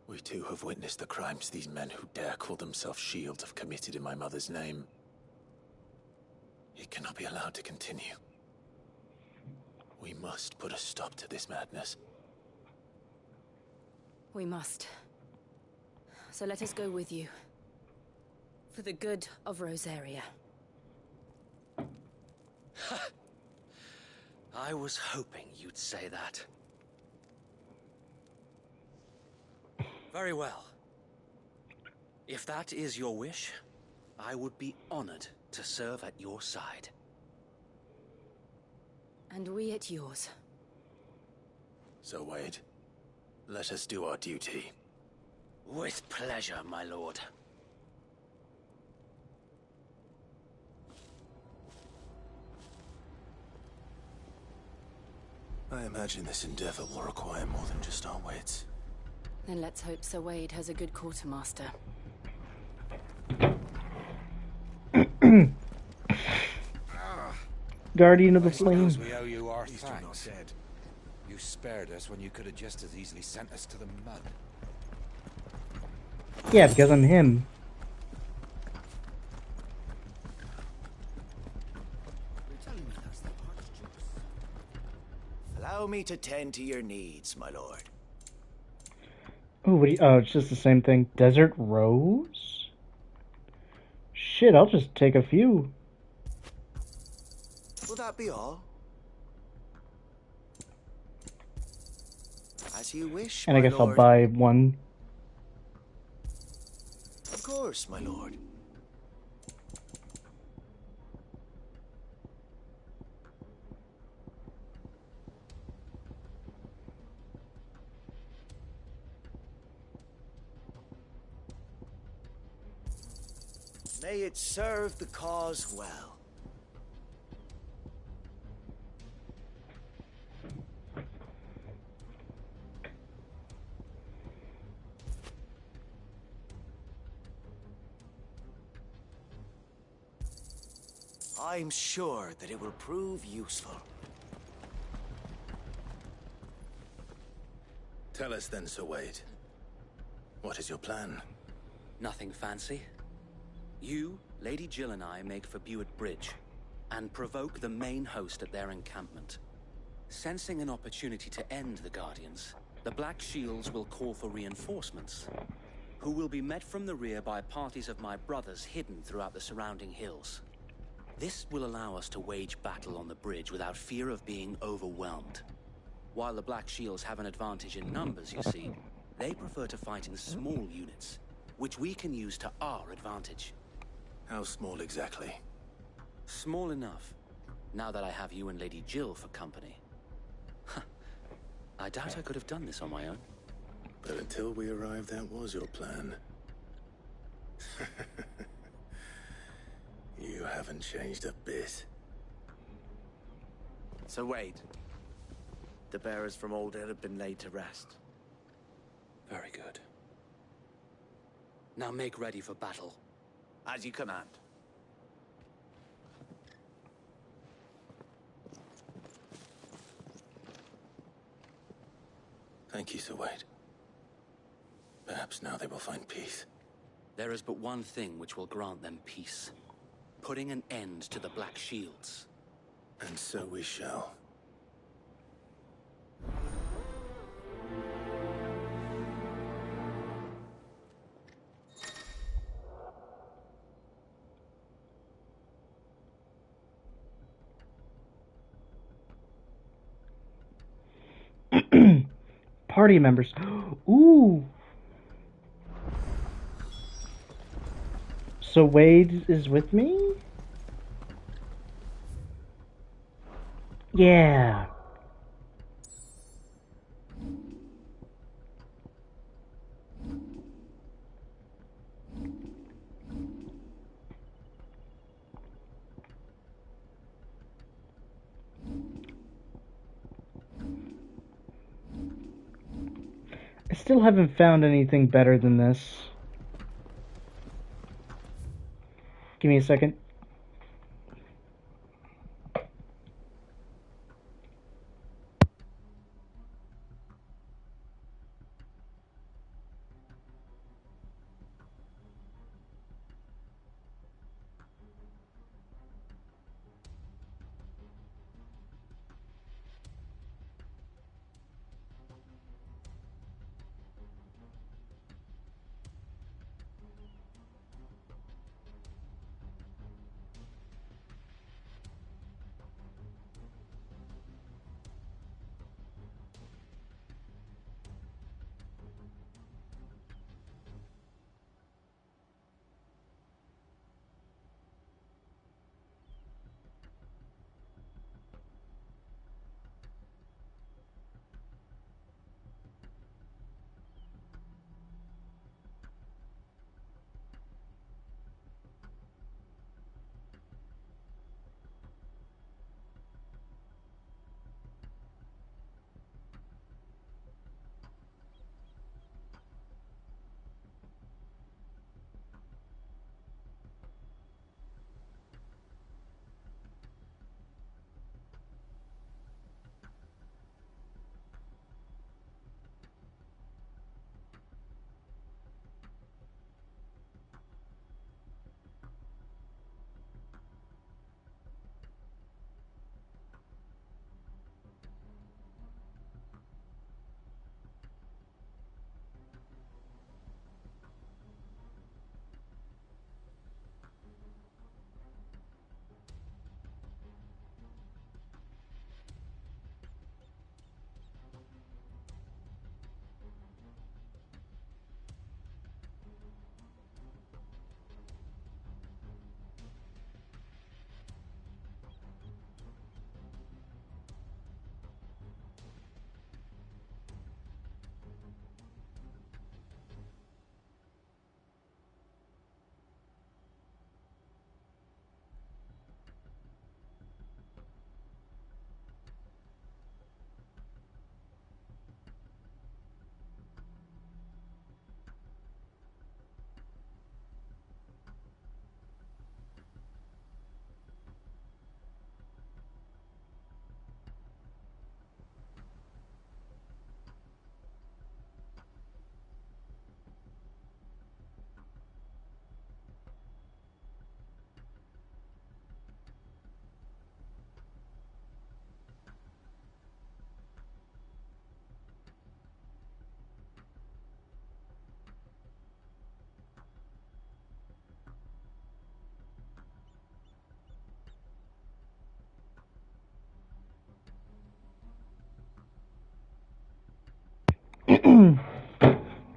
We too have witnessed the crimes these men who dare call themselves shields have committed in my mother's name. It cannot be allowed to continue. We must put a stop to this madness. We must. So let us go with you. For the good of Rosaria. I was hoping you'd say that. Very well. If that is your wish, I would be honored to serve at your side. And we at yours. So, Wade, let us do our duty. With pleasure, my lord. I imagine this endeavor will require more than just our wits. Then let's hope Sir Wade has a good quartermaster. Guardian of the I suppose Flame. we owe you our thanks. You spared us when you could have just as easily sent us to the mud. Yeah, because I'm him. Allow me to tend to your needs, my lord. Oh, oh, it's just the same thing. Desert Rose? Shit, I'll just take a few. Will that be all? As you wish, And I my guess lord. I'll buy one. Of course, my lord. May it serve the cause well. I'm sure that it will prove useful. Tell us then, Sir Wade. What is your plan? Nothing fancy. You, Lady Jill and I make for Buett Bridge and provoke the main host at their encampment. Sensing an opportunity to end the Guardians, the Black Shields will call for reinforcements, who will be met from the rear by parties of my brothers hidden throughout the surrounding hills. This will allow us to wage battle on the bridge without fear of being overwhelmed. While the Black Shields have an advantage in numbers, you see, they prefer to fight in small units, which we can use to our advantage. How small exactly? Small enough, now that I have you and Lady Jill for company. I doubt I could have done this on my own. But until we arrived, that was your plan. You haven't changed a bit. Sir Wade, the bearers from Old Hill have been laid to rest. Very good. Now make ready for battle. As you command. Thank you, Sir Wade. Perhaps now they will find peace. There is but one thing which will grant them peace. Putting an end to the Black Shields. And so we shall. Party members. Ooh. So Wade is with me? Yeah. I still haven't found anything better than this. Give me a second.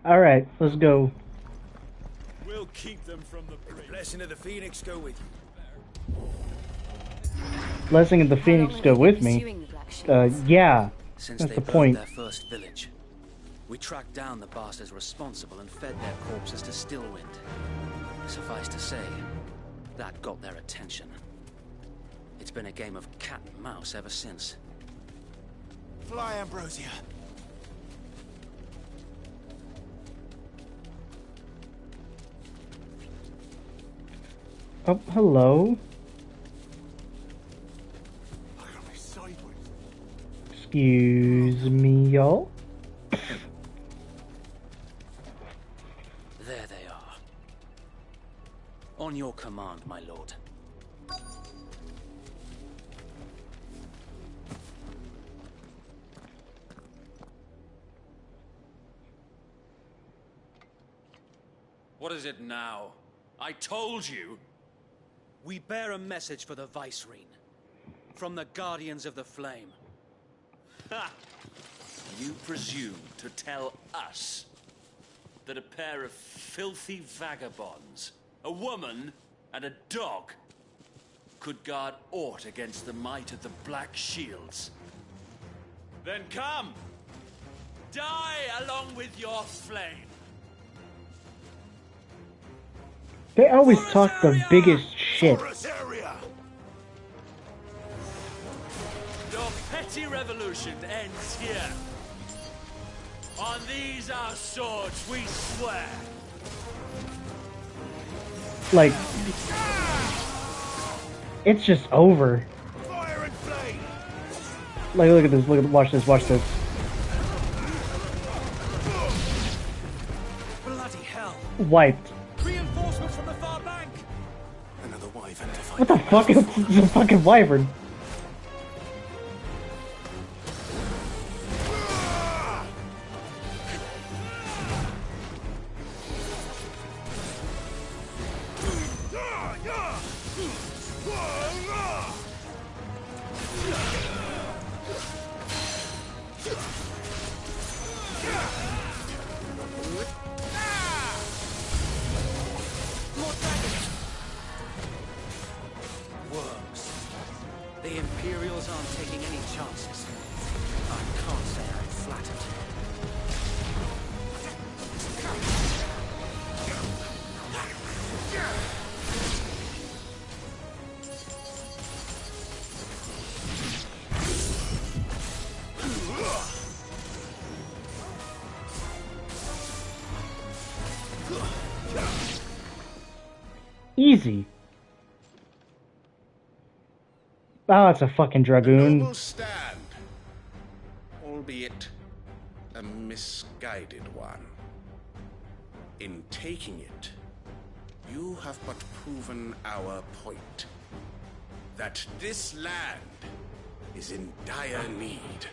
Alright, let's go. We'll keep them from the bridge. Blessing of the Phoenix go with you. Blessing of the Phoenix go with me. Yeah, Since that's they the burned point. their first village, we tracked down the bastards responsible and fed their corpses to Stillwind. Suffice to say, that got their attention. It's been a game of cat and mouse ever since. Fly, Ambrosia. Oh, hello. Excuse me, y'all. There they are. On your command, my lord. What is it now? I told you! We bear a message for the Vicereine. From the Guardians of the Flame. Ha! You presume to tell us that a pair of filthy vagabonds, a woman and a dog, could guard aught against the might of the Black Shields? Then come! Die along with your flame! They always talk the biggest shit. Your petty revolution ends here. On these our swords we swear. Like, it's just over. Like, look at this. Watch this. Watch this. Bloody hell! Wiped. Reinforcements from the far bank. Another wyvern to fight. What the fuck is the fucking wyvern? Worms. The Imperials aren't taking any chances. I can't say I'm flattered. Easy. Oh, it's a fucking dragoon. Noble stand, albeit a misguided one. In taking it, you have but proven our point. That this land is in dire need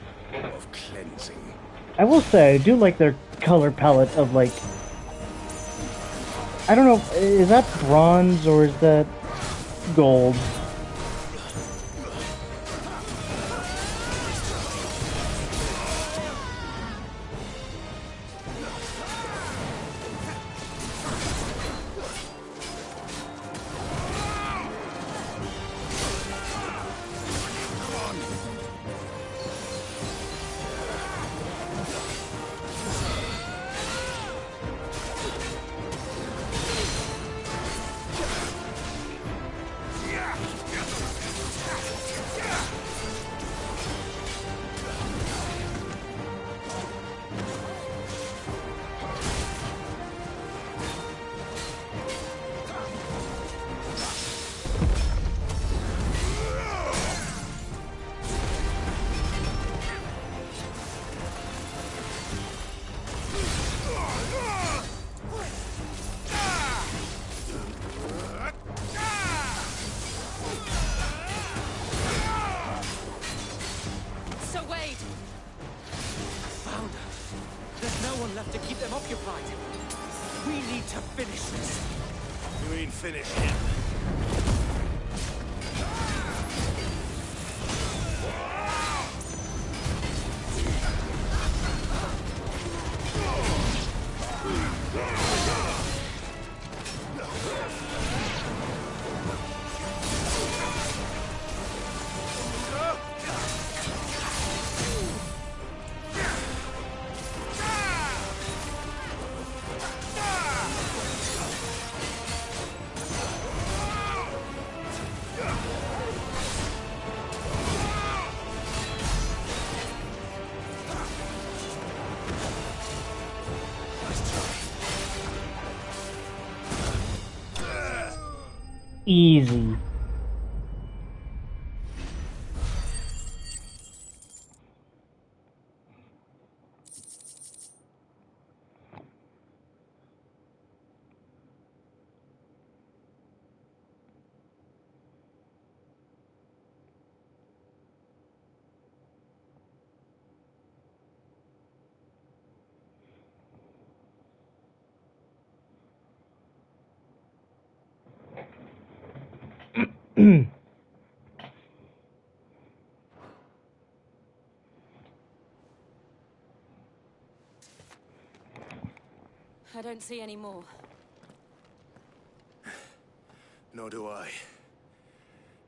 of cleansing. I will say, I do like their color palette of, like... I don't know, is that bronze or is that gold? Sir Wade! Found her. There's no one left to keep them occupied. We need to finish this. You mean finish him? Easy. I don't see any more. Nor do I.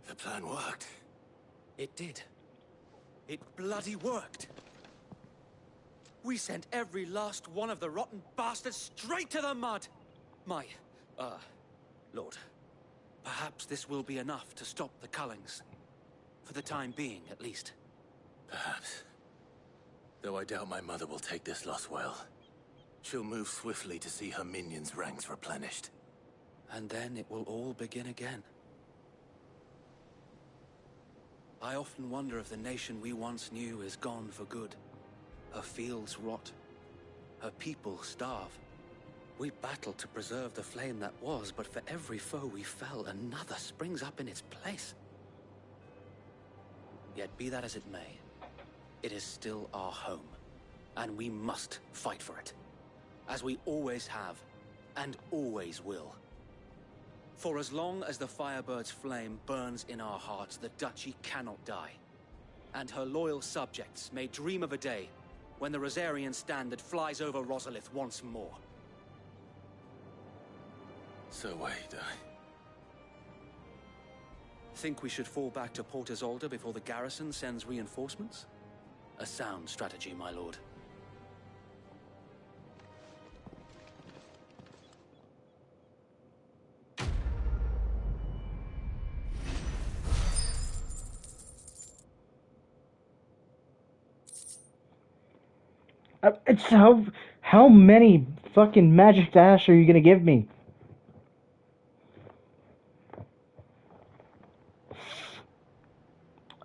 The plan worked. It did. It bloody worked. We sent every last one of the rotten bastards straight to the mud. Lord, perhaps this will be enough to stop the Cullings. For the time being, at least. Perhaps. Though I doubt my mother will take this loss well. She'll move swiftly to see her minions' ranks replenished. And then it will all begin again. I often wonder if the nation we once knew is gone for good. Her fields rot. Her people starve. We battled to preserve the flame that was, but for every foe we fell, another springs up in its place. Yet be that as it may, it is still our home, and we must fight for it. As we always have, and always will. For as long as the Firebird's flame burns in our hearts, the Duchy cannot die. And her loyal subjects may dream of a day when the Rosarian standard flies over Rosalith once more. So wait, Think we should fall back to Port Isolde before the garrison sends reinforcements? A sound strategy, my lord. It's how many fucking magic dash are you gonna give me?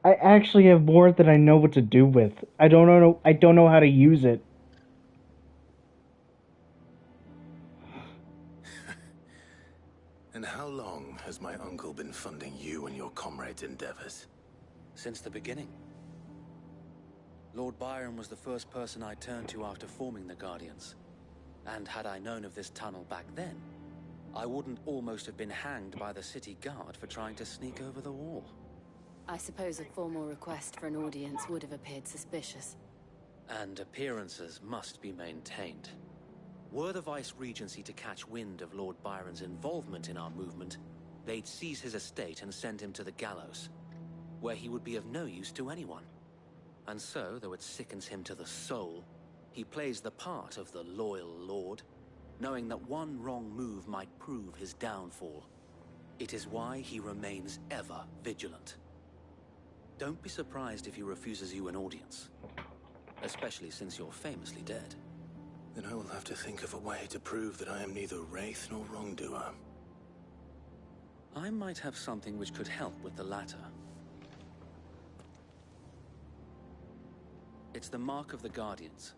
I actually have more that I know what to do with. I don't know how to use it. And how long has my uncle been funding you and your comrades' endeavors? Since the beginning. Lord Byron was the first person I turned to after forming the Guardians. And had I known of this tunnel back then, I wouldn't almost have been hanged by the city guard for trying to sneak over the wall. I suppose a formal request for an audience would have appeared suspicious. And appearances must be maintained. Were the Vice-Regency to catch wind of Lord Byron's involvement in our movement, they'd seize his estate and send him to the gallows, where he would be of no use to anyone. And so, though it sickens him to the soul, he plays the part of the loyal lord, knowing that one wrong move might prove his downfall. It is why he remains ever vigilant. Don't be surprised if he refuses you an audience, especially since you're famously dead. Then I will have to think of a way to prove that I am neither wraith nor wrongdoer. I might have something which could help with the latter. It's the mark of the Guardians.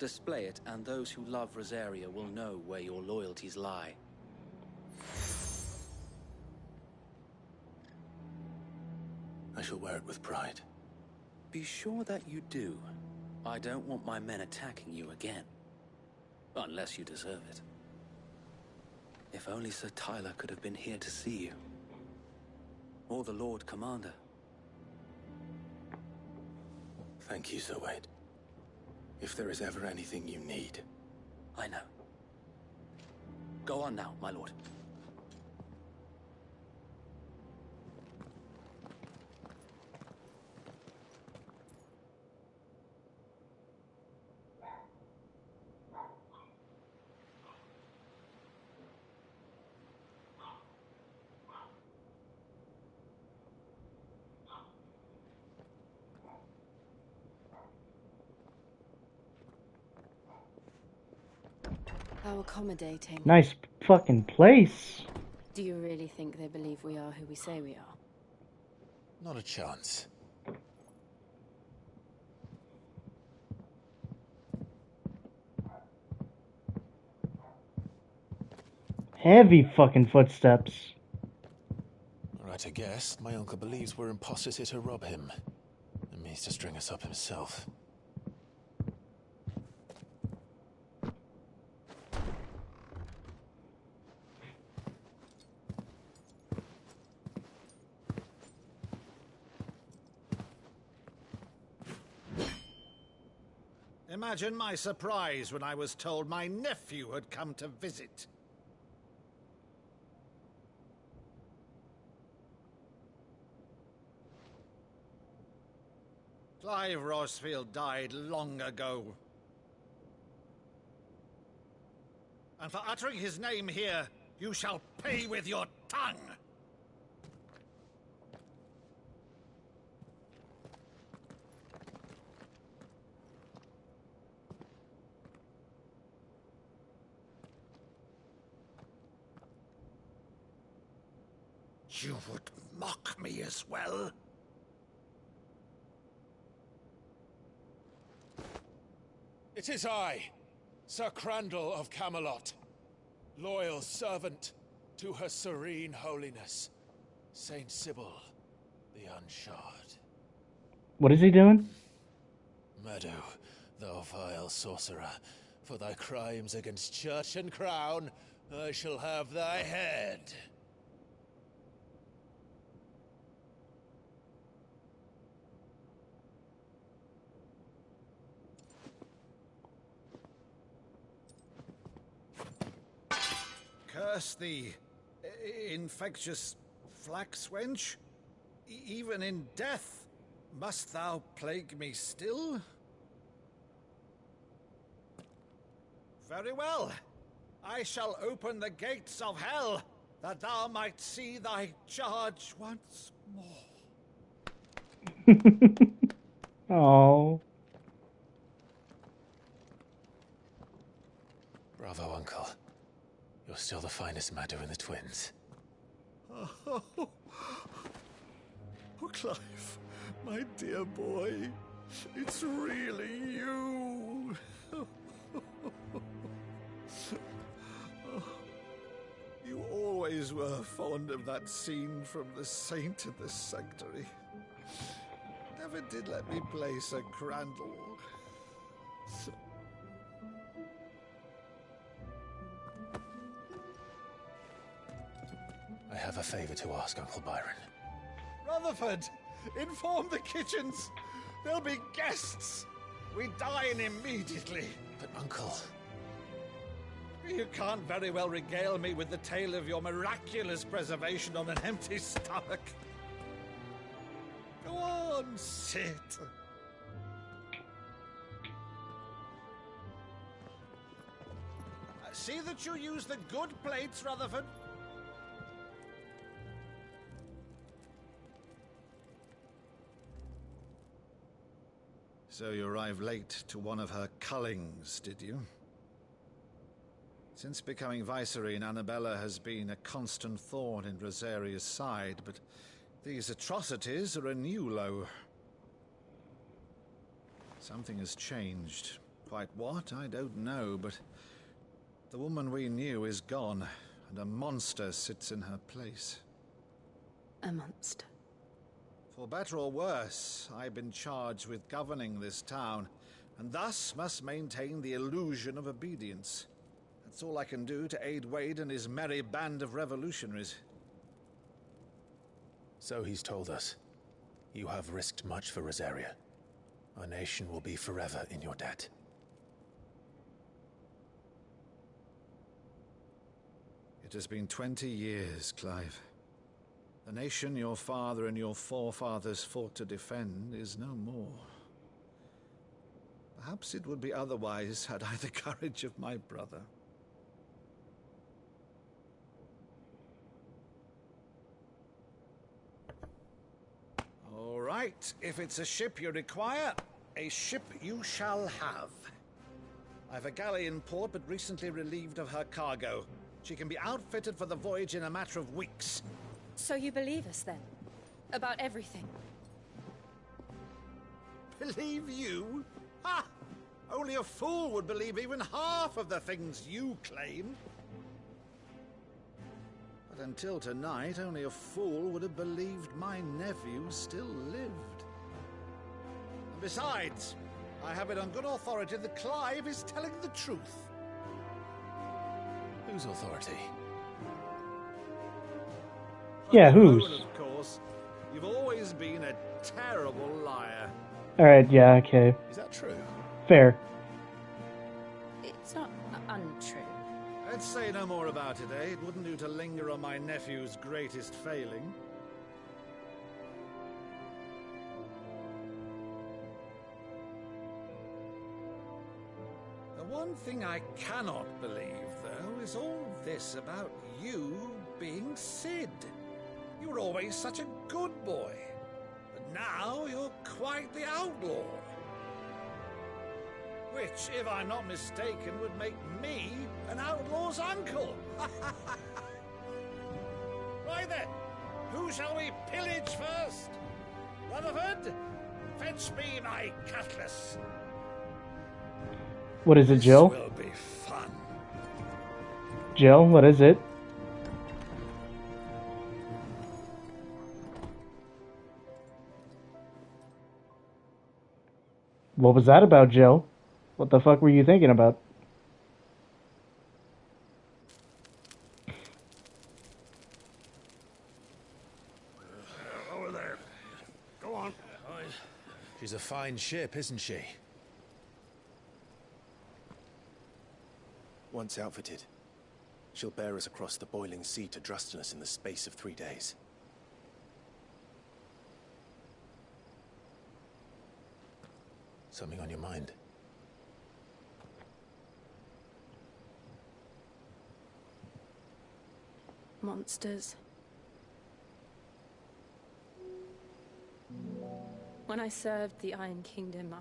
Display it, and those who love Rosaria will know where your loyalties lie. I shall wear it with pride. Be sure that you do. I don't want my men attacking you again. Unless you deserve it. If only Sir Tyler could have been here to see you. Or the Lord Commander. Thank you, Sir Wade. If there is ever anything you need. I know. Go on now, my lord. How accommodating. Nice fucking place. Do you really think they believe we are who we say we are? Not a chance. Heavy fucking footsteps. Right to guess, my uncle believes we're imposters here to rob him. And means to string us up himself. Imagine my surprise when I was told my nephew had come to visit. Clive Rosfield died long ago. And for uttering his name here, you shall pay with your tongue! You would mock me as well? It is I, Sir Crandall of Camelot, loyal servant to Her Serene Holiness, Saint Sybil the Unshod. What is he doing? Meadow, thou vile sorcerer, for thy crimes against church and crown, I shall have thy head. Curse thee, infectious flax wench. Even in death, must thou plague me still? Very well. I shall open the gates of hell, that thou might see thy charge once more. Oh. Bravo, Uncle. You're still the finest Meadow in the twins. Oh, Clive, my dear boy, it's really you. You always were fond of that scene from The Saint of the Sanctuary. Never did let me play Sir Crandall. I have a favor to ask, Uncle Byron. Rutherford, inform the kitchens. There'll be guests. We dine immediately. But, Uncle... You can't very well regale me with the tale of your miraculous preservation on an empty stomach. Go on, sit. See that you use the good plates, Rutherford. So you arrived late to one of her cullings, did you? Since becoming Vicereine, Annabella has been a constant thorn in Rosaria's side, but these atrocities are a new low. Something has changed. Quite what, I don't know, but the woman we knew is gone, and a monster sits in her place. A monster? For better or worse, I've been charged with governing this town, and thus must maintain the illusion of obedience. That's all I can do to aid Wade and his merry band of revolutionaries. So he's told us. You have risked much for Rosaria. Our nation will be forever in your debt. It has been 20 years, Clive. The nation your father and your forefathers fought to defend is no more. Perhaps it would be otherwise had I the courage of my brother. All right, if it's a ship you require, a ship you shall have. I've a galley in port, but recently relieved of her cargo. She can be outfitted for the voyage in a matter of weeks. So you believe us then? About everything? Believe you? Ha! Only a fool would believe even half of the things you claim. But until tonight, only a fool would have believed my nephew still lived. And besides, I have it on good authority that Clive is telling the truth. Whose authority? Yeah, whose? Of course. You've always been a terrible liar. Alright, yeah, okay. Is that true? Fair. It's not untrue. Let's say no more about it, eh? It wouldn't do to linger on my nephew's greatest failing. The one thing I cannot believe, though, is all this about you being Sid. You were always such a good boy, but now you're quite the outlaw. Which, if I'm not mistaken, would make me an outlaw's uncle. Right then, who shall we pillage first? Rutherford, fetch me my cutlass. What is it, Jill? This will be fun. Jill, what is it? What was that about, Jill? What the fuck were you thinking about? Over there. Go on. She's a fine ship, isn't she? Once outfitted, she'll bear us across the boiling sea to Drustinus in the space of 3 days. Something on your mind? Monsters. When I served the Iron Kingdom,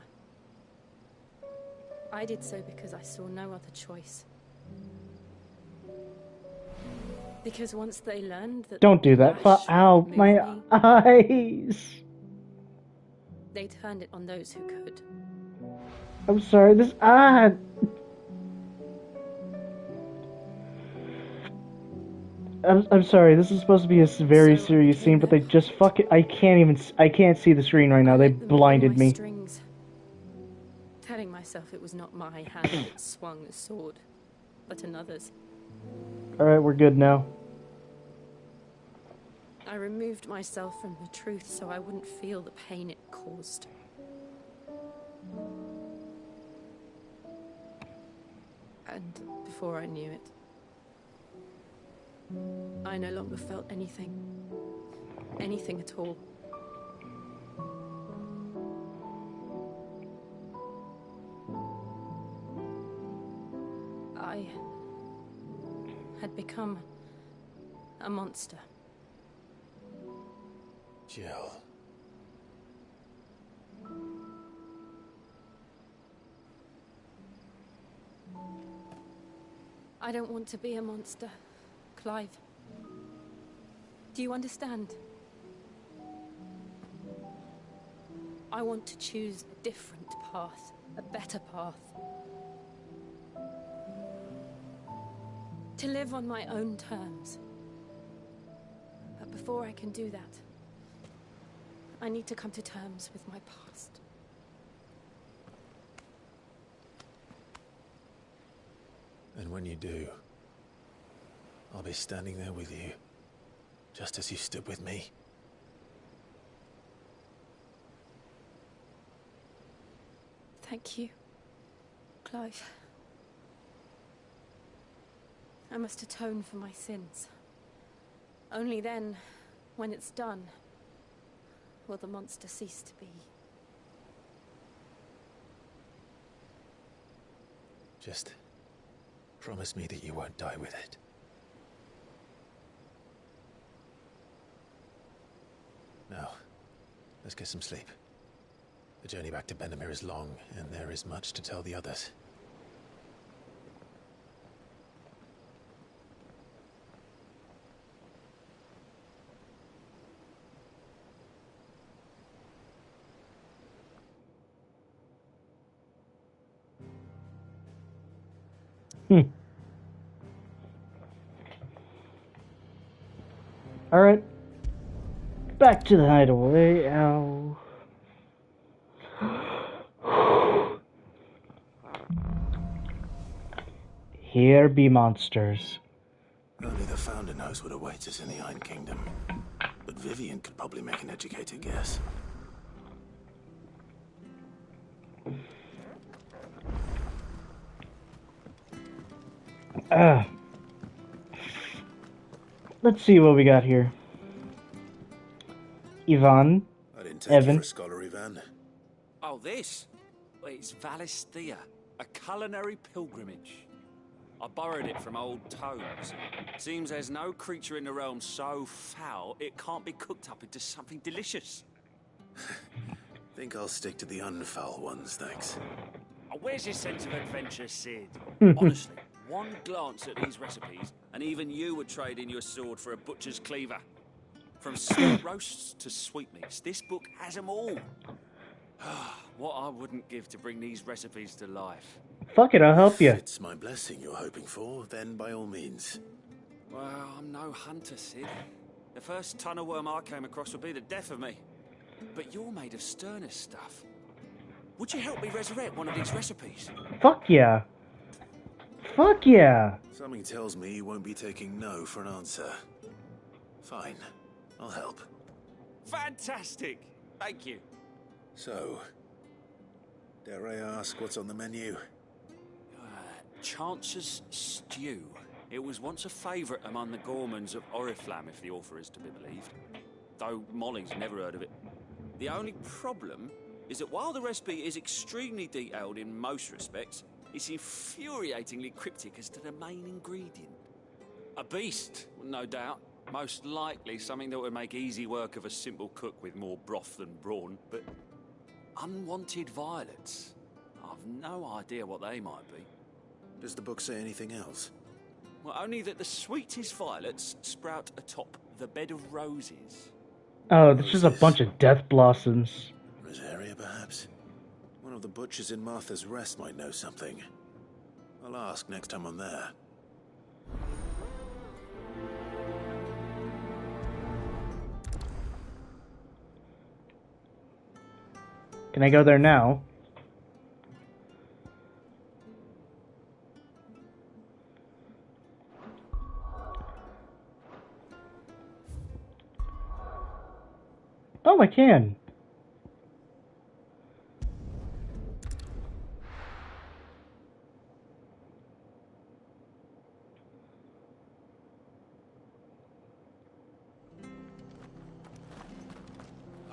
I did so because I saw no other choice. Because once they learned that... Don't do that. Ow, my eyes! They turned it on those who could. I'm sorry, this... I'm sorry, this is supposed to be a very serious scene, but they just fucking... I can't see the screen right now, they blinded me. Strings, telling myself it was not my hand that swung the sword, but another's. Alright, we're good now. I removed myself from the truth so I wouldn't feel the pain it caused. And before I knew it, I no longer felt anything. Anything at all. I had become a monster. Jill. I don't want to be a monster, Clive. Do you understand? I want to choose a different path, a better path. To live on my own terms. But before I can do that, I need to come to terms with my past. And when you do, I'll be standing there with you, just as you stood with me. Thank you, Clive. I must atone for my sins. Only then, when it's done, will the monster cease to be. Just promise me that you won't die with it. Now, let's get some sleep. The journey back to Benamir is long, and there is much to tell the others. Alright. Back to the hideaway. Ow. Here be monsters. Only the Founder knows what awaits us in the Iron Kingdom. But Vivian could probably make an educated guess. Let's see what we got here. Ivan. I didn't take Evan. you for a scholar, Ivan. Oh, this? Well, it's Valisthea, a culinary pilgrimage. I borrowed it from old tomes. Seems there's no creature in the realm so foul it can't be cooked up into something delicious. Think I'll stick to the unfoul ones, thanks. Oh, where's your sense of adventure, Sid? Honestly, one glance at these recipes, and even you would trade in your sword for a butcher's cleaver. From sweet roasts to sweetmeats, this book has them all. What I wouldn't give to bring these recipes to life. Fuck it, I'll help you. If it's my blessing you're hoping for, then by all means. Well, I'm no hunter, Sid. The first ton of worm I came across would be the death of me. But you're made of sterner stuff. Would you help me resurrect one of these recipes? Fuck yeah. Fuck yeah. Something tells me you won't be taking no for an answer. Fine, I'll help. Fantastic! Thank you. So, dare I ask what's on the menu? Chance's Stew. It was once a favourite among the gourmands of Oriflamme, if the author is to be believed. Though Molling's never heard of it. The only problem is that while the recipe is extremely detailed in most respects, it's infuriatingly cryptic as to the main ingredient. A beast, no doubt. Most likely something that would make easy work of a simple cook with more broth than brawn, but unwanted violets. I've no idea what they might be. Does the book say anything else? Well, only that the sweetest violets sprout atop the bed of roses. Oh, this is a bunch of death blossoms. Rosaria, perhaps? One of the butchers in Martha's Rest might know something. I'll ask next time I'm there. Can I go there now? Oh, I can.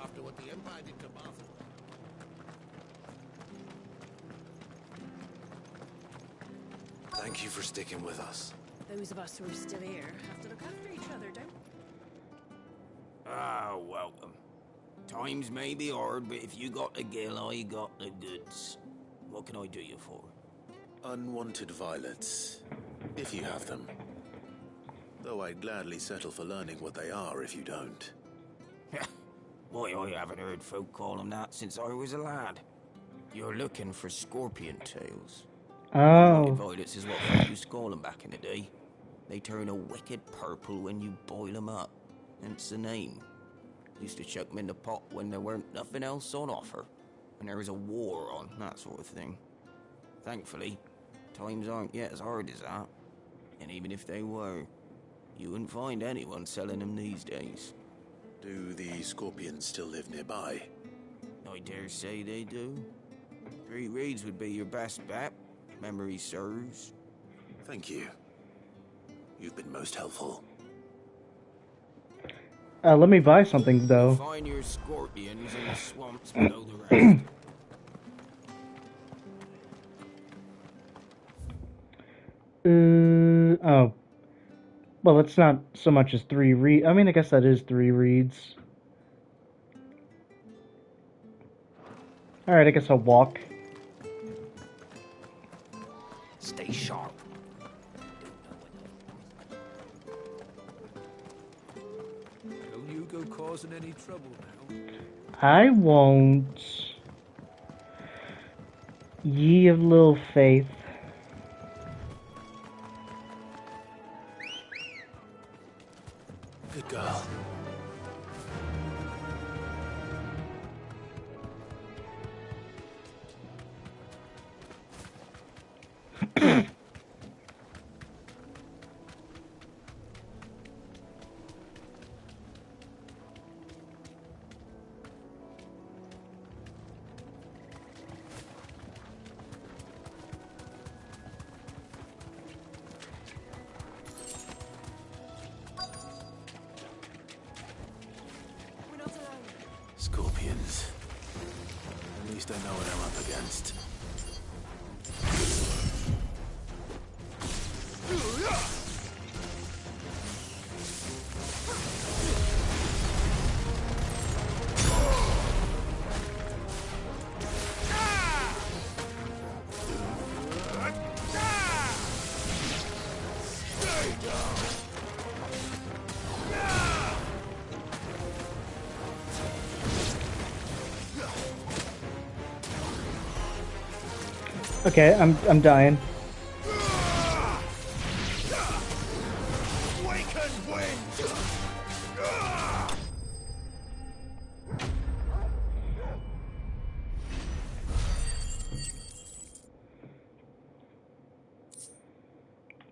After what the Empire did to Martha. Thank you for sticking with us. Those of us who are still here have to look after each other, don't we? Ah, welcome. Times may be hard, but if you got the gill, I got the goods. What can I do you for? Unwanted violets, if you have them. Though I'd gladly settle for learning what they are if you don't. Why, I haven't heard folk call them that since I was a lad. You're looking for scorpion tails. Oh. Violets is what folk used to call them back in the day. They turn a wicked purple when you boil them up. Hence the name. Used to chuck them in the pot when there weren't nothing else on offer. When there was a war on, that sort of thing. Thankfully, times aren't yet as hard as that. And even if they were, you wouldn't find anyone selling them these days. Do the scorpions still live nearby? I dare say they do. 3 Reeds would be your best bet, if memory serves. Thank you. You've been most helpful. Let me buy something, though. Find your scorpions in the swamps below the rest. Oh. Well, it's not so much as 3 reeds. I mean, I guess that is 3 reeds. Alright, I guess I'll walk. Stay sharp. Don't you go causing any trouble now. I won't. Ye of little faith. Good girl. Scorpions. At least I know what I'm up against. Okay, I'm dying.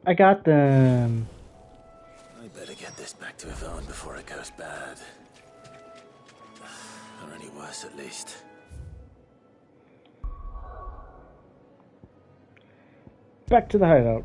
I got them. I better get this back to Yvonne before it goes bad. Or any worse, at least. Back to the hideout.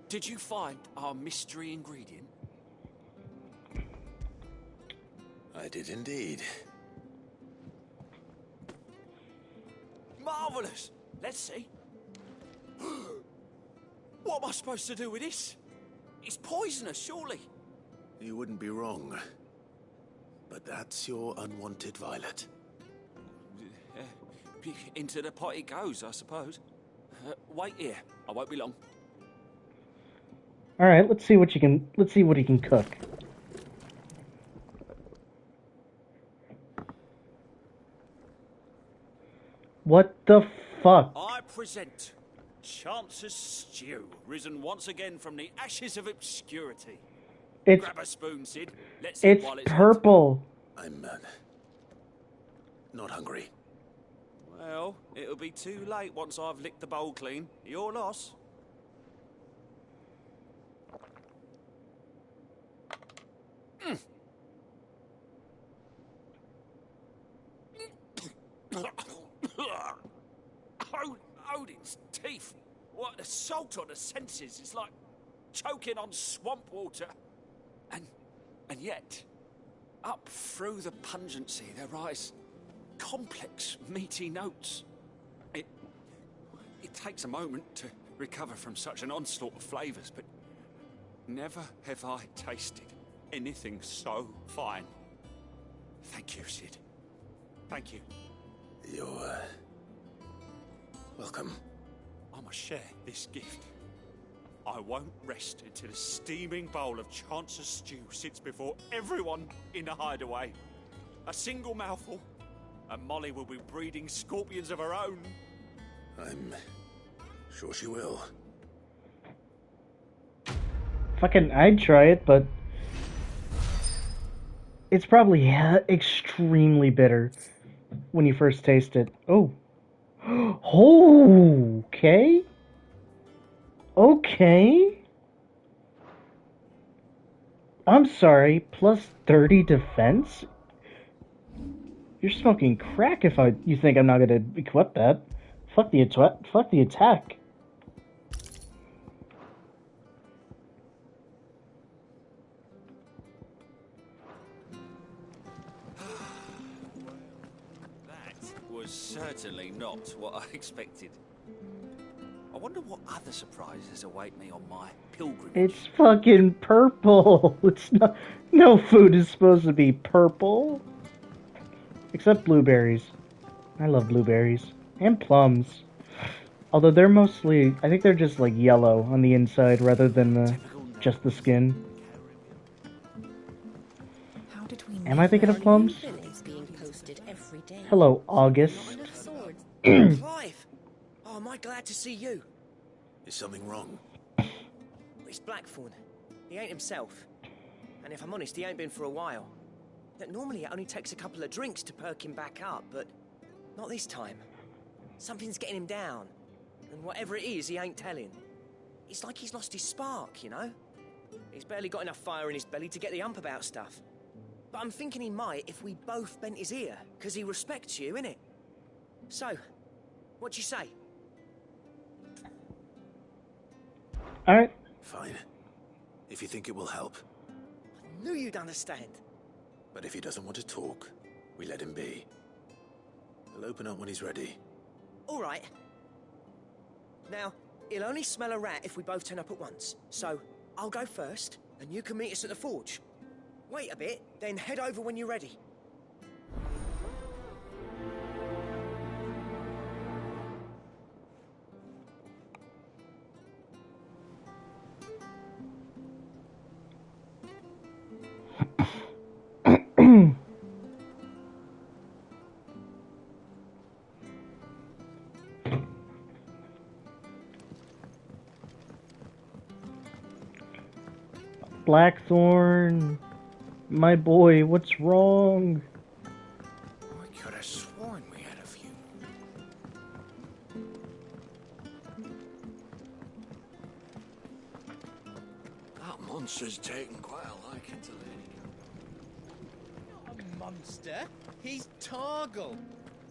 Did you find our mystery ingredient? I did indeed. Marvelous! Let's see. What am I supposed to do with this? It's poisonous, surely. You wouldn't be wrong. But that's your unwanted violet. Into the pot it goes, I suppose. Wait here. I won't be long. All right, let's see what he can cook. What the fuck? I present Chance's Stew, risen once again from the ashes of obscurity. Grab a spoon, Sid. Let's eat It's while it's purple. I'm not hungry. Well, it'll be too late once I've licked the bowl clean. Your loss. Odin's teeth. What, the salt on the senses? It's like choking on swamp water. And yet, up through the pungency, there rise complex, meaty notes. It takes a moment to recover from such an onslaught of flavors, but never have I tasted anything so fine. Thank you, Sid. Thank you. You're welcome. I must share this gift. I won't rest until a steaming bowl of Chance's Stew sits before everyone in the hideaway. A single mouthful, and Molly will be breeding scorpions of her own. I'm sure she will. Fucking, I'd try it, but it's probably extremely bitter when you first taste it. Oh. Oh, okay. Okay. I'm sorry, plus 30 defense? You're smoking crack if you think I'm not gonna equip that. Fuck the attack. Was certainly not what I expected. I wonder what other surprises await me on my pilgrimage. It's fucking purple. It's not. No food is supposed to be purple. Except blueberries. I love blueberries. And plums. Although they're mostly, I think they're just like yellow on the inside rather than just the skin. Am I thinking of plums? Hello, August. Clive! Oh, am I glad to see you? Is something wrong? It's Blackthorn. He ain't himself. And if I'm honest, he ain't been for a while. That normally it only takes a couple of drinks to perk him back up, but not this time. Something's getting him down. And whatever it is, he ain't telling. It's like he's lost his spark, you know? He's barely got enough fire in his belly to get the ump about stuff. But I'm thinking he might if we both bent his ear, because he respects you, innit? So, what do you say? Alright. Fine. If you think it will help. I knew you'd understand. But if he doesn't want to talk, we let him be. He'll open up when he's ready. All right. Now, he'll only smell a rat if we both turn up at once. So, I'll go first, and you can meet us at the forge. Wait a bit, then head over when you're ready. Blackthorn, my boy, what's wrong? I could have sworn we had a few. That monster's taken quite a liking to Lenny. Not a monster. He's Torgal.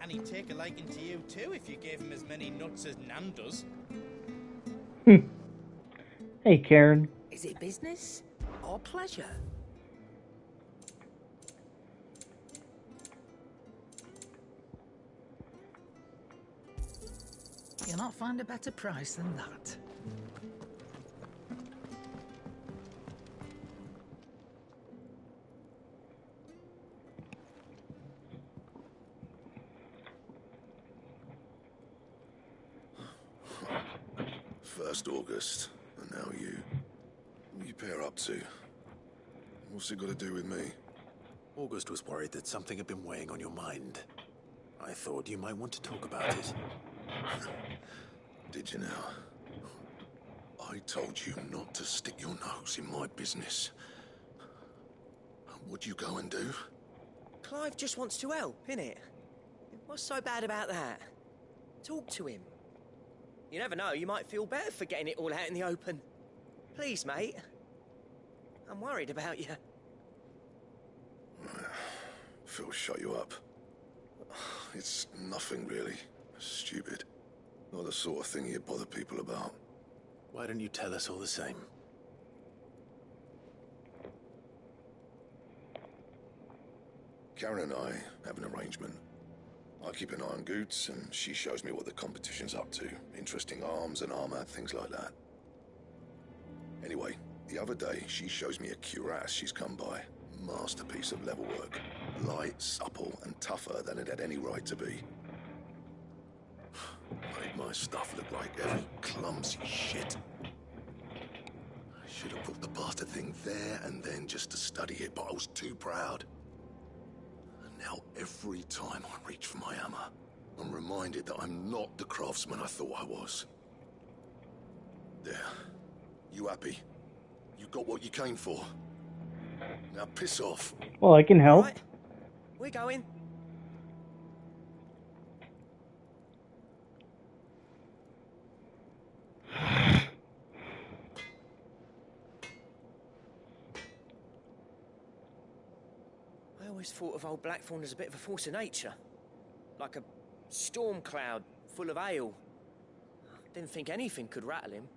And he'd take a liking to you too if you gave him as many nuts as Nan does. Hey, Karen. Is it business or pleasure? You'll not find a better price than that. First August, and now you. What are you pair up to? What's it got to do with me? August was worried that something had been weighing on your mind. I thought you might want to talk about it. Did you now? I told you not to stick your nose in my business. What'd you go and do? Clive just wants to help, innit? What's so bad about that? Talk to him. You never know, you might feel better for getting it all out in the open. Please, mate. I'm worried about you. Phil shut you up. It's nothing really. Stupid. Not the sort of thing you bother people about. Why don't you tell us all the same? Karen and I have an arrangement. I keep an eye on Goots, and she shows me what the competition's up to. Interesting arms and armor, things like that. Anyway, the other day, she shows me a cuirass she's come by. Masterpiece of level work. Light, supple, and tougher than it had any right to be. Made my stuff look like every clumsy shit. I should have put the bastard thing there and then just to study it, but I was too proud. And now every time I reach for my hammer, I'm reminded that I'm not the craftsman I thought I was. There. You happy? You got what you came for? Now piss off. Well, I can help. Right. We're going. I always thought of old Blackthorn as a bit of a force of nature. Like a storm cloud full of hail. Didn't think anything could rattle him.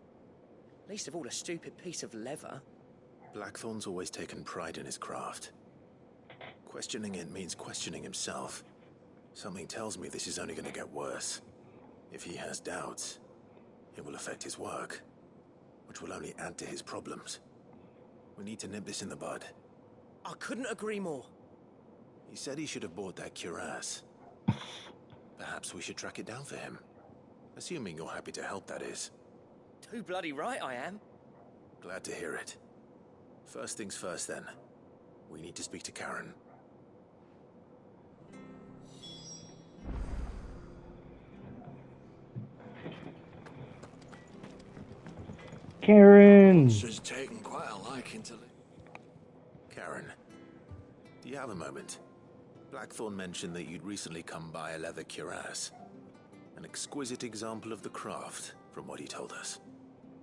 Least of all a stupid piece of leather. Blackthorn's always taken pride in his craft. Questioning it means questioning himself. Something tells me this is only going to get worse. If he has doubts, it will affect his work, which will only add to his problems. We need to nip this in the bud. I couldn't agree more. He said he should have bought that cuirass. Perhaps we should track it down for him. Assuming you're happy to help, that is. Too bloody right I am. Glad to hear it. First things first, then. We need to speak to Karen. Karen! She's taken quite a liking to Karen, do you have a moment? Blackthorn mentioned that you'd recently come by a leather cuirass. An exquisite example of the craft, from what he told us.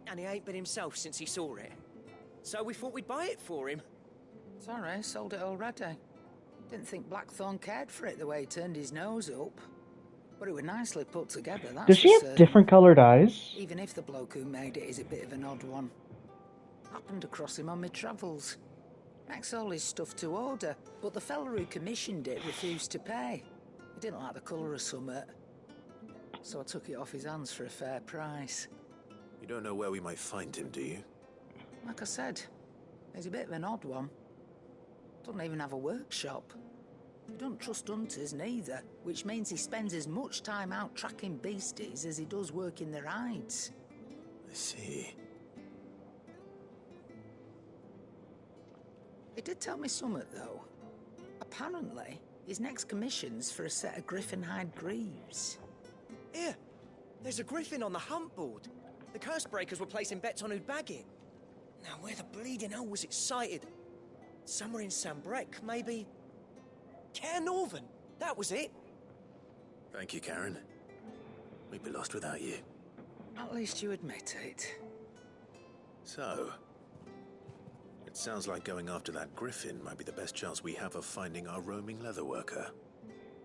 And he ain't been himself since he saw it. So we thought we'd buy it for him. Sorry, sold it already. Didn't think Blackthorn cared for it the way he turned his nose up. But it was nicely put together, that's Does she for have certain. different colored eyes? Even if the bloke who made it is a bit of an odd one. Happened across him on my travels. Makes all his stuff to order, but the fella who commissioned it refused to pay. He didn't like the colour of summit. So I took it off his hands for a fair price. You don't know where we might find him, do you? Like I said, he's a bit of an odd one. Doesn't even have a workshop. He don't trust hunters neither, which means he spends as much time out tracking beasties as he does working their hides. I see. He did tell me something, though. Apparently, his next commission's for a set of griffin hide greaves. Here, there's a griffin on the hunt board. The curse breakers were placing bets on who'd bag it. Now, where the bleeding hell was it sighted? Somewhere in Sambrec, maybe... Caernarvon, that was it. Thank you, Karen. We'd be lost without you. At least you admit it. So, it sounds like going after that griffin might be the best chance we have of finding our roaming leatherworker.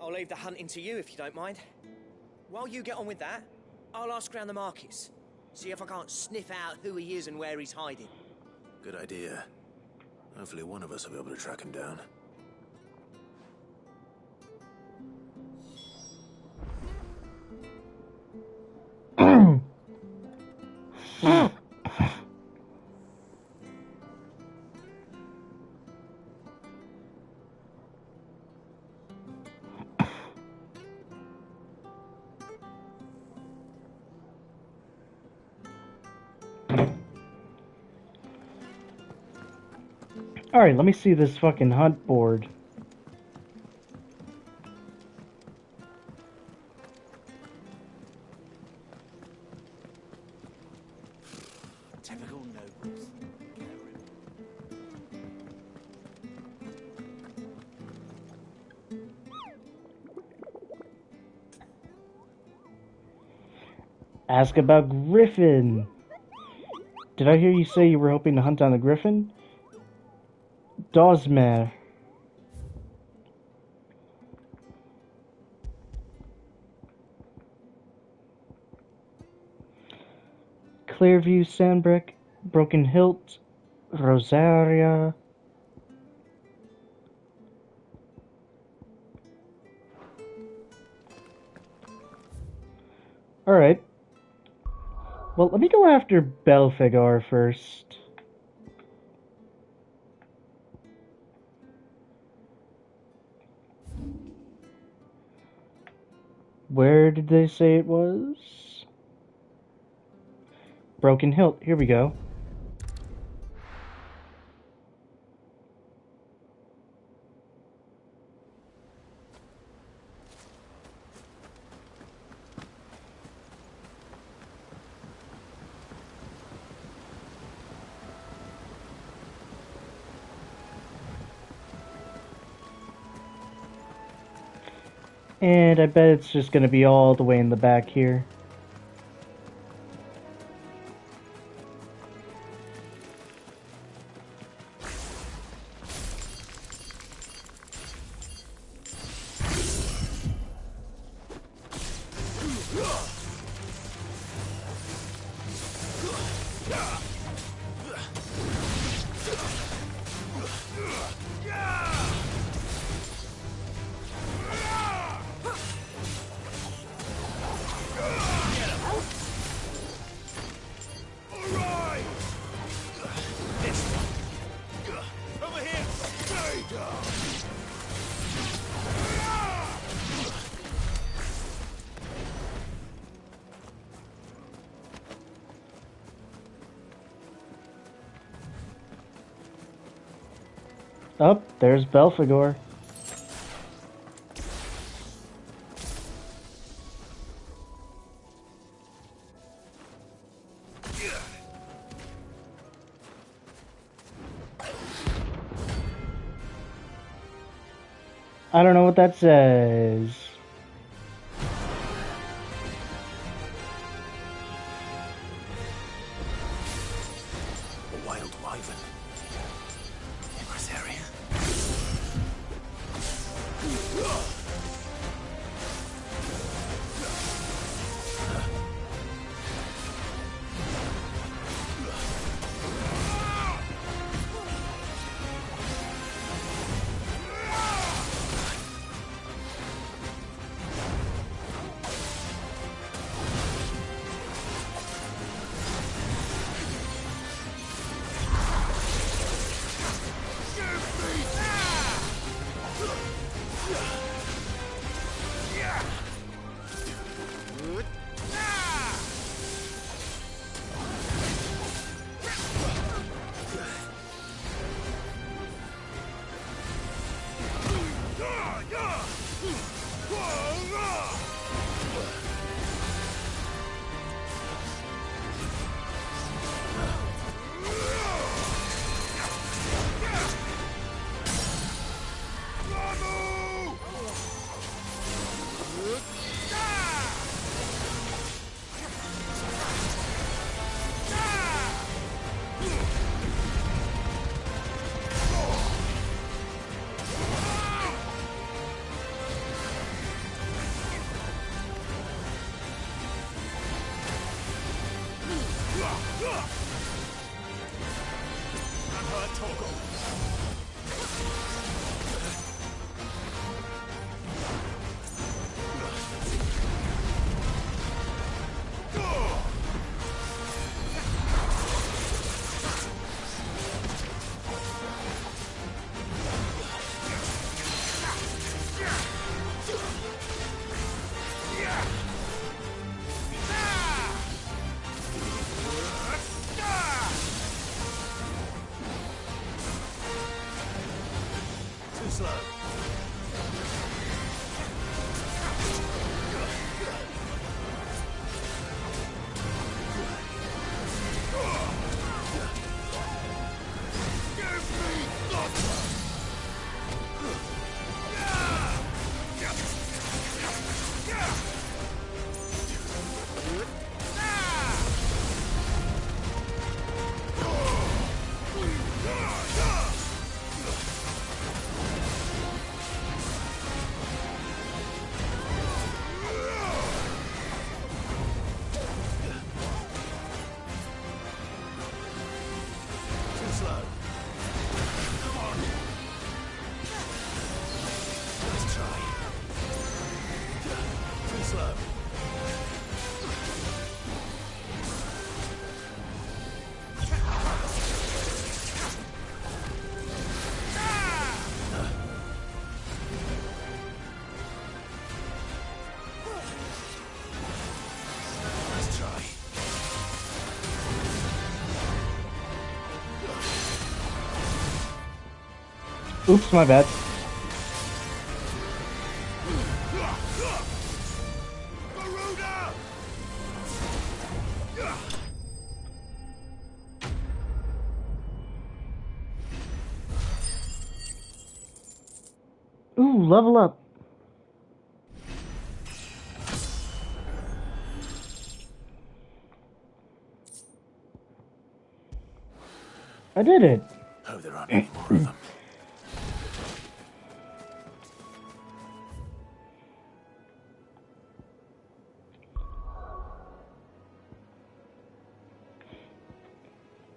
I'll leave the hunting to you if you don't mind. While you get on with that, I'll ask around the markets. See if I can't sniff out who he is and where he's hiding. Good idea. Hopefully one of us will be able to track him down. Alright, let me see this fucking hunt board. Typical nobles. Ask about Griffin. Did I hear you say you were hoping to hunt down the Griffin? Dosmer. Clearview, Sandbreck, Broken Hilt, Rosaria. Alright. Well, let me go after Belphegor first. Where did they say it was? Broken Hilt. Here we go. And I bet it's just going to be all the way in the back here. Oh, there's Belphegor. I don't know what that says. A wild wyvern. In this area. Oops, my bad. Ooh, level up. I did it. Oh, there aren't any more of them.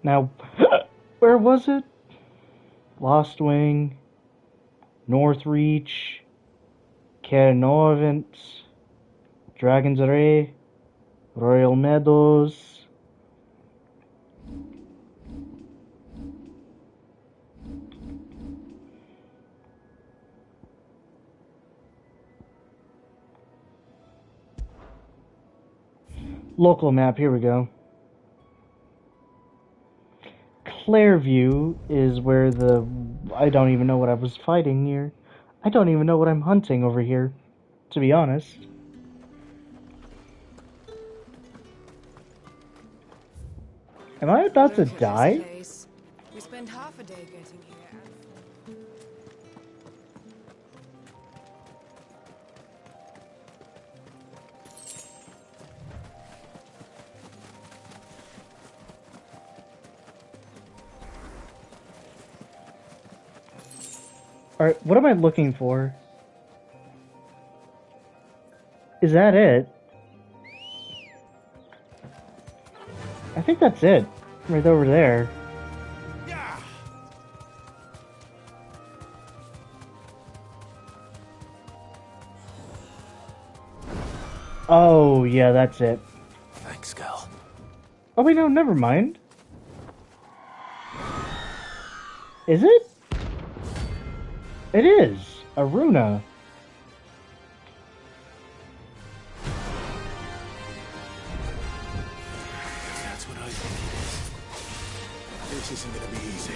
Now, where was it? Lostwing, Northreach, Cairnorvent, Dragon's Array, Royal Meadows. Local map, here we go. Clairview is where the I don't even know what I was fighting here. I don't even know what I'm hunting over here, to be honest. Am I about to die? We spent half a day getting here. Alright, what am I looking for? Is that it? I think that's it. Right over there. Oh, yeah, that's it. Thanks, Cal. Oh, wait, no, never mind. Is it? It is. A runa. That's what I think it is. This isn't gonna be easy.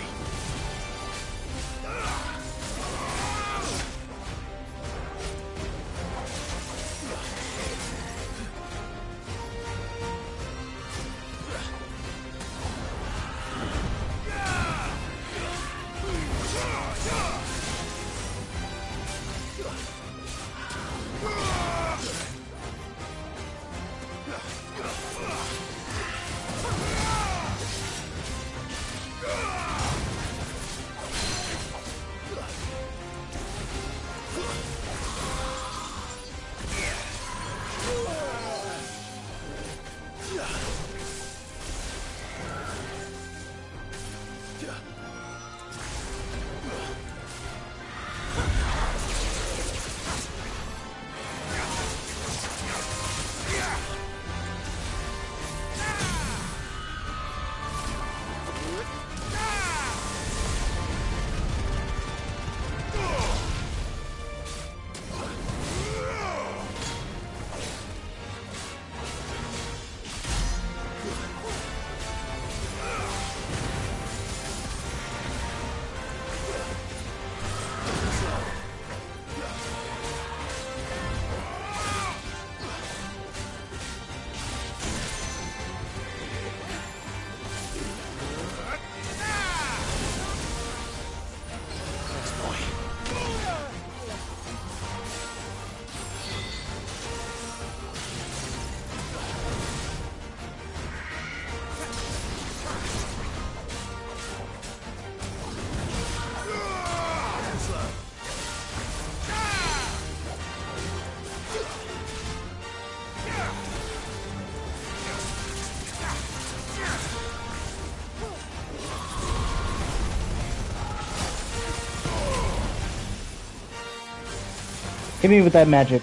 Hit me with that magic.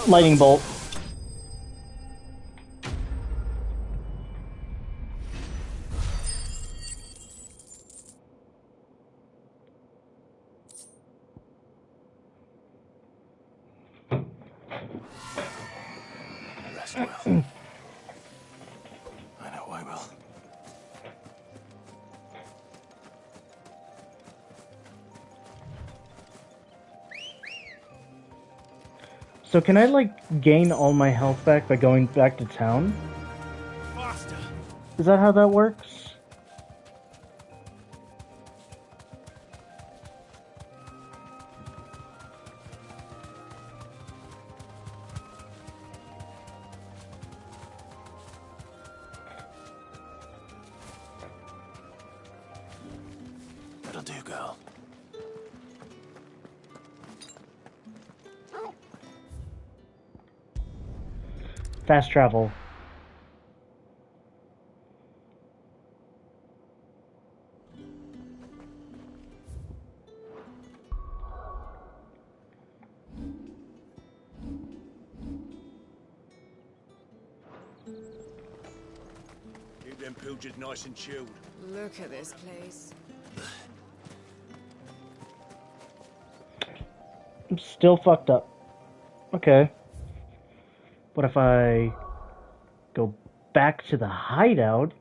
Lightning bolt. Rest well. I know I will. So can I, like, gain all my health back by going back to town? Faster. Is that how that works? do, girl. Fast travel. Keep them pilgers nice and chilled. Look at this place. I'm still fucked up. Okay. What if I go back to the hideout?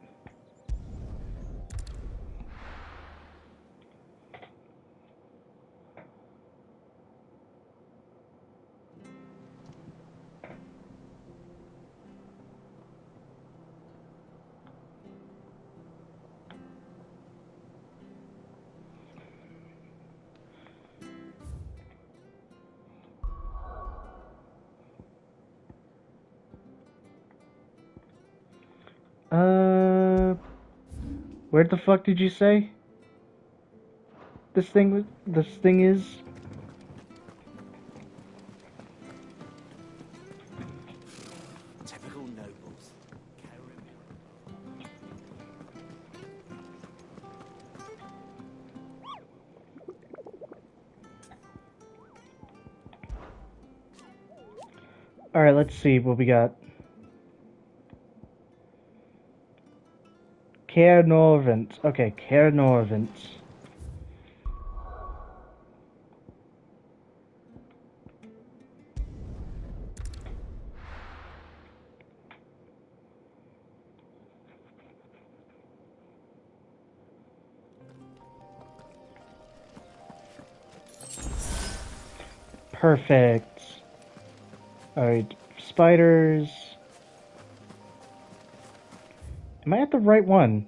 Where the fuck did you say? This thing is? Typical nobles. Alright, let's see what we got. Caernarvon. Okay, Caernarvon. Perfect. Alright, spiders. Am I at the right one?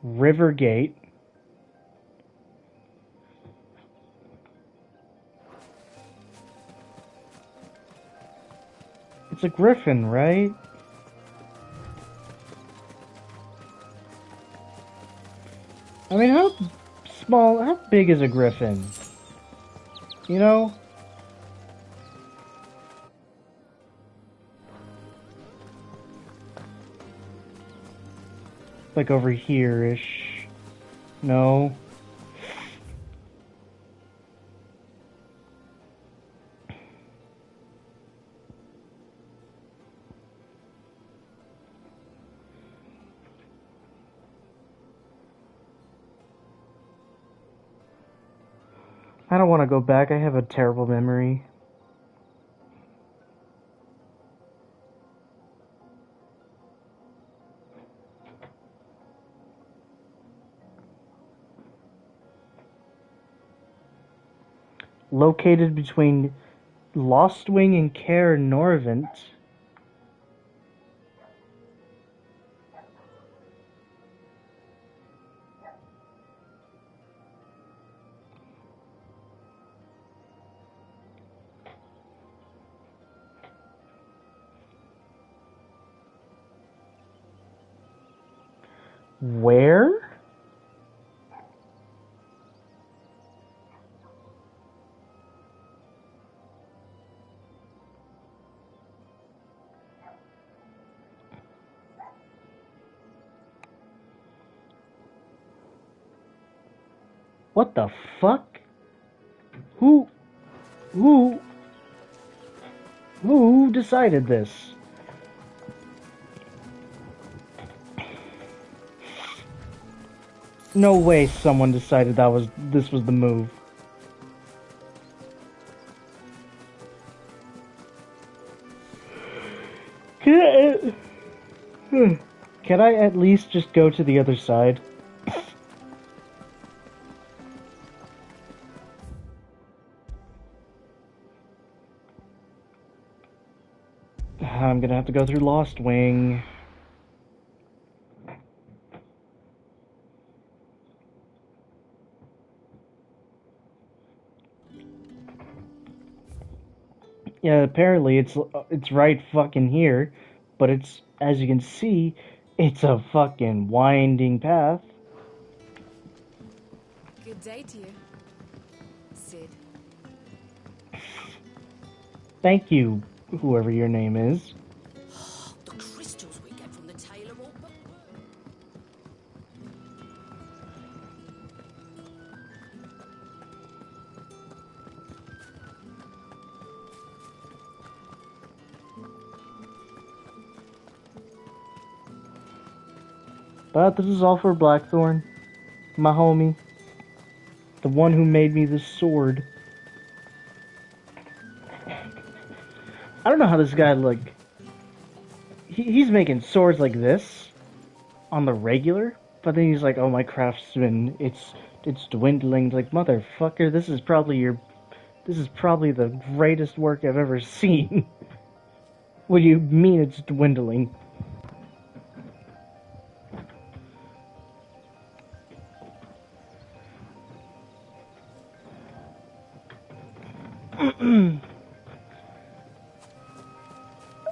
Rivergate. It's a griffin, right? I mean, how big is a griffin? You know? Like over here-ish. No. I don't want to go back. I have a terrible memory. Located between Lostwing and Caernarvon. Where? What the fuck? Who decided this? No way someone decided this was the move. Can I at least just go to the other side? I'm gonna have to go through Lostwing. Yeah, apparently it's right fucking here, but it's, as you can see, It's a fucking winding path. Good day to you, Cid. Thank you, whoever your name is. The crystals we get from the tailor will... But this is all for Blackthorn, my homie. The one who made me this sword. I don't know how this guy, like... He's making swords like this on the regular, but then he's like, oh, my craftsman, it's dwindling. Like, motherfucker, this is probably the greatest work I've ever seen. What do you mean it's dwindling?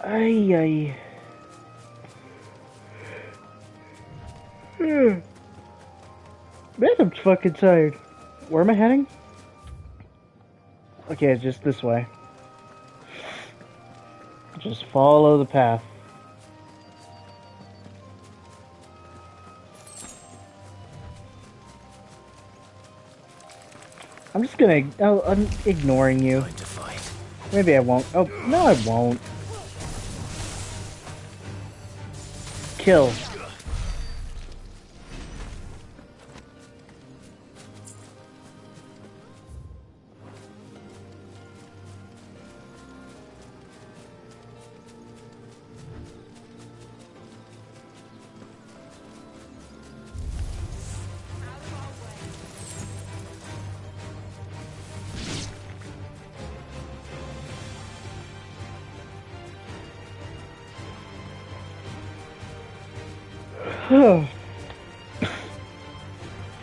Ay. Man, I'm fucking tired. Where am I heading? Okay, just this way. Just follow the path. I'm just gonna... Oh, I'm ignoring you. Maybe I won't. Oh, no I won't. Kill.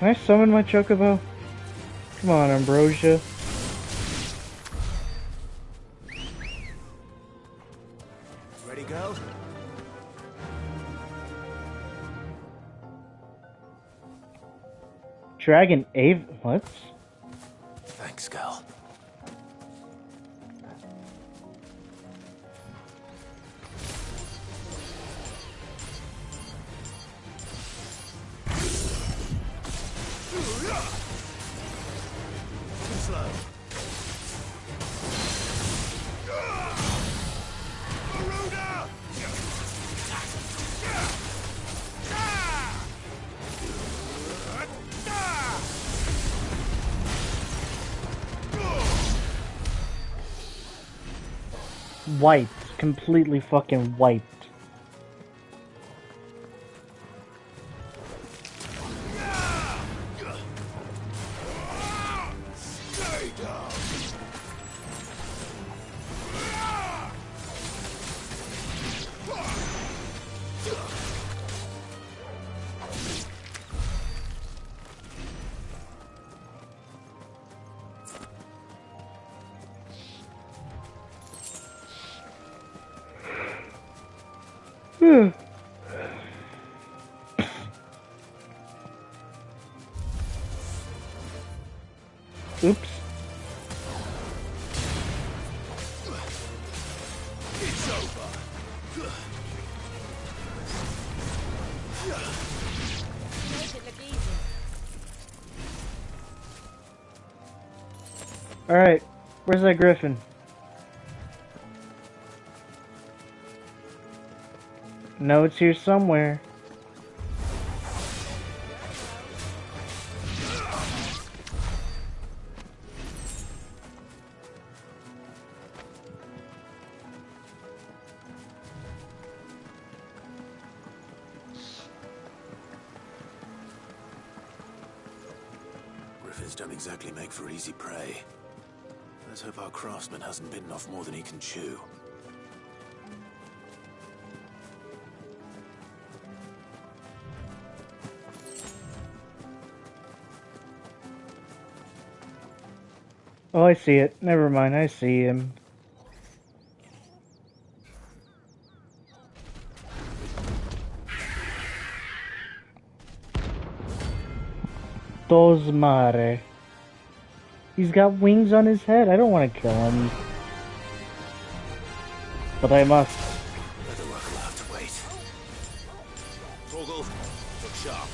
Can I summon my Chocobo? Come on, Ambrosia. Ready, girl? Dragon Ave... What? Thanks, girl. Wiped. Completely fucking wiped. Oops. It's over. Make it look easy. Alright. Where's that griffin? No, it's here somewhere. Griffins don't exactly make for easy prey. Let's hope our craftsman hasn't bitten off more than he can chew. Oh, I see it. Never mind, I see him. Tosmare. He's got wings on his head. I don't want to kill him. But I must. Leatherwork will have to wait. Torgal, look sharp.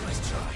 Nice try.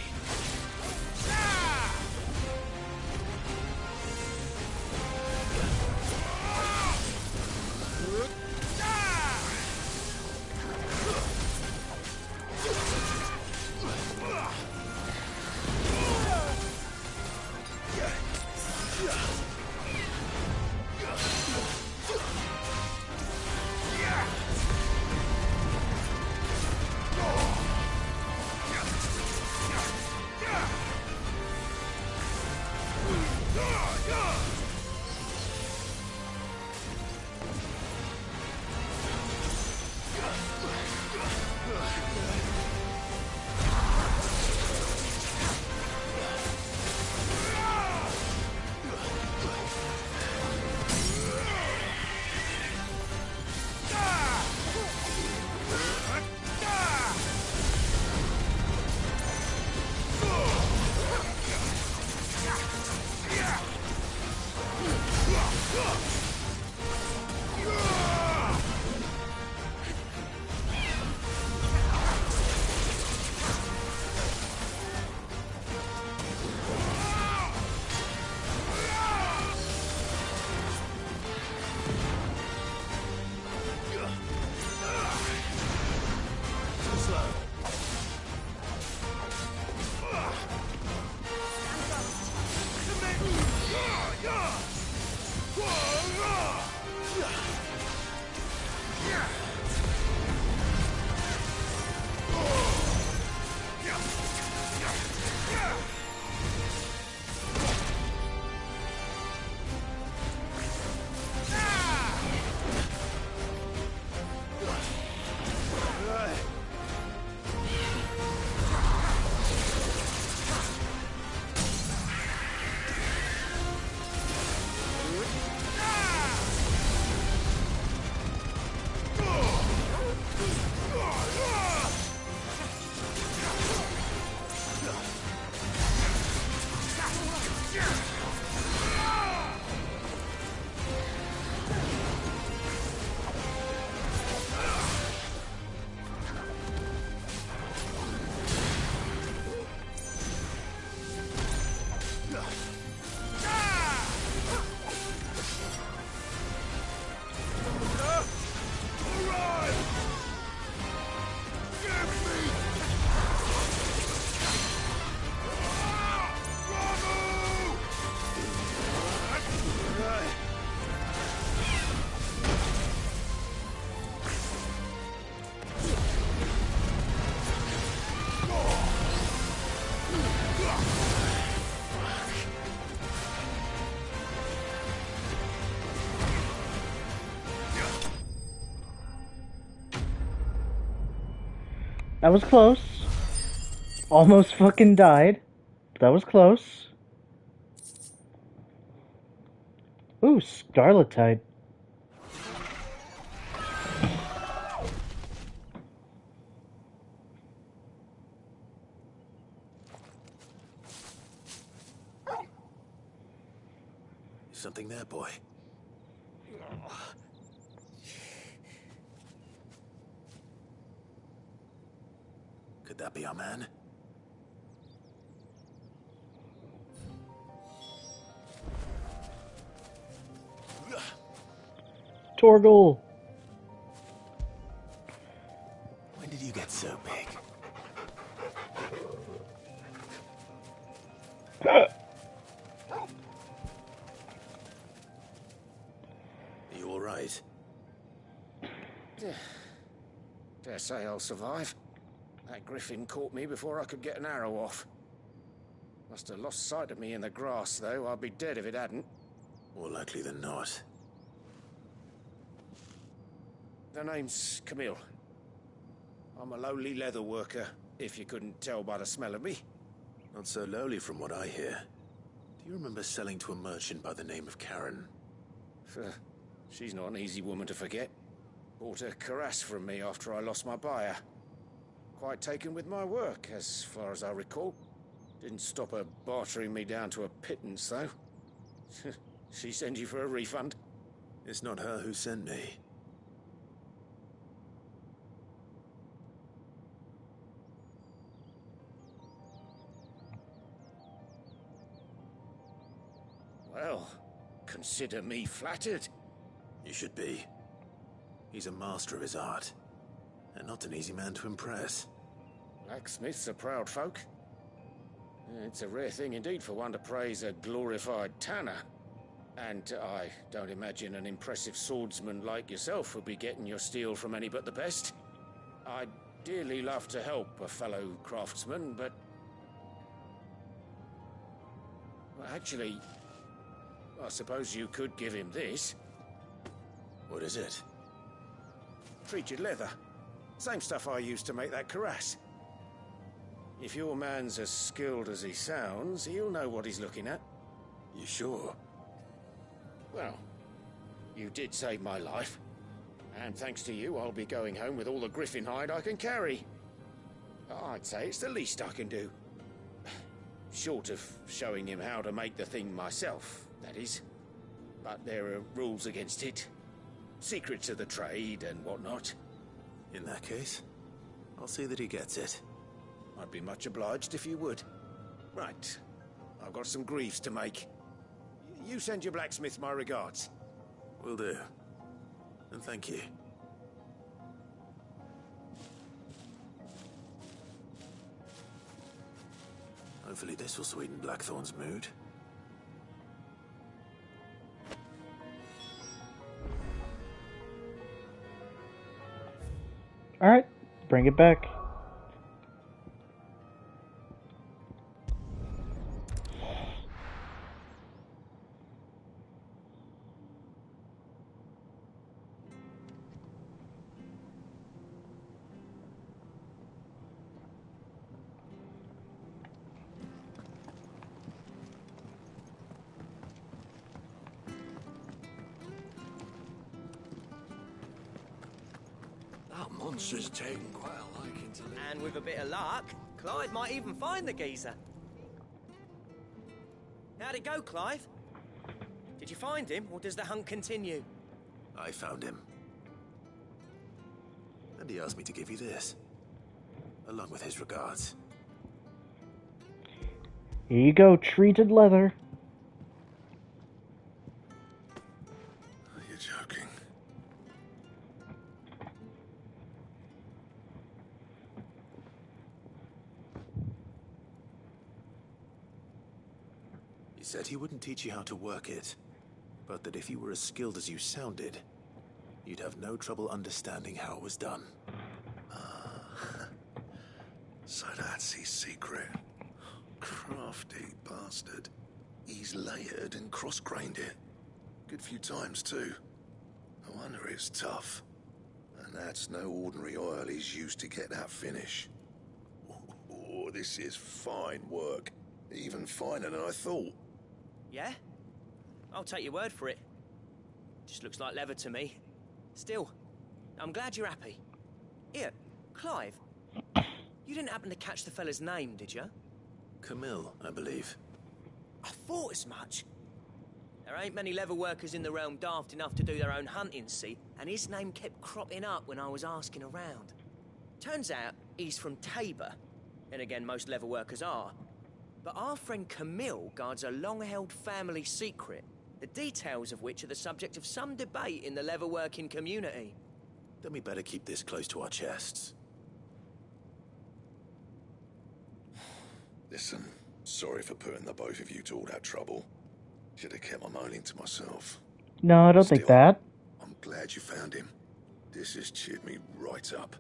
That was close. Almost fucking died. That was close. Ooh, Scarletite. Something there, boy. Could that be our man? Torgal. When did you get so big? You all right? Dare say I'll survive. That griffin caught me before I could get an arrow off. Must have lost sight of me in the grass, though. I'd be dead if it hadn't. More likely than not. The name's Camille. I'm a lowly leather worker, if you couldn't tell by the smell of me. Not so lowly from what I hear. Do you remember selling to a merchant by the name of Karen? She's not an easy woman to forget. Bought a cuirass from me after I lost my buyer. Quite taken with my work, as far as I recall. Didn't stop her bartering me down to a pittance, though. She send you for a refund? It's not her who sent me. Well, consider me flattered. You should be. He's a master of his art, and not an easy man to impress. Blacksmiths are proud folk. It's a rare thing indeed for one to praise a glorified tanner. And I don't imagine an impressive swordsman like yourself would be getting your steel from any but the best. I'd dearly love to help a fellow craftsman, but... Well, actually, I suppose you could give him this. What is it? Treated leather. Same stuff I used to make that cuirass. If your man's as skilled as he sounds, he'll know what he's looking at. You sure? Well, you did save my life. And thanks to you, I'll be going home with all the griffin hide I can carry. I'd say it's the least I can do. Short of showing him how to make the thing myself, that is. But there are rules against it. Secrets of the trade and whatnot. In that case, I'll see that he gets it. I'd be much obliged if you would. Right. I've got some greaves to make. You send your blacksmith my regards. Will do. And thank you. Hopefully this will sweeten Blackthorn's mood. Alright, bring it back. Monster's taken quite a liking to live. And with a bit of luck, Clive might even find the geezer. How'd it go, Clive? Did you find him, or does the hunt continue? I found him. And he asked me to give you this, along with his regards. Here you go, treated leather. You're joking. He said he wouldn't teach you how to work it, but that if you were as skilled as you sounded, you'd have no trouble understanding how it was done. So that's his secret. Crafty bastard. He's layered and cross-grained it. Good few times, too. No wonder it's tough. And that's no ordinary oil he's used to get that finish. Oh, this is fine work. Even finer than I thought. Yeah? I'll take your word for it. Just looks like leather to me. Still, I'm glad you're happy. Here, Clive. You didn't happen to catch the fella's name, did you? Camille, I believe. I thought as much. There ain't many leather workers in the realm daft enough to do their own hunting, see? And his name kept cropping up when I was asking around. Turns out he's from Tabor. And again, most leather workers are. But our friend Camille guards a long-held family secret, the details of which are the subject of some debate in the leather-working community. Then we better keep this close to our chests. Listen, sorry for putting the both of you to all that trouble. Should have kept my moaning to myself. No, I don't think that. I'm glad you found him. This has cheered me right up.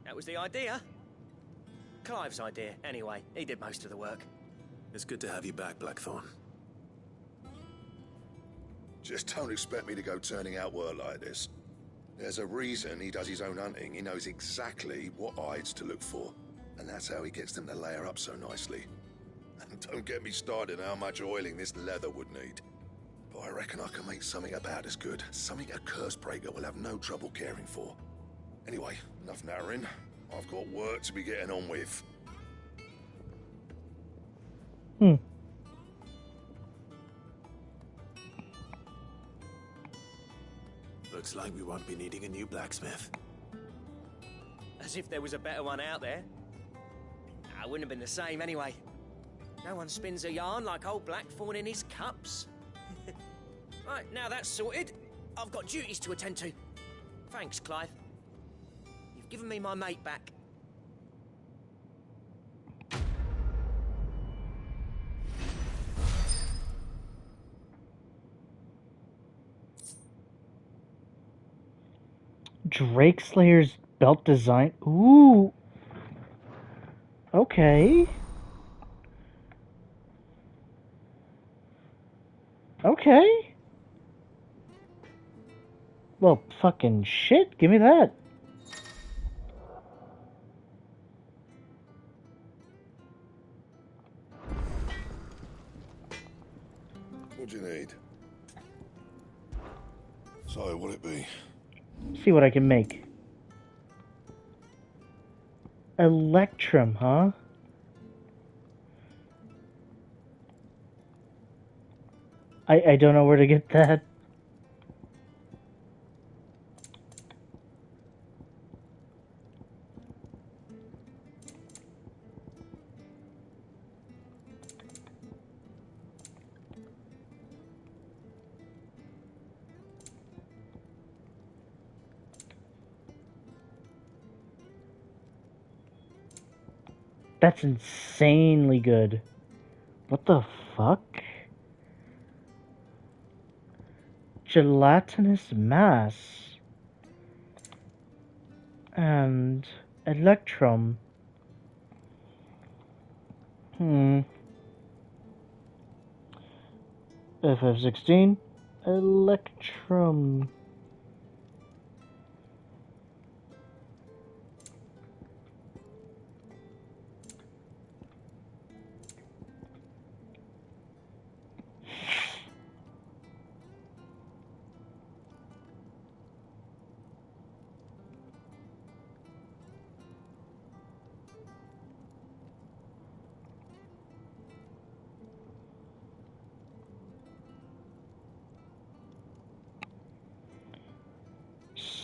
That was the idea. Clive's idea, anyway. He did most of the work. It's good to have you back, Blackthorn. Just don't expect me to go turning out work like this. There's a reason he does his own hunting. He knows exactly what hides to look for. And that's how he gets them to layer up so nicely. And don't get me started on how much oiling this leather would need. But I reckon I can make something about as good. Something a Cursebreaker will have no trouble caring for. Anyway, enough nattering. I've got work to be getting on with. Looks like we won't be needing a new blacksmith. As if there was a better one out there. I wouldn't have been the same anyway. No one spins a yarn like old Blackthorn in his cups. Right, now that's sorted, I've got duties to attend to. Thanks, Clive. You've given me my mate back. Drake Slayer's belt design. Ooh. Okay. Okay. Well, fucking shit. Give me that. What do you need? So, what'll it be? See what I can make. Electrum, huh? I don't know where to get that. That's insanely good. What the fuck? Gelatinous mass. And Electrum. FF16. Electrum.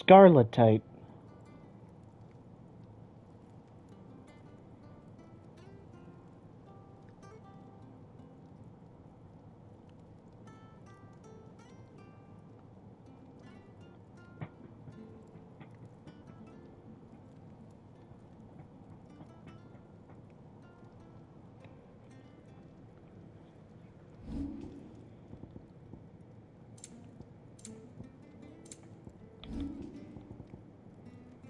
Scarletite.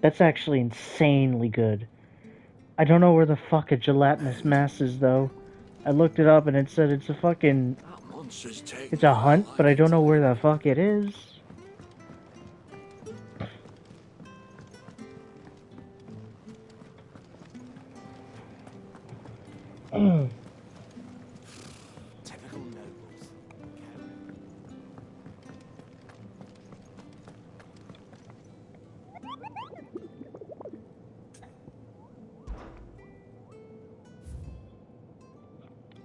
That's actually insanely good. I don't know where the fuck a gelatinous mass is, though. I looked it up and it said it's a fucking... It's a hunt, but I don't know where the fuck it is.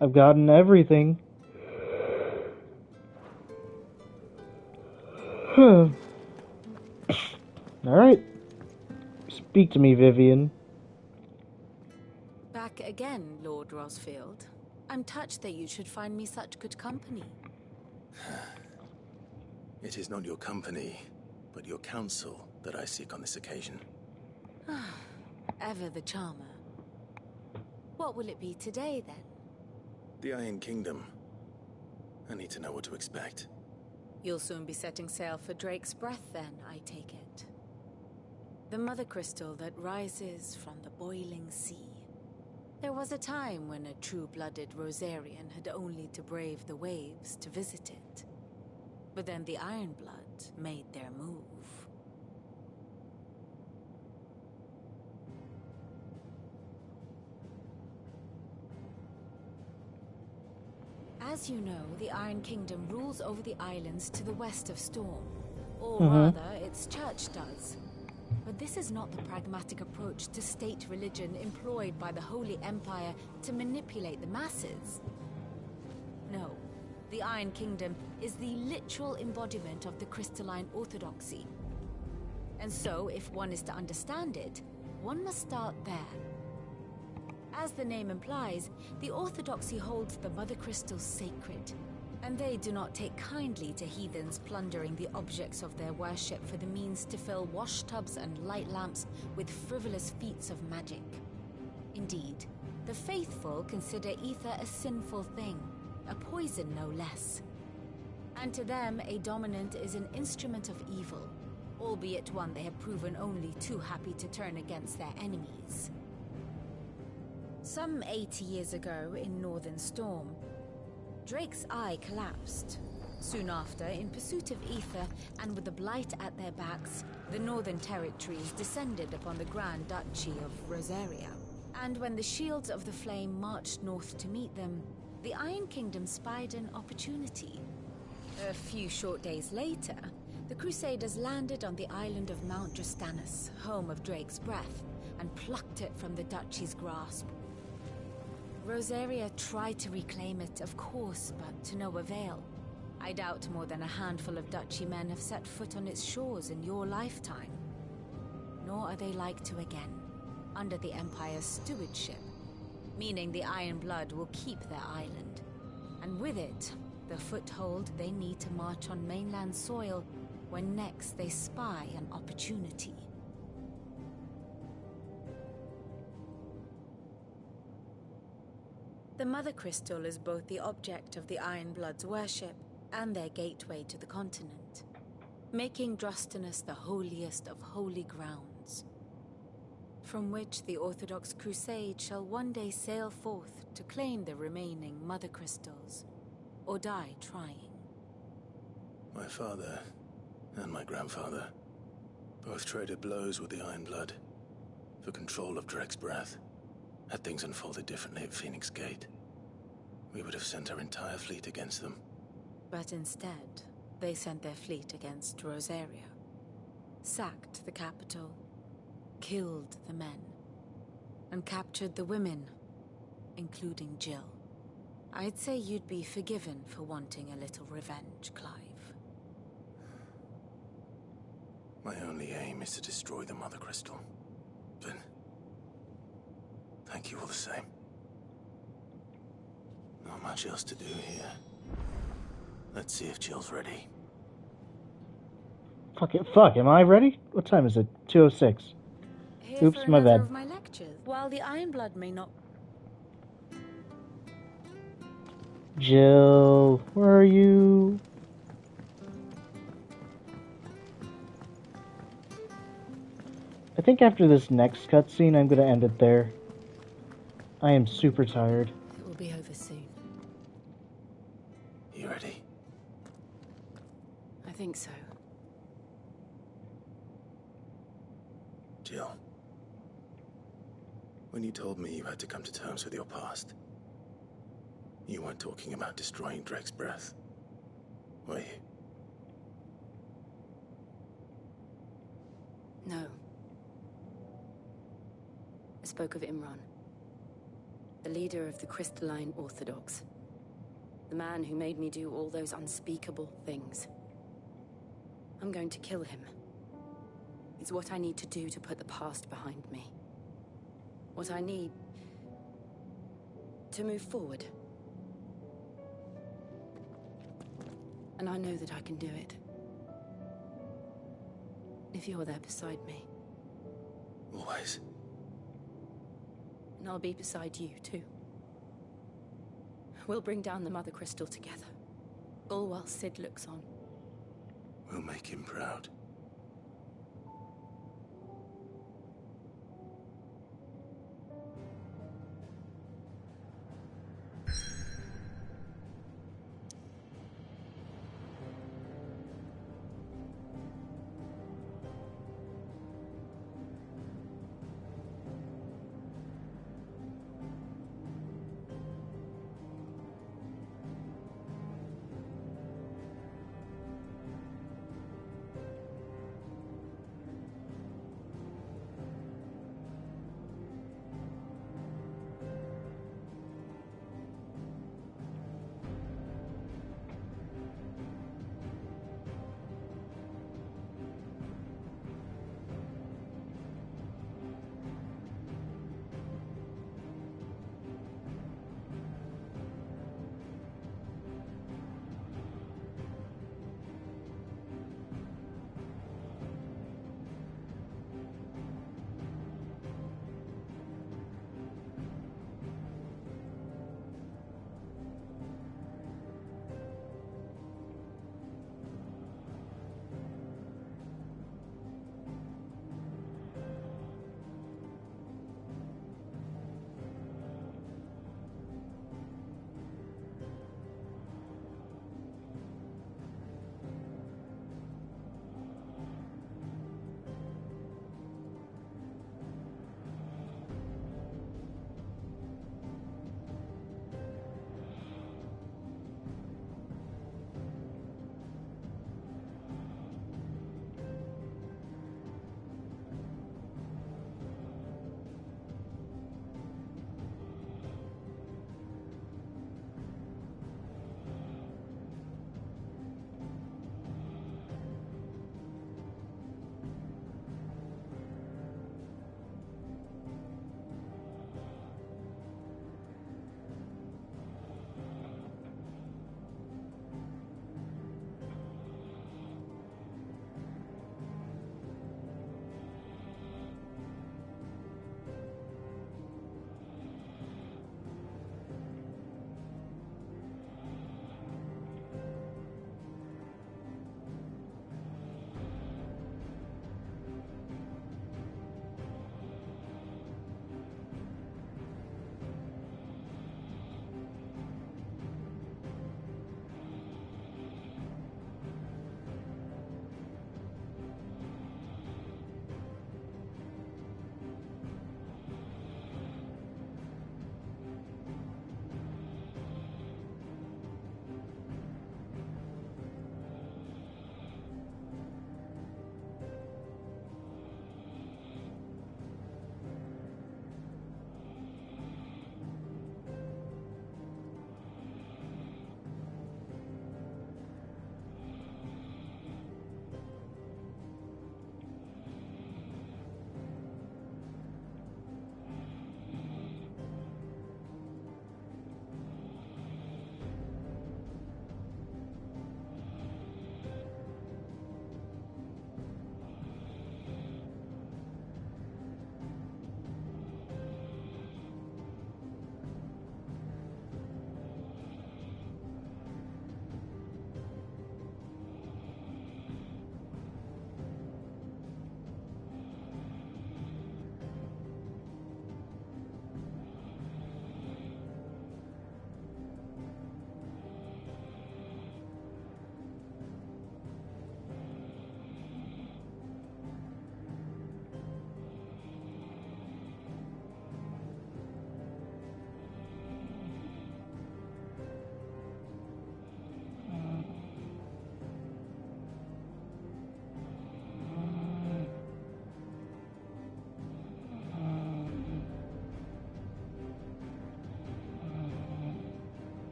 I've gotten everything. Alright. Speak to me, Vivian. Back again, Lord Rosfield. I'm touched that you should find me such good company. It is not your company, but your counsel that I seek on this occasion. Ever the charmer. What will it be today, then? The Iron Kingdom. I need to know what to expect. You'll soon be setting sail for Drake's Breath, then, I take it. The mother crystal that rises from the boiling sea. There was a time when a true-blooded Rosarian had only to brave the waves to visit it. But then the Ironblood made their move. As you know, the Iron Kingdom rules over the islands to the west of Storm. Or rather, its church does. But this is not the pragmatic approach to state religion employed by the Holy Empire to manipulate the masses. No, the Iron Kingdom is the literal embodiment of the crystalline orthodoxy. And so, if one is to understand it, one must start there. As the name implies, the orthodoxy holds the Mother Crystals sacred, and they do not take kindly to heathens plundering the objects of their worship for the means to fill washtubs and light lamps with frivolous feats of magic. Indeed, the faithful consider ether a sinful thing, a poison no less. And to them, a dominant is an instrument of evil, albeit one they have proven only too happy to turn against their enemies. Some 80 years ago in Northern Storm, Drake's Eye collapsed. Soon after, in pursuit of ether and with the Blight at their backs, the Northern Territories descended upon the Grand Duchy of Rosaria. And when the Shields of the Flame marched north to meet them, the Iron Kingdom spied an opportunity. A few short days later, the Crusaders landed on the island of Mount Drastanus, home of Drake's Breath, and plucked it from the Duchy's grasp. Rosaria tried to reclaim it, of course, but to no avail. I doubt more than a handful of Duchy men have set foot on its shores in your lifetime. Nor are they like to again, under the Empire's stewardship, meaning the Iron Blood will keep their island. And with it, the foothold they need to march on mainland soil when next they spy an opportunity. The Mother Crystal is both the object of the Iron Blood's worship and their gateway to the continent, making Drastanus the holiest of holy grounds, from which the Orthodox Crusade shall one day sail forth to claim the remaining Mother Crystals, or die trying. My father and my grandfather both traded blows with the Iron Blood for control of Drake's Breath. Had things unfolded differently at Phoenix Gate, we would have sent our entire fleet against them. But instead, they sent their fleet against Rosaria, sacked the capital, killed the men, and captured the women, including Jill. I'd say you'd be forgiven for wanting a little revenge, Clive. My only aim is to destroy the Mother Crystal. But thank you all the same. Not much else to do here. Let's see if Jill's ready. Fuck, am I ready? What time is it? 2:06. Here Oops, for my another bad. of my lectures. While the Iron Blood may not... Jill, where are you? I think after this next cutscene, I'm gonna end it there. I am super tired. It will be over soon. You ready? I think so. Jill, when you told me you had to come to terms with your past, you weren't talking about destroying Drake's Breath, were you? No. I spoke of Imran, the leader of the Crystalline Orthodox. The man who made me do all those unspeakable things. I'm going to kill him. It's what I need to do to put the past behind me. What I need to move forward. And I know that I can do it. If you're there beside me. Always. And I'll be beside you, too. We'll bring down the Mother Crystal together. All while Sid looks on. We'll make him proud.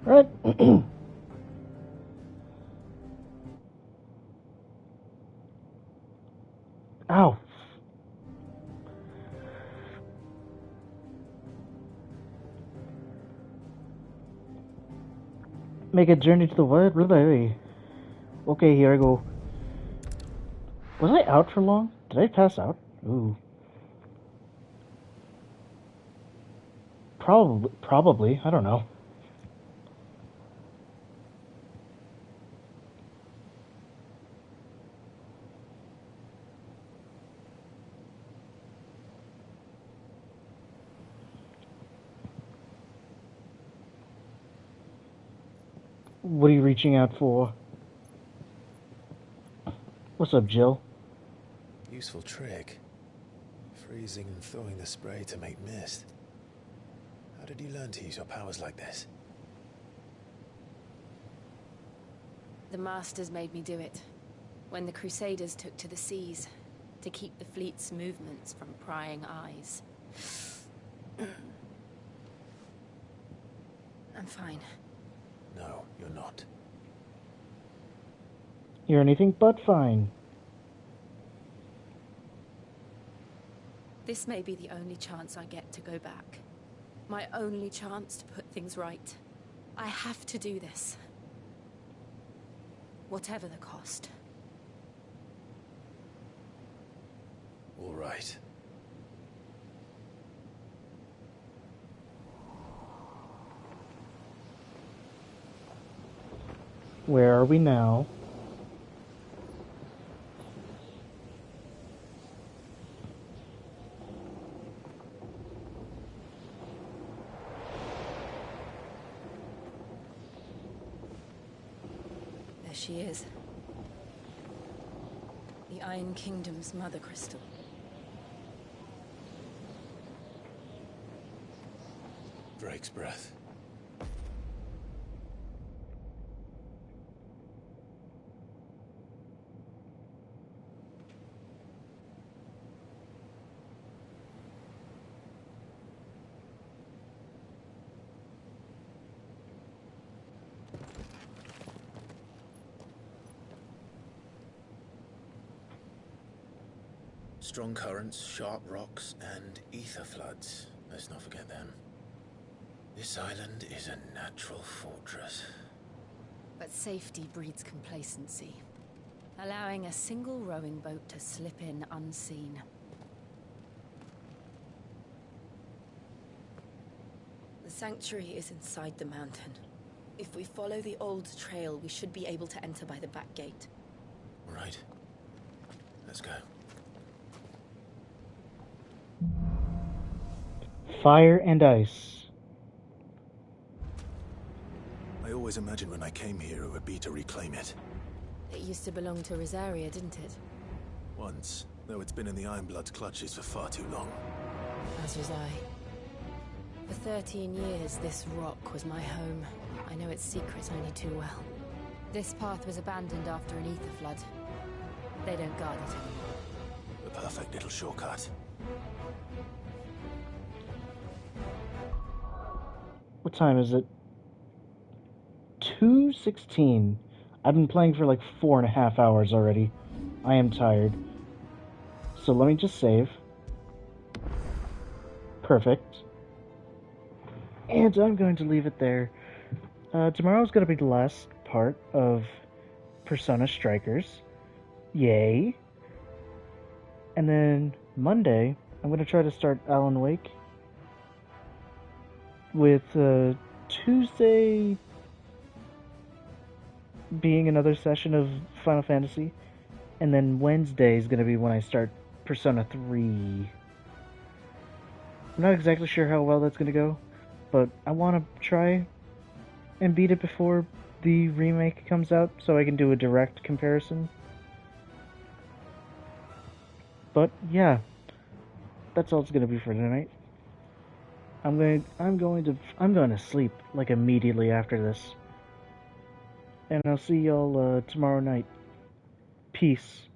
Alright. Ow. Make a journey to the what? Really? Okay, here I go. Was I out for long? Did I pass out? Ooh. Probably. I don't know. What are you reaching out for? What's up, Jill? Useful trick. Freezing and thawing the spray to make mist. How did you learn to use your powers like this? The Masters made me do it. When the Crusaders took to the seas, to keep the fleet's movements from prying eyes. I'm fine. No, you're not. You're anything but fine. This may be the only chance I get to go back. My only chance to put things right. I have to do this. Whatever the cost. All right. Where are we now? There she is. The Iron Kingdom's Mother Crystal. Drake's breath. Strong currents, sharp rocks, and ether floods. Let's not forget them. This island is a natural fortress. But safety breeds complacency, allowing a single rowing boat to slip in unseen. The sanctuary is inside the mountain. If we follow the old trail, we should be able to enter by the back gate. All right. Let's go. Fire and ice. I always imagined when I came here it would be to reclaim it. It used to belong to Rosaria, didn't it? Once, though it's been in the Ironblood's clutches for far too long. As was I. For 13 years, this rock was my home. I know its secrets only too well. This path was abandoned after an ether flood. They don't guard it anymore. The perfect little shortcut. What time is it? 2:16. I've been playing for like 4.5 hours already. I am tired. So let me just save. Perfect. And I'm going to leave it there. Tomorrow's going to be the last part of Persona Strikers. Yay. And then Monday, I'm going to try to start Alan Wake. With Tuesday being another session of Final Fantasy. And then Wednesday is going to be when I start Persona 3. I'm not exactly sure how well that's going to go, but I want to try and beat it before the remake comes out so I can do a direct comparison. But yeah, that's all it's going to be for tonight. I'm going to sleep like immediately after this. And I'll see y'all tomorrow night. Peace.